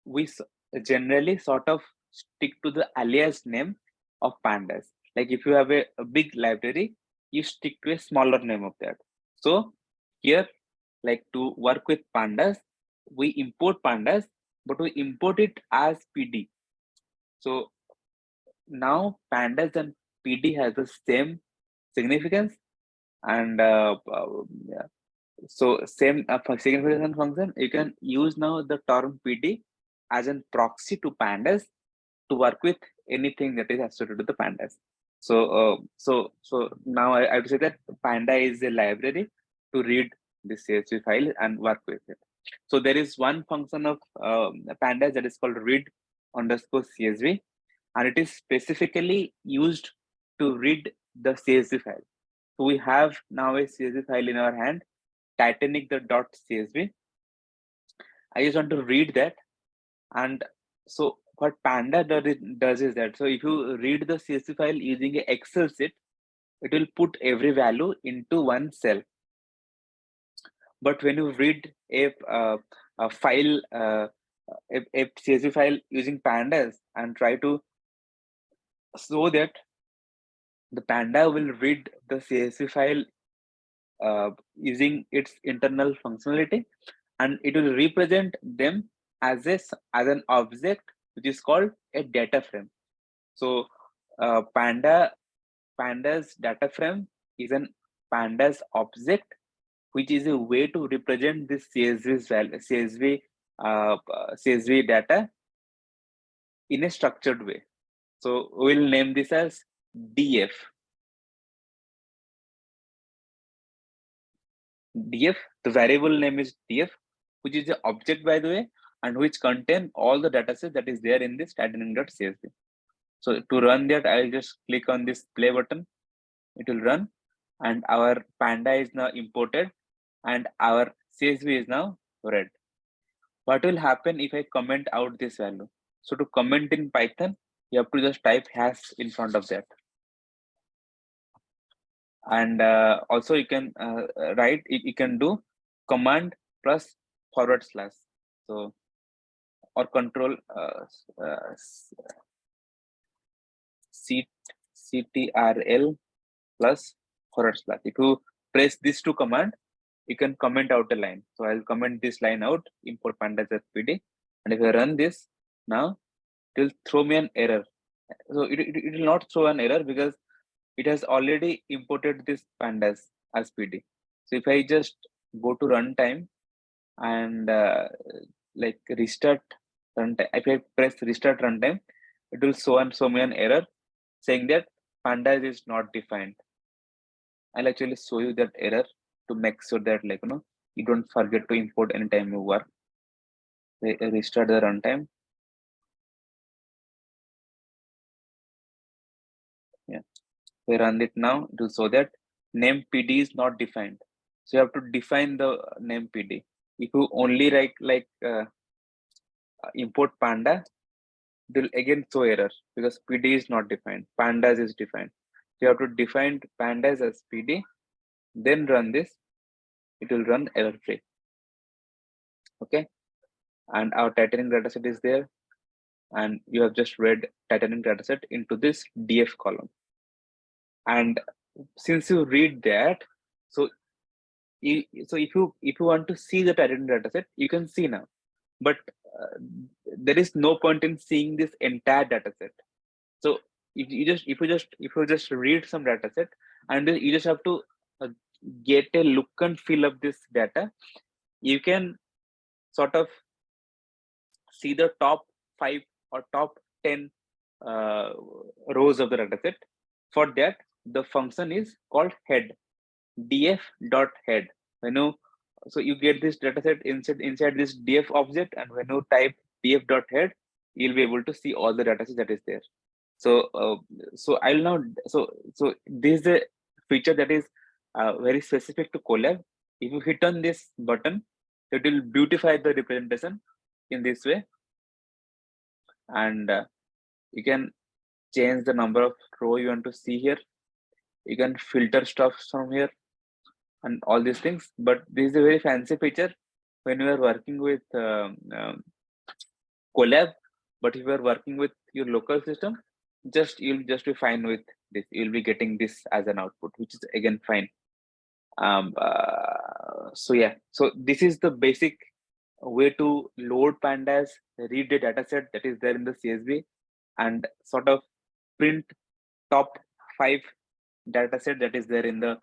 we generally sort of stick to the alias name of pandas. Like if you have a big library, you stick to a smaller name of that. So here, like to work with pandas, we import pandas, but we import it as PD. So now pandas and PD has the same significance, and yeah. So same significance function, you can use now the term PD as a proxy to pandas to work with anything that is associated with the pandas. So now I would say that panda is a library to read the CSV file and work with it. So there is one function of pandas that is called read underscore CSV, and it is specifically used to read the CSV file. So we have now a CSV file in our hand, Titanic the .csv. I just want to read that, and so what Panda does is that, so if you read the CSV file using a Excel sheet, it will put every value into one cell. But when you read a file, a CSV file using pandas and try to show that the Panda will read the CSV file using its internal functionality, and it will represent them as an object which is called a data frame. So pandas data frame is an pandas object, which is a way to represent this CSV data in a structured way. So we'll name this as DF. DF, the variable name is DF, which is the object, by the way, and which contain all the data set that is there in this Titanic.csv. So to run that, I'll just click on this play button. It will run, and our Panda is now imported, and our CSV is now read. What will happen if I comment out this value? So to comment in Python, you have to just type hash in front of that. And also you can write, you can do command plus forward slash. So, or control CTRL plus forward slash. If you press these two command, you can comment out a line. So I'll comment this line out, import pandas as PD. And if I run this now, it will throw me an error. So it will not throw an error because it has already imported this pandas as PD. So if I just go to runtime and like restart runtime, if I press restart runtime, it will show me an error saying that pandas is not defined. I'll actually show you that error to make sure that, like, you don't forget to import anytime you work. Restart the runtime. Yeah, we run it now to show that name PD is not defined. So you have to define the name PD. If you only write like import panda, it will again show error because PD is not defined. Pandas is defined. So you have to define pandas as PD, then run this. It will run error free. Okay, and our Titanic dataset is there, and you have just read Titanic dataset into this DF column. And since you read that, so if you want to see the Titanic dataset, you can see now. But there is no point in seeing this entire dataset. So if you just read some dataset, and you just have to get a look and feel of this data, you can sort of see the top 5 or top 10 rows of the dataset. For that, the function is called head, df.head. So you get this dataset inside this df object, and when you type df.head, you'll be able to see all the dataset that is there. So I'll now, so this is a feature that is very specific to Colab. If you hit on this button, it will beautify the representation in this way, and you can change the number of row you want to see here. You can filter stuff from here and all these things. But this is a very fancy feature when you are working with Colab. But if you are working with your local system, you'll just be fine with this. You'll be getting this as an output, which is again fine. So yeah, so this is the basic way to load pandas, read the dataset that is there in the CSV, and sort of print top 5 dataset that is there in the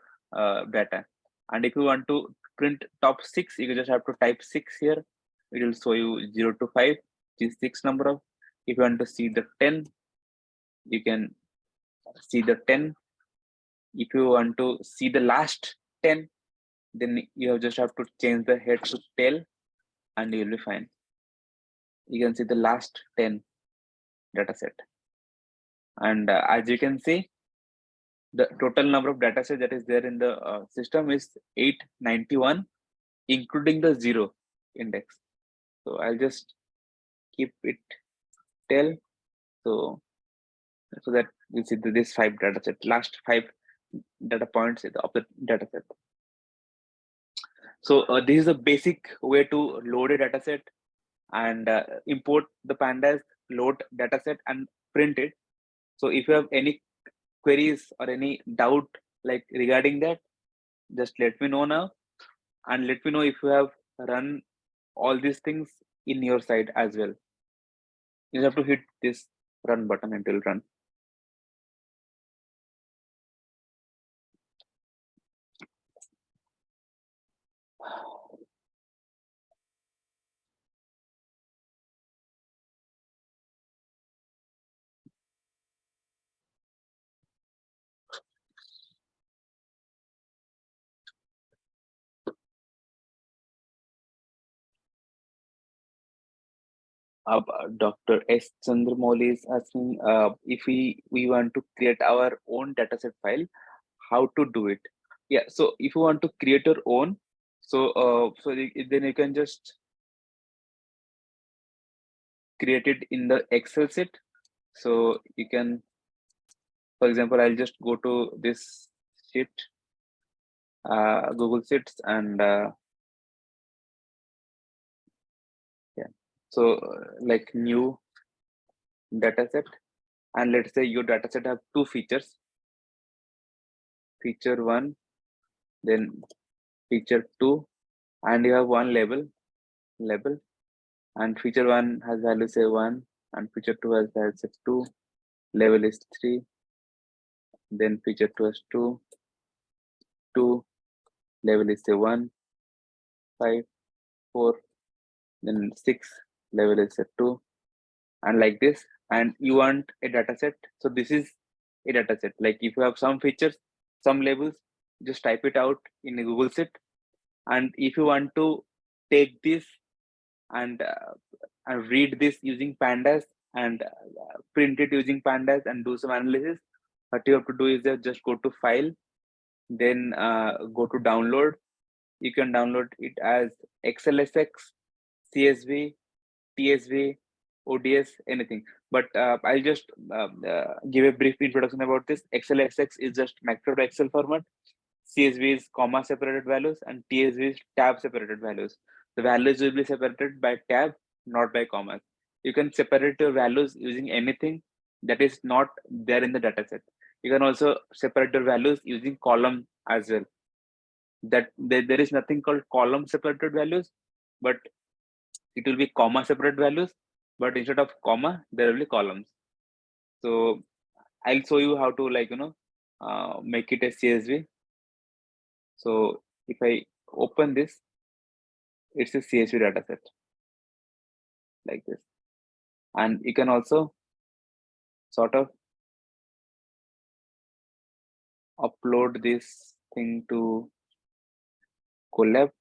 data. And if you want to print top 6, you just have to type 6 here. It will show you 0 to 5, which is 6 number of. If you want to see the 10, you can see the 10. If you want to see the last 10, then you just have to change the head to tail, and you'll be fine. You can see the last 10. data set. And as you can see, the total number of data set that is there in the system is 891, including the 0 index. So I'll just keep it tail. So that we see this 5 data set, last 5 data points of the data set. So this is a basic way to load a data set and import the pandas, load data set and print it. So if you have any queries or any doubt like regarding that, just let me know now, and let me know if you have run all these things in your side as well. You have to hit this run button until run. Dr. S. Chandramouli is asking if we want to create our own dataset file, how to do it. Yeah, so if you want to create your own, then you can just create it in the Excel sheet. So you can, for example, I'll just go to this sheet, Google Sheets, and yeah, so like new dataset, and let's say your dataset have 2 features, feature 1, then feature 2, and you have one label, and feature 1 has value say 1, and feature 2 has value say 2, label is 3, then feature 2 has 2, label is say 1, 5, 4, then 6, label is say 2, and like this. And you want a data set, so this is a data set. Like if you have some features, some labels, just type it out in a Google Sheet. And if you want to take this and read this using pandas and print it using pandas and do some analysis, what you have to do is just go to file, then go to download. You can download it as XLSX, CSV, TSV, ODS, anything. But I'll just give a brief introduction about this. XLSX is just macro to Excel format. CSV is comma separated values, and TSV is tab separated values. The values will be separated by tab, not by commas. You can separate your values using anything that is not there in the dataset. You can also separate your values using column as well. That there is nothing called column separated values, but it will be comma separate values, but instead of comma there will be columns. So I'll show you how to make it a CSV. So if I open this, it's a CSV dataset like this, and you can also sort of upload this thing to Colab.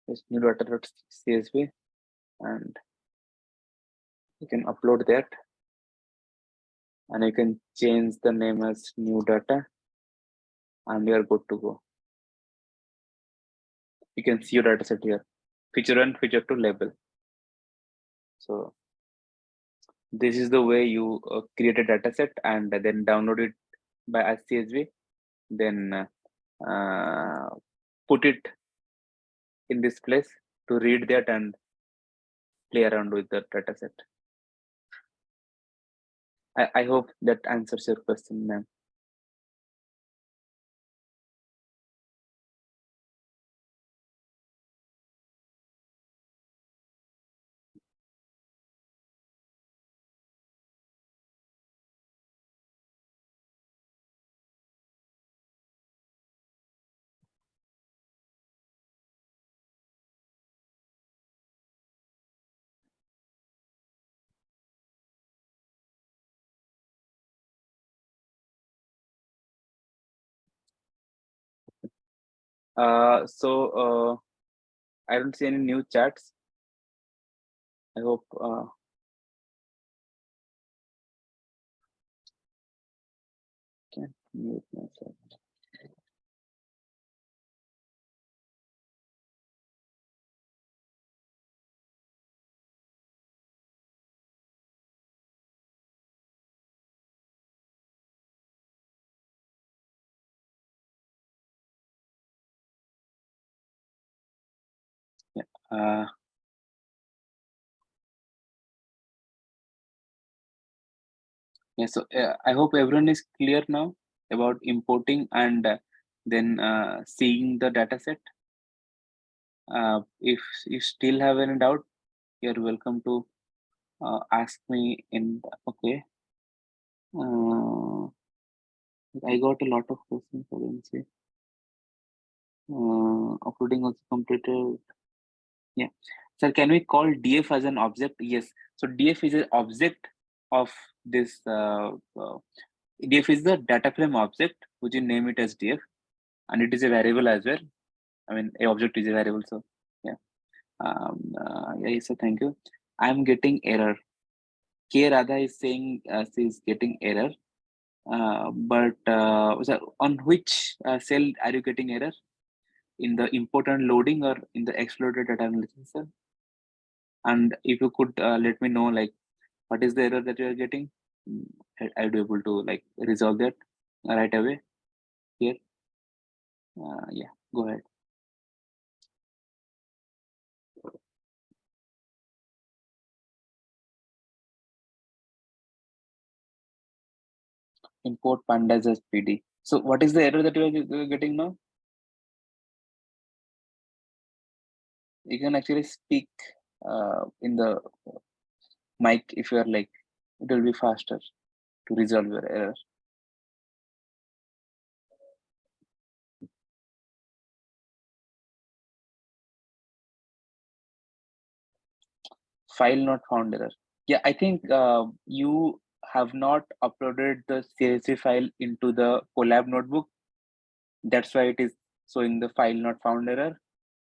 This new data.csv, and you can upload that, and you can change the name as new data, and you are good to go. You can see your dataset here, feature 1, feature 2, label. So this is the way you create a dataset and then download it by as CSV, then put it in this place to read that and play around with the dataset. I hope that answers your question, ma'am. I don't see any new chats. I hope. Can mute myself. Yeah. Yeah. So I hope everyone is clear now about importing and then seeing the data set. If you still have any doubt, you're welcome to ask me in. Okay. I got a lot of questions. I didn't see. Uploading also completed. Yeah. Sir, can we call DF as an object? Yes. So DF is an object of this. DF is the data frame object, which you name it as DF, and it is a variable as well. I mean, a object is a variable. So yeah. Yeah. So thank you. I'm getting error. K Radha is saying she's getting error. So on which cell are you getting error? In the import and loading or in the exploited data analysis cell? And if you could let me know, like, what is the error that you are getting? I'll be able to like resolve that right away here. Yeah, go ahead. Import pandas as PD. So what is the error that you are getting now? You can actually speak in the mic if you are like, it will be faster to resolve your error. File not found error. Yeah, I think you have not uploaded the CSV file into the Colab notebook. That's why it is showing the file not found error.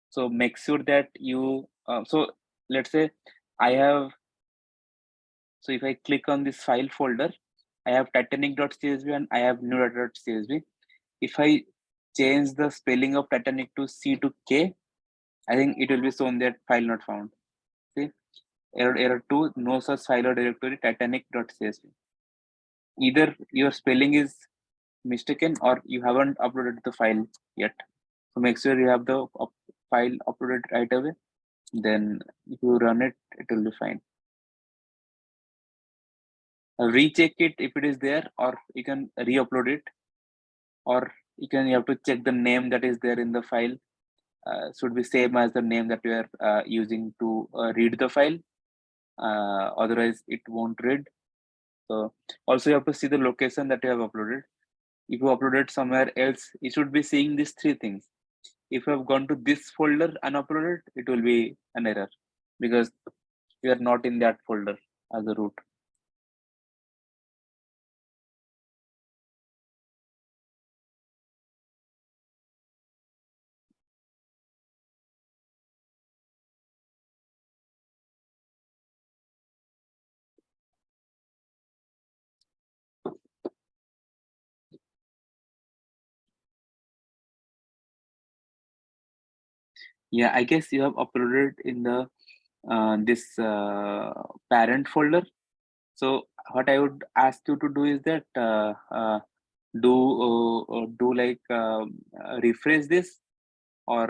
So make sure that you, so let's say I have, so if I click on this file folder, I have titanic.csv and I have new.csv. If I change the spelling of Titanic to C to K, I think it will be shown that file not found. See, error 2, no such file or directory titanic.csv. Either your spelling is mistaken or you haven't uploaded the file yet. So make sure you have the file uploaded right away. Then if you run it, it will be fine. Recheck it if it is there, or you can re-upload it, or you have to check the name that is there in the file should be same as the name that you are using to read the file. Otherwise, it won't read. So also you have to see the location that you have uploaded. If you uploaded somewhere else, you should be seeing these three things. If you have gone to this folder and uploaded, it will be an error because you are not in that folder as a root. Yeah, I guess you have uploaded in the this parent folder. So what I would ask you to do is that do like refresh this, or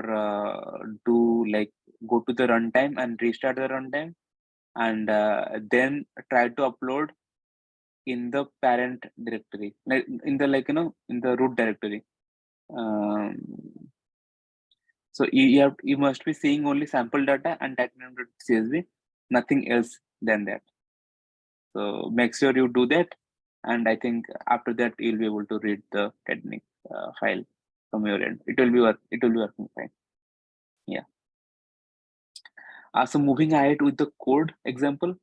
do like go to the runtime and restart the runtime, and then try to upload in the parent directory, like in the in the root directory. Um, so you must be seeing only sample data and titanium.csv, nothing else than that. So make sure you do that, and I think after that you'll be able to read the Titanic file from your end. It will be working fine. Yeah. So moving ahead with the code example.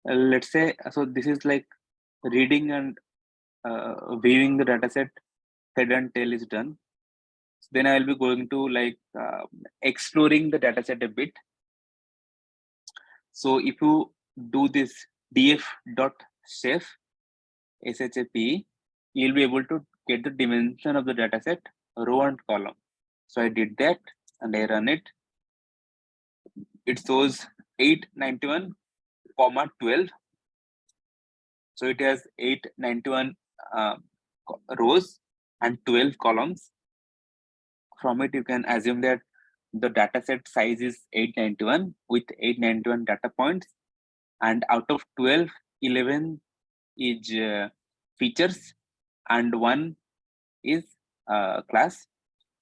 Let's say, so this is like reading and viewing the data set head and tail is done. So then I will be going to like exploring the dataset a bit. So if you do this df.shape, SHAP, you'll be able to get the dimension of the dataset, row and column. So I did that and I run it. It shows 891, 12. So it has 891 rows and 12 columns. From it, you can assume that the dataset size is 891 with 891 data points, and out of 12, 11 is features and 1 is class.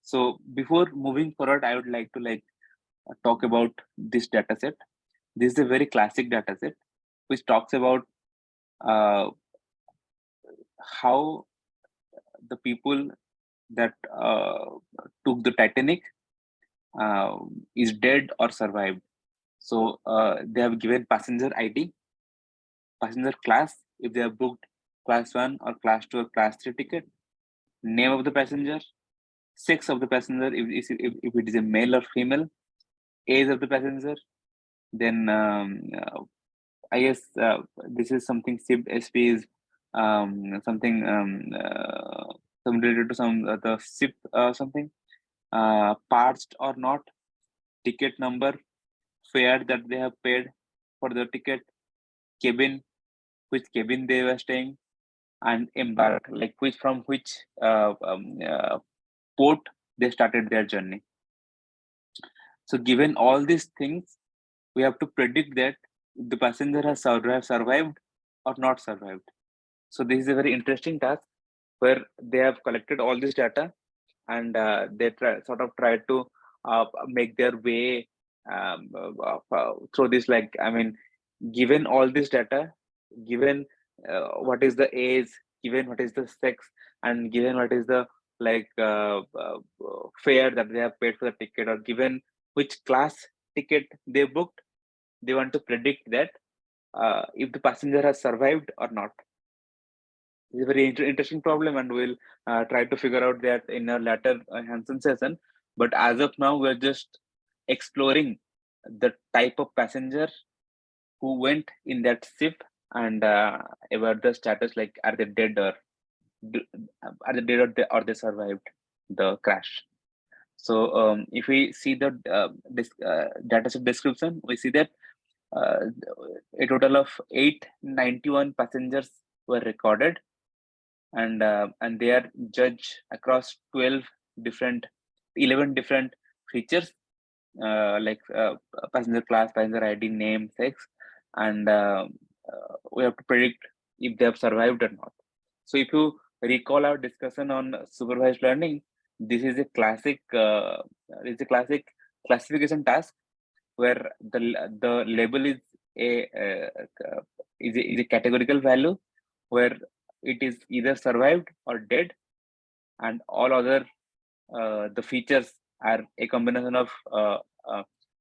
So before moving forward, I would like to talk about this dataset. This is a very classic dataset which talks about how the people that took the Titanic is dead or survived. So they have given passenger ID, passenger class, if they have booked class 1 or class 2 or class 3 ticket, name of the passenger, sex of the passenger, if it is a male or female, age of the passenger, then I guess this is something SIP SP is something some related to some the SIP something parched or not, ticket number, fare that they have paid for the ticket, cabin, which cabin they were staying, and embark, like from which port they started their journey. So given all these things, we have to predict that the passenger has survived or not survived. So this is a very interesting task where they have collected all this data and they try to make their way through this. Like, I mean, given all this data, given what is the age, given what is the sex, and given what is the fare that they have paid for the ticket, or given which class ticket they booked, they want to predict that if the passenger has survived or not. It's a very interesting problem, and we'll try to figure out that in a later Hansen session. But as of now, we're just exploring the type of passenger who went in that ship and about the status, like are they dead or are they survived the crash. So if we see the dataset description, we see that a total of 891 passengers were recorded, and they are judged across 11 different features, like passenger class, passenger ID, name, sex, and we have to predict if they have survived or not. So if you recall our discussion on supervised learning, this is a classic classification task where the label is a categorical value where it is either survived or dead, and all other the features are a combination of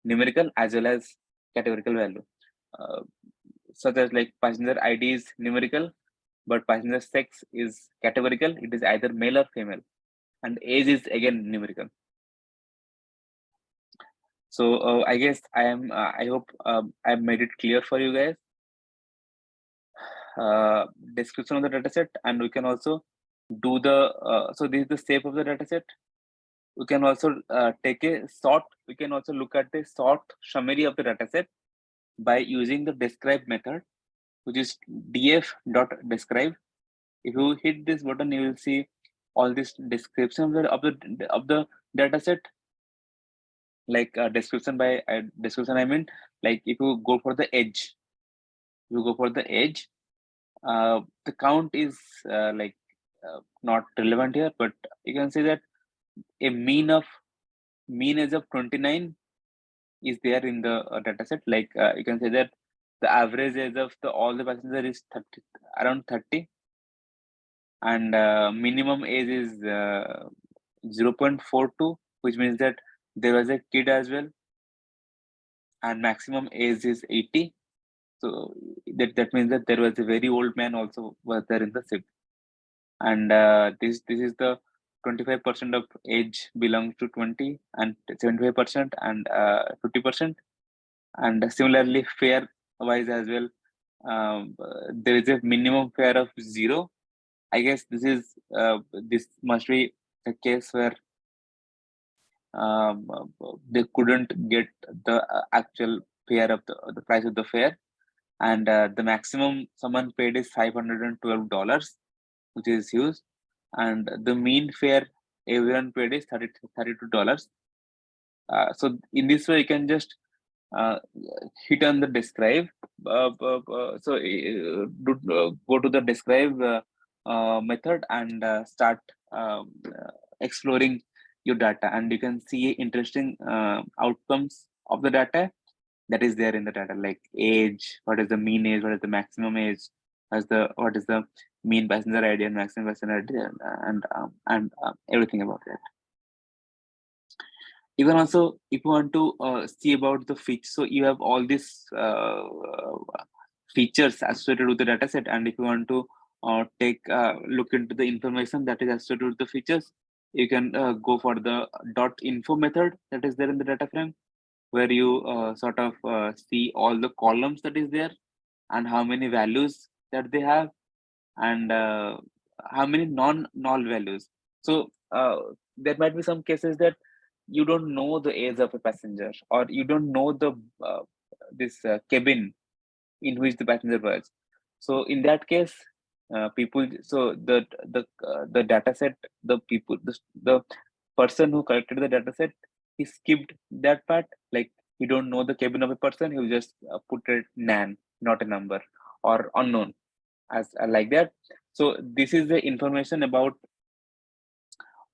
numerical as well as categorical value, such as like passenger ID is numerical, but passenger sex is categorical. It is either male or female, and age is again numerical. So I guess I hope I made it clear for you guys. Description of the dataset, and we can also do the so this is the shape of the dataset. We can also take a sort. We can also look at the sort summary of the dataset by using the describe method, which is df.describe. If you hit this button, you will see all this description of the dataset. Like description by description, I mean, like if you go for the edge, the count is not relevant here, but you can say that a mean age of 29 is there in the dataset. Like you can say that the average age of all the passengers is around 30, and minimum age is 0.42, which means that there was a kid as well, and maximum age is 80. So that means that there was a very old man also was there in the ship. And this is the 25% of age belongs to 20 and 75% and 50%. And similarly, fare wise as well, there is a minimum fare of 0. I guess this must be a case where they couldn't get the actual fare of the price of the fare, and the maximum someone paid is $512, which is huge, and the mean fare everyone paid is $32. So in this way, you can just uh, hit on the describe. Go to the describe method and start exploring your data, and you can see interesting outcomes of the data that is there in the data, like age, what is the mean age, what is the maximum age, what is the mean passenger ID and maximum passenger ID, and everything about that. Even also, if you want to see about the feature, so you have all these features associated with the dataset, and if you want to take look into the information that is associated with the features, you can go for the .info method that is there in the data frame, where you sort of see all the columns that is there and how many values that they have, and how many non-null values. So there might be some cases that you don't know the age of a passenger, or you don't know the this cabin in which the passenger was. So in that case, the data set, the person who collected the data set, he skipped that part. Like, he don't know the cabin of a person, he will just put a nan, not a number, or unknown, as like that. So this is the information about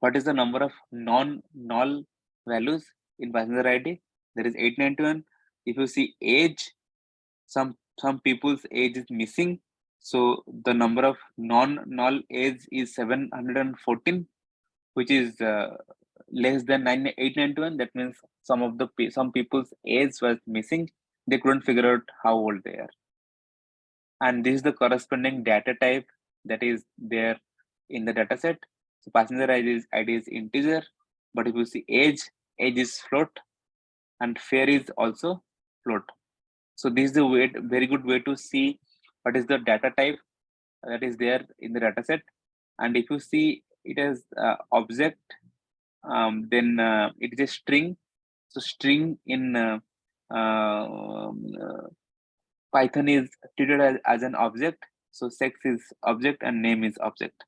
what is the number of non-null values in passenger ID. There is 891. If you see age, some people's age is missing, so the number of non-null age is 714, which is less than 891. That means some people's age was missing. They couldn't figure out how old they are, and this is the corresponding data type that is there in the data set. So passenger ID is integer, but if you see age is float, and fare is also float. So this is the very good way to see what is the data type that is there in the data set. And if you see it as object, then it is a string. So string in Python is treated as an object. So sex is object and name is object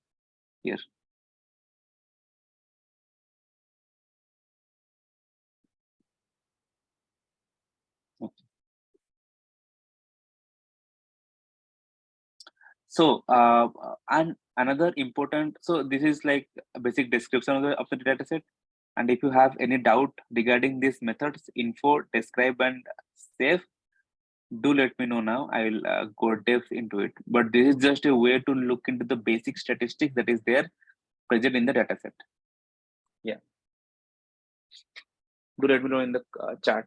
here. So and another important, so this is like a basic description of the data set. And if you have any doubt regarding these methods, info, describe, and save, do let me know now. I will go depth into it. But this is just a way to look into the basic statistics that is there present in the data set. Yeah. Do let me know in the chat.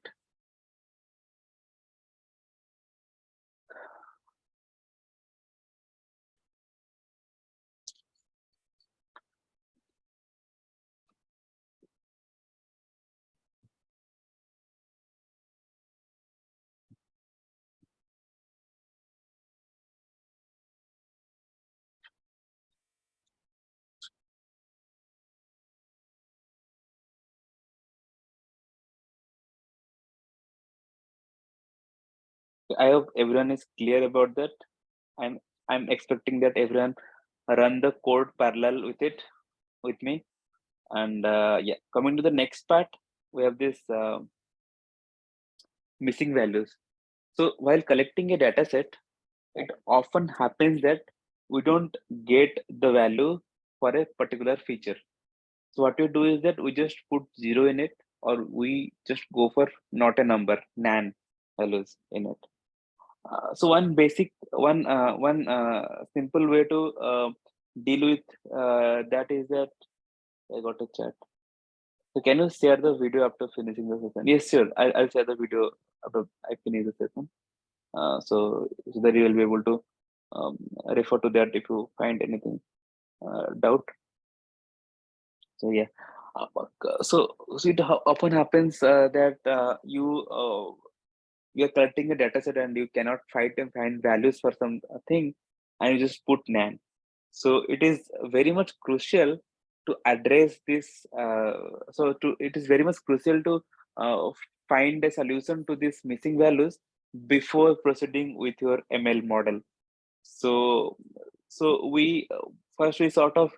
I hope everyone is clear about that. I'm expecting that everyone run the code parallel with it with me. And yeah, coming to the next part, we have this missing values. So while collecting a data set, it often happens that we don't get the value for a particular feature. So what we do is that we just put 0 in it, or we just go for not a number, nan values in it. So one simple way to deal with that is that I got a chat. So can you share the video after finishing the session? Yes, sure. I'll share the video after I finish the session. So that you will be able to refer to that if you find anything doubt. So yeah, so it often happens that you're collecting a data set and you cannot find values for some thing, and you just put nan. So it is very much crucial to address this. It is very much crucial to find a solution to these missing values before proceeding with your ML model. So we first we sort of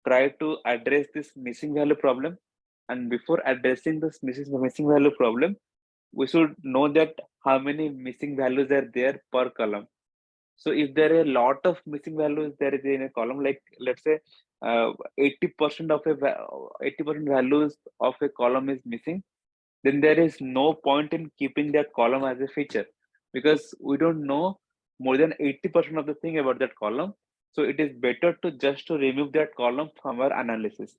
try to address this missing value problem, and before addressing this missing value problem, we should know that how many missing values are there per column. So if there are a lot of missing values there is in a column, like let's say 80% of 80% values of a column is missing, then there is no point in keeping that column as a feature, because we don't know more than 80% of the thing about that column. So it is better to just to remove that column from our analysis.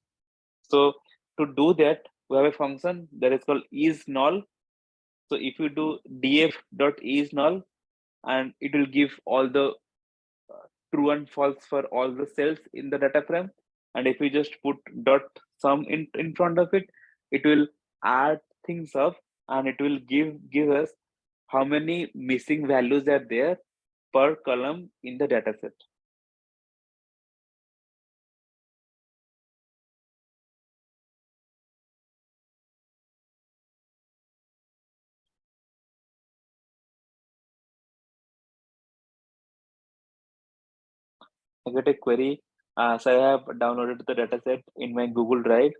So to do that, we have a function that is called is null. So if you do df.isNull, and it will give all the true and false for all the cells in the data frame. And if we just put dot sum in front of it, it will add things up, and it will give us how many missing values are there per column in the data set. I get a query. So I have downloaded the dataset in my Google Drive.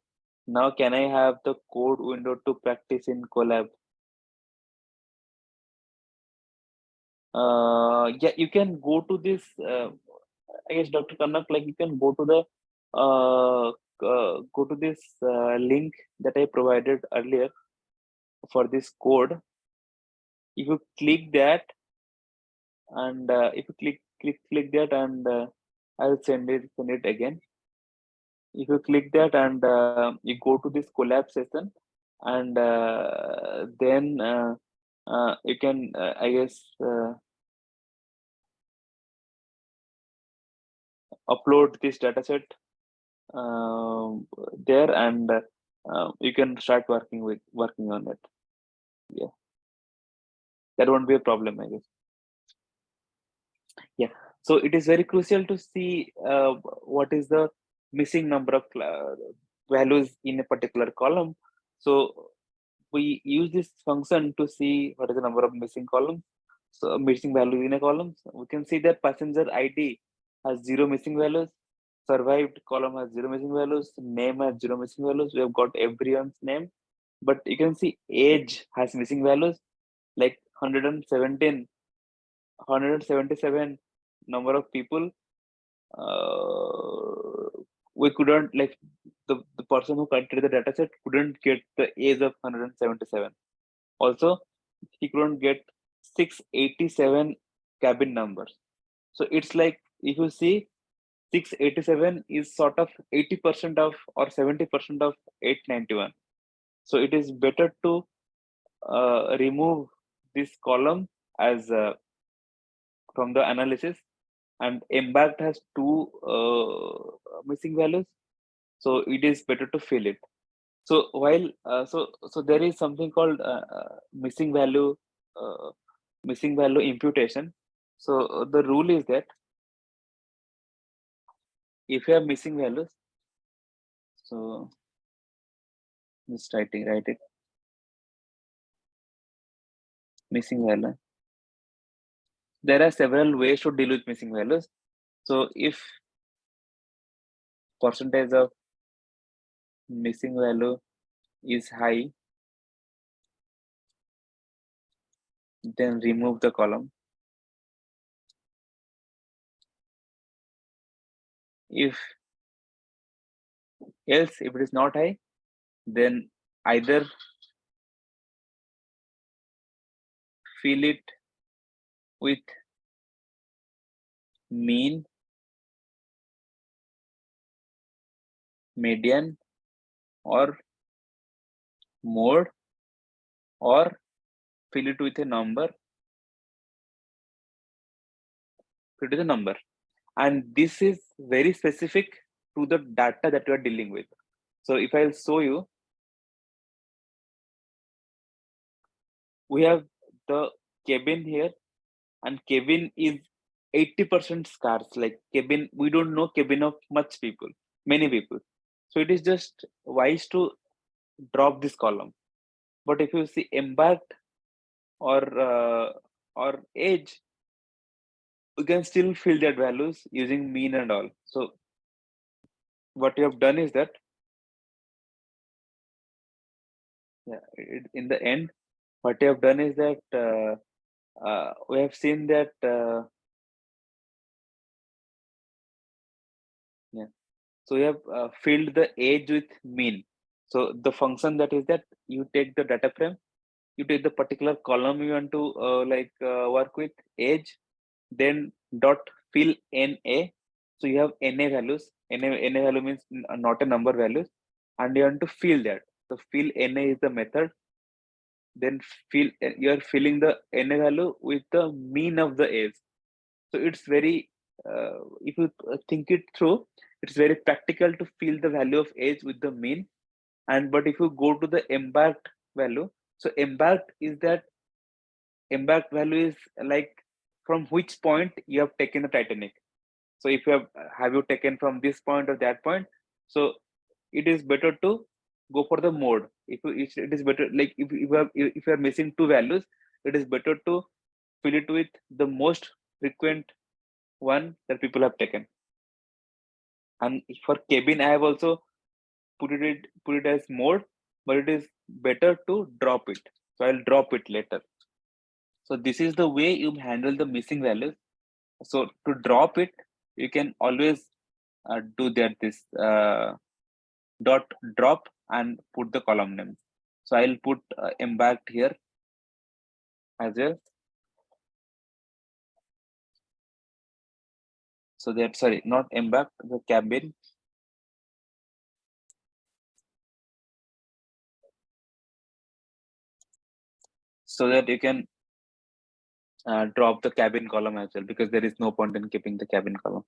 Now, can I have the code window to practice in Colab? Yeah, you can go to this. I guess Dr. Kanak, like you can go to the go to this link that I provided earlier for this code. If you click that, and if you click that, and I'll send it again. If you click that and you go to this collab session, and then you can I guess upload this dataset there, and you can start working on it. Yeah, that won't be a problem, I guess. Yeah, so it is very crucial to see what is the missing number of values in a particular column. So we use this function to see what is the number of missing columns, so missing values in a column. So we can see that passenger ID has 0 missing values, survived column has 0 missing values, name has 0 missing values. We have got everyone's name, but you can see age has missing values, like 117, 177 number of people. We couldn't, like, the person who collected the dataset couldn't get the age of 177. Also, he couldn't get 687 cabin numbers. So it's like, if you see, 687 is sort of 80% of or 70% of 891. So it is better to remove this column as from the analysis. And embarked has 2 missing values, so it is better to fill it. So while so there is something called missing value imputation. So the rule is that if you have missing values, so just write it missing value. There are several ways to deal with missing values. So if percentage of missing value is high, then remove the column. If it is not high, then either fill it with mean, median, or mode, or fill it with a number, and this is very specific to the data that you are dealing with. So if I'll show you, we have the cabin here, and cabin is 80% scarce. Like cabin, we don't know cabin of many people. So it is just wise to drop this column. But if you see embarked or age, you can still fill that values using mean and all. So what you have done is that, in the end, what you have done is that we have seen that so we have filled the age with mean. So the function that is that you take the data frame, you take the particular column you want to work with, age, then dot fill NA. So you have NA values. NA value means not a number values, and you want to fill that. So fill NA is the method. Then you are filling the NA value with the mean of the age. So it's very if you think it through, it's very practical to fill the value of age with the mean. And but if you go to the embarked value, so embarked value is like from which point you have taken the Titanic. So if you have you taken from this point or that point, so it is better to go for the mode. It is better, like if you are missing two values, it is better to fill it with the most frequent one that people have taken. And for cabin, I have also put it as mode, but it is better to drop it. So I'll drop it later. So this is the way you handle the missing values. So to drop it, you can always do that this dot drop and put the column name. So I'll put embarked here as well. So that, sorry, not embarked, the cabin. So that you can drop the cabin column as well, because there is no point in keeping the cabin column.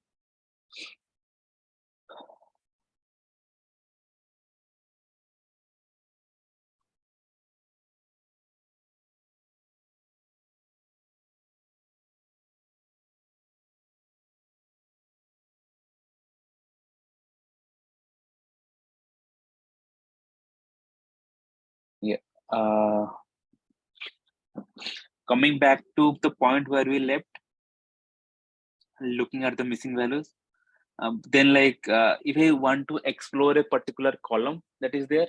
Yeah. Coming back to the point where we left, looking at the missing values, then if I want to explore a particular column that is there,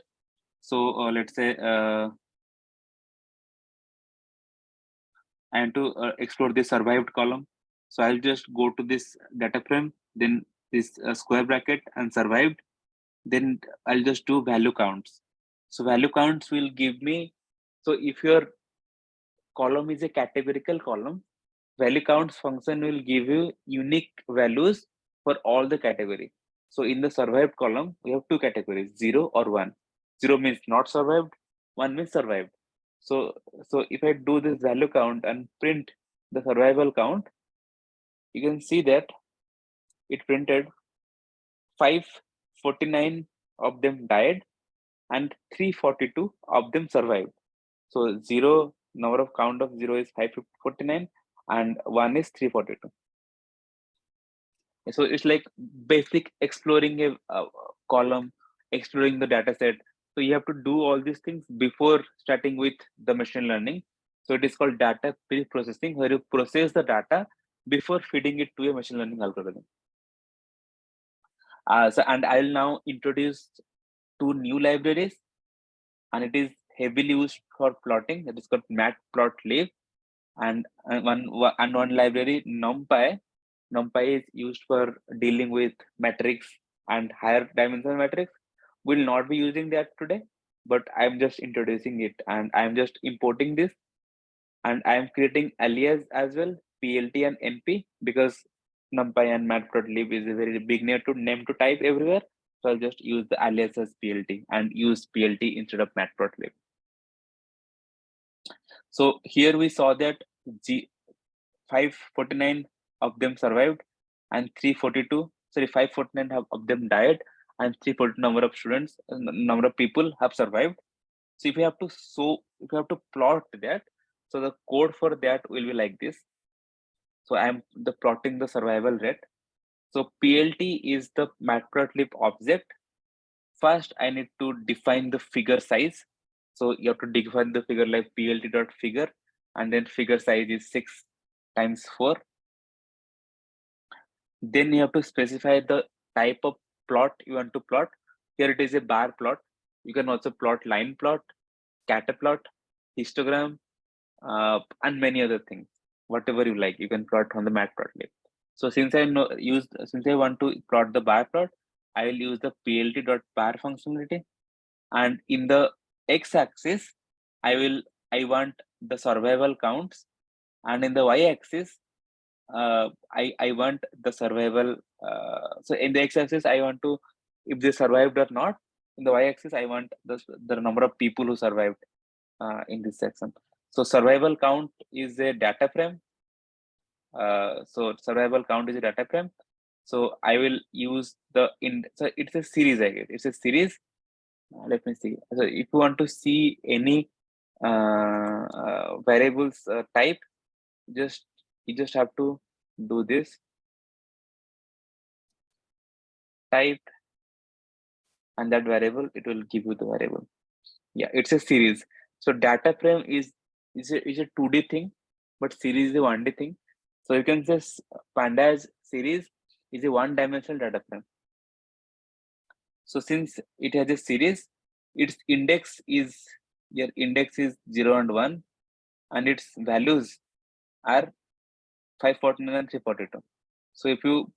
so let's say I want to explore the survived column. So I'll just go to this data frame, then this square bracket and survived. Then I'll just do value counts. So value counts will give me, so if your column is a categorical column, value counts function will give you unique values for all the category. So in the survived column, we have two categories, 0 or 1. 0 means not survived, 1 means survived. So if I do this value count and print the survival count, you can see that it printed 549 of them died and 342 of them survived. So number of count of 0 is 549 and 1 is 342. So it's like basic exploring a column, exploring the data set. So you have to do all these things before starting with the machine learning. So it is called data pre-processing, where you process the data before feeding it to a machine learning algorithm. And I'll now introduce two new libraries, and it is heavily used for plotting. That is called matplotlib, and one library, NumPy. NumPy is used for dealing with metrics and higher dimensional metrics. We'll not be using that today, but I'm just introducing it, and I'm just importing this, and I'm creating alias as well, PLT and NP, because NumPy and matplotlib is a very big name to type everywhere. So I'll just use the alias as PLT and use PLT instead of matplotlib. So here we saw that 549 of them survived and 549 of them died, and 342 number of students, number of people have survived. So if you have to plot that, so the code for that will be like this. So I'm plotting the survival rate. So PLT is the matplotlib object. First, I need to define the figure size. So you have to define the figure like plt.figure, and then figure size is 6 times 4. Then you have to specify the type of plot you want to plot. Here it is a bar plot. You can also plot line plot, scatter plot, histogram, and many other things. Whatever you like, you can plot on the matplotlib. So since I want to plot the bar plot, I will use the plt.bar functionality. And in the x-axis, I want the survival counts, and in the y-axis, I want the survival. So in the x-axis, I want to, if they survived or not. In the y-axis, I want the number of people who survived in this section. So survival count is a data frame. So survival count is a data frame. So I will use so it's a series, I guess. It's a series. Let me see. So if you want to see any variables type, you just have to do this type, and that variable, it will give you the variable. Yeah, it's a series. So data frame is a 2D thing, but series is a 1D thing. So you can just pandas series is a one-dimensional data frame. So since it has a series, its index is 0 and 1, and its values are 549 and 342. So if you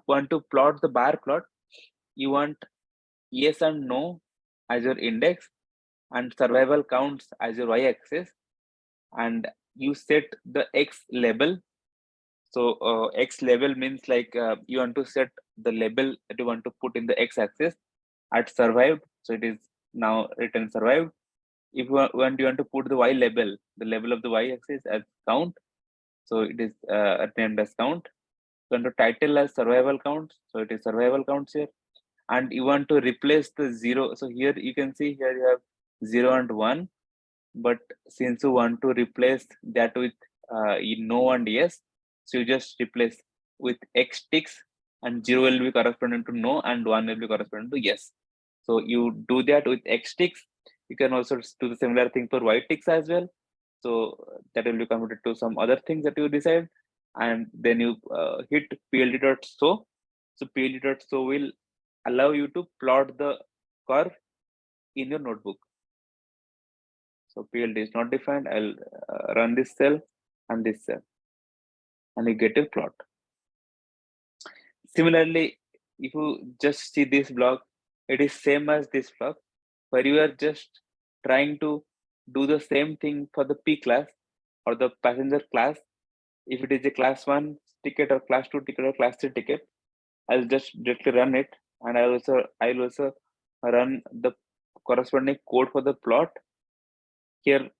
want to plot the bar plot, you want yes and no as your index, and survival counts as your y-axis, and you set the x label. So x label means like you want to set the label that you want to put in the x-axis at survived. So it is now written survived. If you want to put the y label, the label of the y-axis as count, so it is named as count. You want to title as survival count, so it is survival counts here. And you want to replace the 0. So here you can see here you have 0 and 1, but since you want to replace that with no and yes, so you just replace with x ticks, and 0 will be corresponding to no and 1 will be corresponding to yes. So you do that with x ticks. You can also do the similar thing for y ticks as well. So that will be converted to some other things that you decide, and then you hit plt.show. So plt.show will allow you to plot the curve in your notebook. So PLD is not defined. I'll run this cell and this cell, and you get a plot. Similarly, if you just see this block, it is same as this block, where you are just trying to do the same thing for the P class or the passenger class. If it is a class 1 ticket or class 2 ticket or class 3 ticket, I'll just directly run it, and I'll also run the corresponding code for the plot. Here,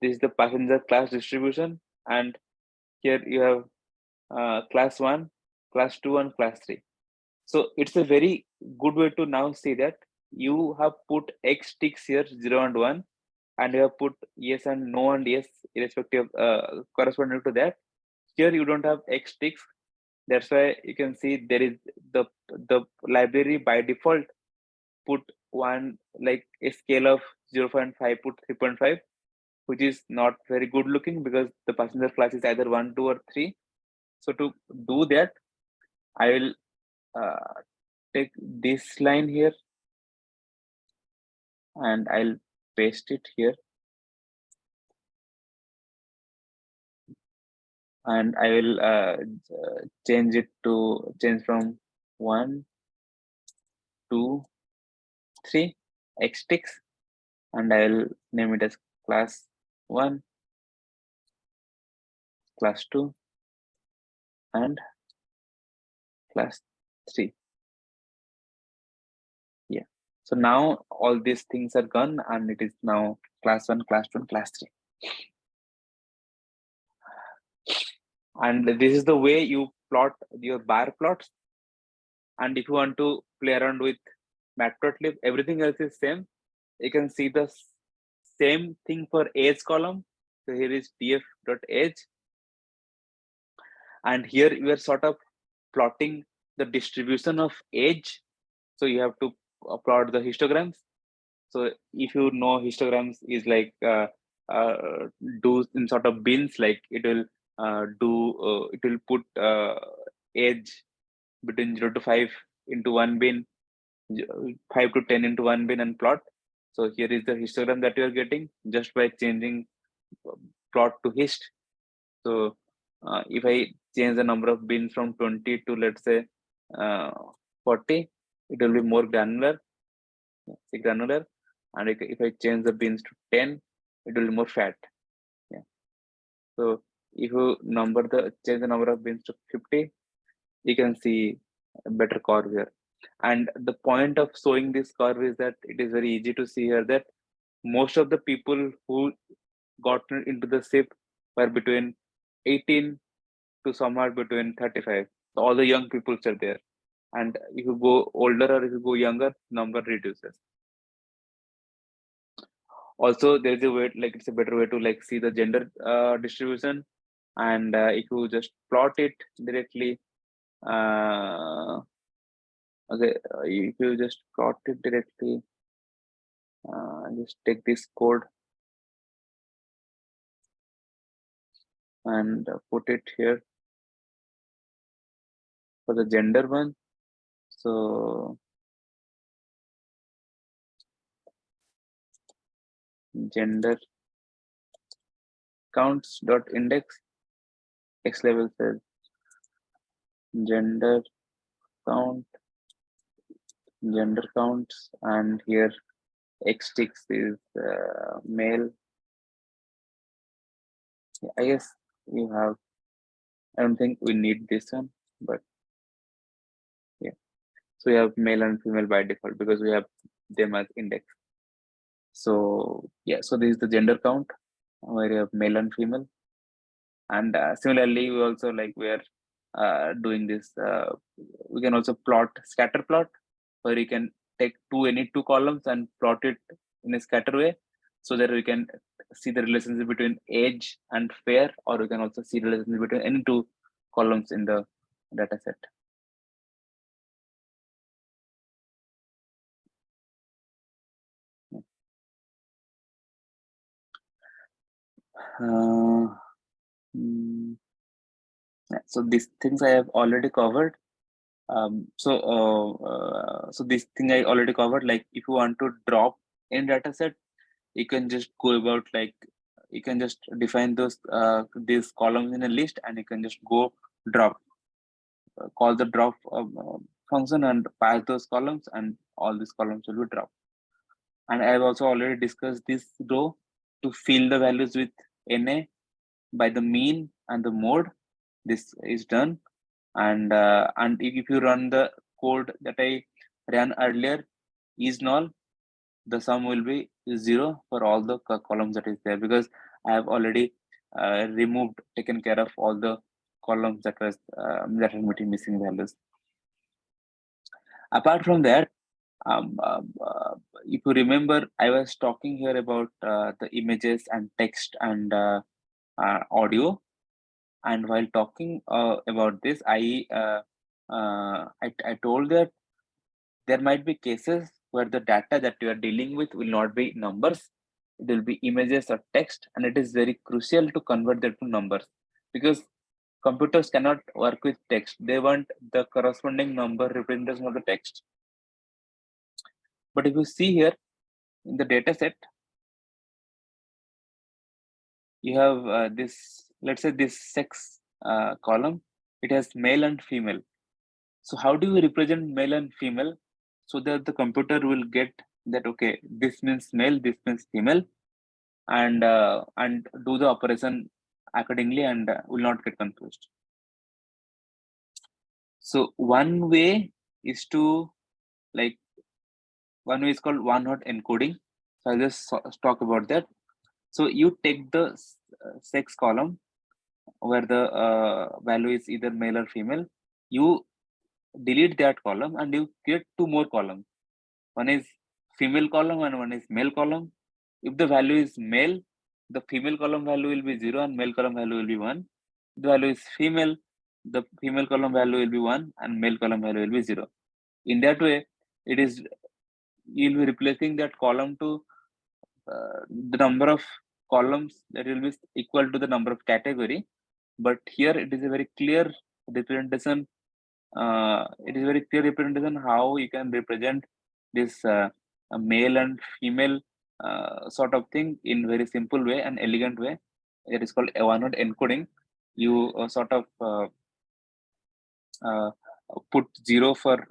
this is the passenger class distribution, and here you have class 1, class 2, and class 3. So it's a very good way to now see that you have put x ticks here 0 and 1, and you have put yes and no and yes irrespective corresponding to that. Here you don't have x ticks. That's why you can see there is the library by default put one, like a scale of 0.5, put 3.5, which is not very good looking because the passenger class is either 1, 2, or 3. So to do that, I will take this line here and I'll paste it here, and I will change from 1, 2, 3 x ticks, and I'll name it as class 1, class 2, and class 3. Yeah. So now all these things are gone, and it is now class 1, class 2, and class 3. And this is the way you plot your bar plots. And if you want to play around with matplotlib, everything else is same. You can see the same thing for age column. So here is df.age, and here we are sort of plotting the distribution of age. So you have to plot the histograms. So if you know, histograms is like do in sort of bins, like it will it will put age between 0 to 5 into one bin, 5 to 10 into one bin, and plot. So here is the histogram that you are getting just by changing plot to hist. So if I change the number of bins from 20 to, let's say, 40, it will be more granular. And if I change the bins to 10, it will be more fat. Yeah. So if you change the number of bins to 50, you can see a better curve here. And the point of showing this curve is that it is very easy to see here that most of the people who got into the SIP were between 18 to somewhere between 35. So all the young people are there. And if you go older or if you go younger, number reduces. Also, there's a way, like it's a better way to like see the gender distribution. And if you just plot it directly, okay, if you just plot it directly, just take this code and put it here for the gender one. So gender counts dot index x level says gender counts, and here x6 is male. I guess you have, I don't think we need this one, but yeah. So we have male and female by default because we have them as index. So yeah, so this is the gender count where you have male and female. And similarly, we also like we are doing this. We can also plot scatter plot, where you can take any two columns and plot it in a scatter way, so that we can see the relationship between age and fair, or we can also see the relationship between any two columns in the data set. So these things I have already covered. So this thing I already covered. Like if you want to drop in data set, you can just go about like you can just define those these columns in a list, and you can just go drop, call the drop function and pass those columns, and all these columns will be dropped. And I have also already discussed this row to fill the values with NA by the mean and the mode. This is done. And if you run the code that I ran earlier, is null, the sum will be 0 for all the columns that is there, because I have already taken care of all the columns that was that are missing values. Apart from that, if you remember, I was talking here about the images and text and audio. And while talking about this, I told that there might be cases where the data that you are dealing with will not be numbers, it will be images or text, and it is very crucial to convert that to numbers, because computers cannot work with text. They want the corresponding number representation of the text. But if you see here in the data set, you have this, let's say this sex column, it has male and female. So how do we represent male and female so that the computer will get that, okay, this means male, this means female, and do the operation accordingly, and will not get confused. So one way is to one way is called one-hot encoding. So I'll just talk about that. So you take the sex column where the value is either male or female. You delete that column and you create two more columns. One is female column and one is male column. If the value is male, the female column value will be 0 and male column value will be 1. The value is female, the female column value will be 1 and male column value will be 0. In that way, it is, you'll be replacing that column to the number of columns that will be equal to the number of category. But here it is a very clear representation. It is very clear representation how you can represent this a male and female sort of thing in very simple way and elegant way. It is called a one-word encoding. You sort of put 0 for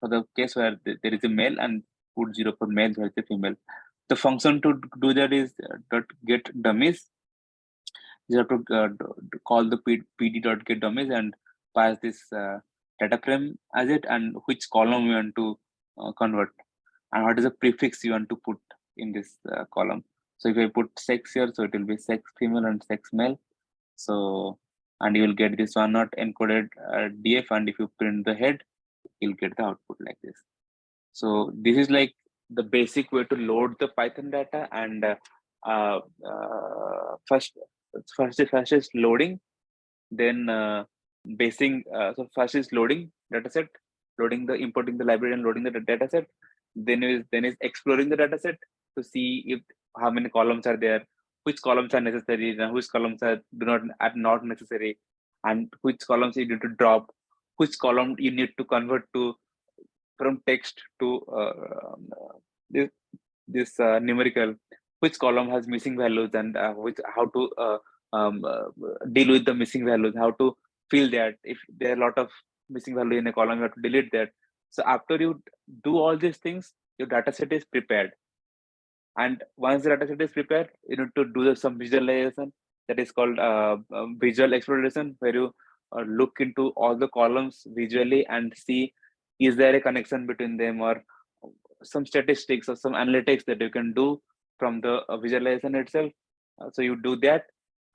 the case where there is a male and put 0 for male where it's a female. The function to do that is dot get dummies. You have to call the pd.get dummies and pass this data frame as it and which column you want to convert and what is the prefix you want to put in this column. So if I put sex here, so it will be sex female and sex male. So and you will get this one not encoded df, and if you print the head, you'll get the output like this. So this is like the basic way to load the Python data. And first is loading, then basing. So first is loading dataset, loading the importing the library and loading the dataset. Then is exploring the dataset to see if how many columns are there, which columns are necessary, and which columns are not necessary, and which columns you need to drop, which column you need to convert to from text to this numerical, which column has missing values, and which how to deal with the missing values, how to fill that. If there are a lot of missing value in a column, you have to delete that. So after you do all these things, your data set is prepared. And once the data set is prepared, you need to do some visualization that is called visual exploration, where you look into all the columns visually and see is there a connection between them, or some statistics or some analytics that you can do from the visualization itself. So you do that.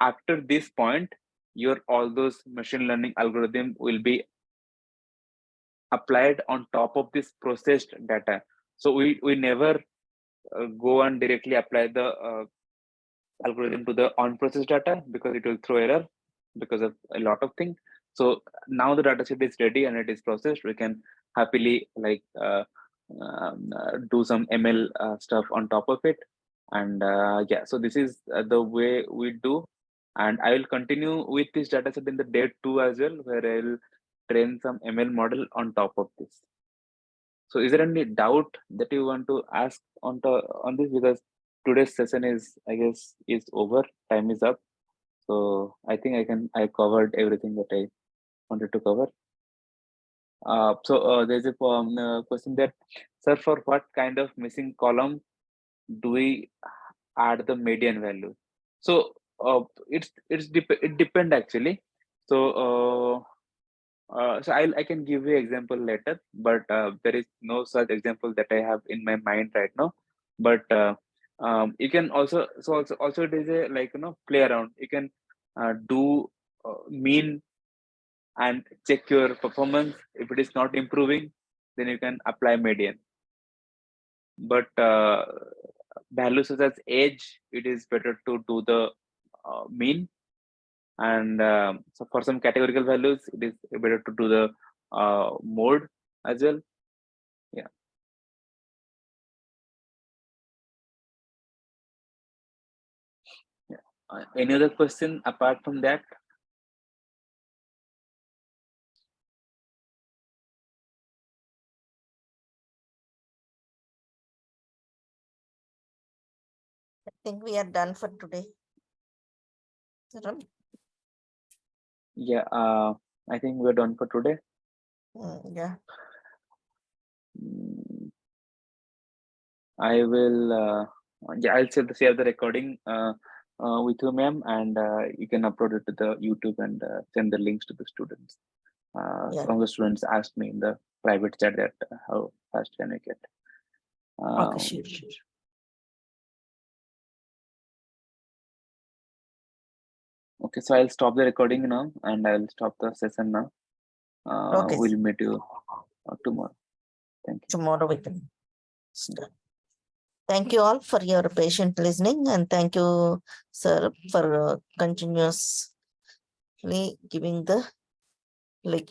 After this point, your all those machine learning algorithm will be applied on top of this processed data. So we never go and directly apply the algorithm to the on-processed data, because it will throw error because of a lot of things. So now the data set is ready and it is processed. We can happily like do some ML stuff on top of it. And yeah, so this is the way we do. And I will continue with this data set in the day 2 as well, where I will train some ML model on top of this. So is there any doubt that you want to ask on this? Because today's session is, I guess, is over. Time is up. So I think I covered everything that I wanted to cover. So there's a question that, sir, for what kind of missing column do we add the median value? So it depends actually. So so I can give you example later, but there is no such example that I have in my mind right now. But you can also, so also it is a like, play around. You can do mean and check your performance. If it is not improving, then you can apply median. But values such as age, it is better to do the mean. And so for some categorical values, it is better to do the mode as well. Yeah. Yeah. Any other question apart from that? I think we are done for today. Saram? Yeah. I think we're done for today. Yeah. I will. Yeah, I'll save the recording with you, ma'am, and you can upload it to the YouTube and send the links to the students. Yeah. Some of the students asked me in the private chat that how fast can I get. Okay, sure. Okay, so I'll stop the recording now and I'll stop the session now. Okay. We'll meet you tomorrow. Thank you. Tomorrow we can start. Thank you all for your patient listening, and thank you, sir, for continuously giving the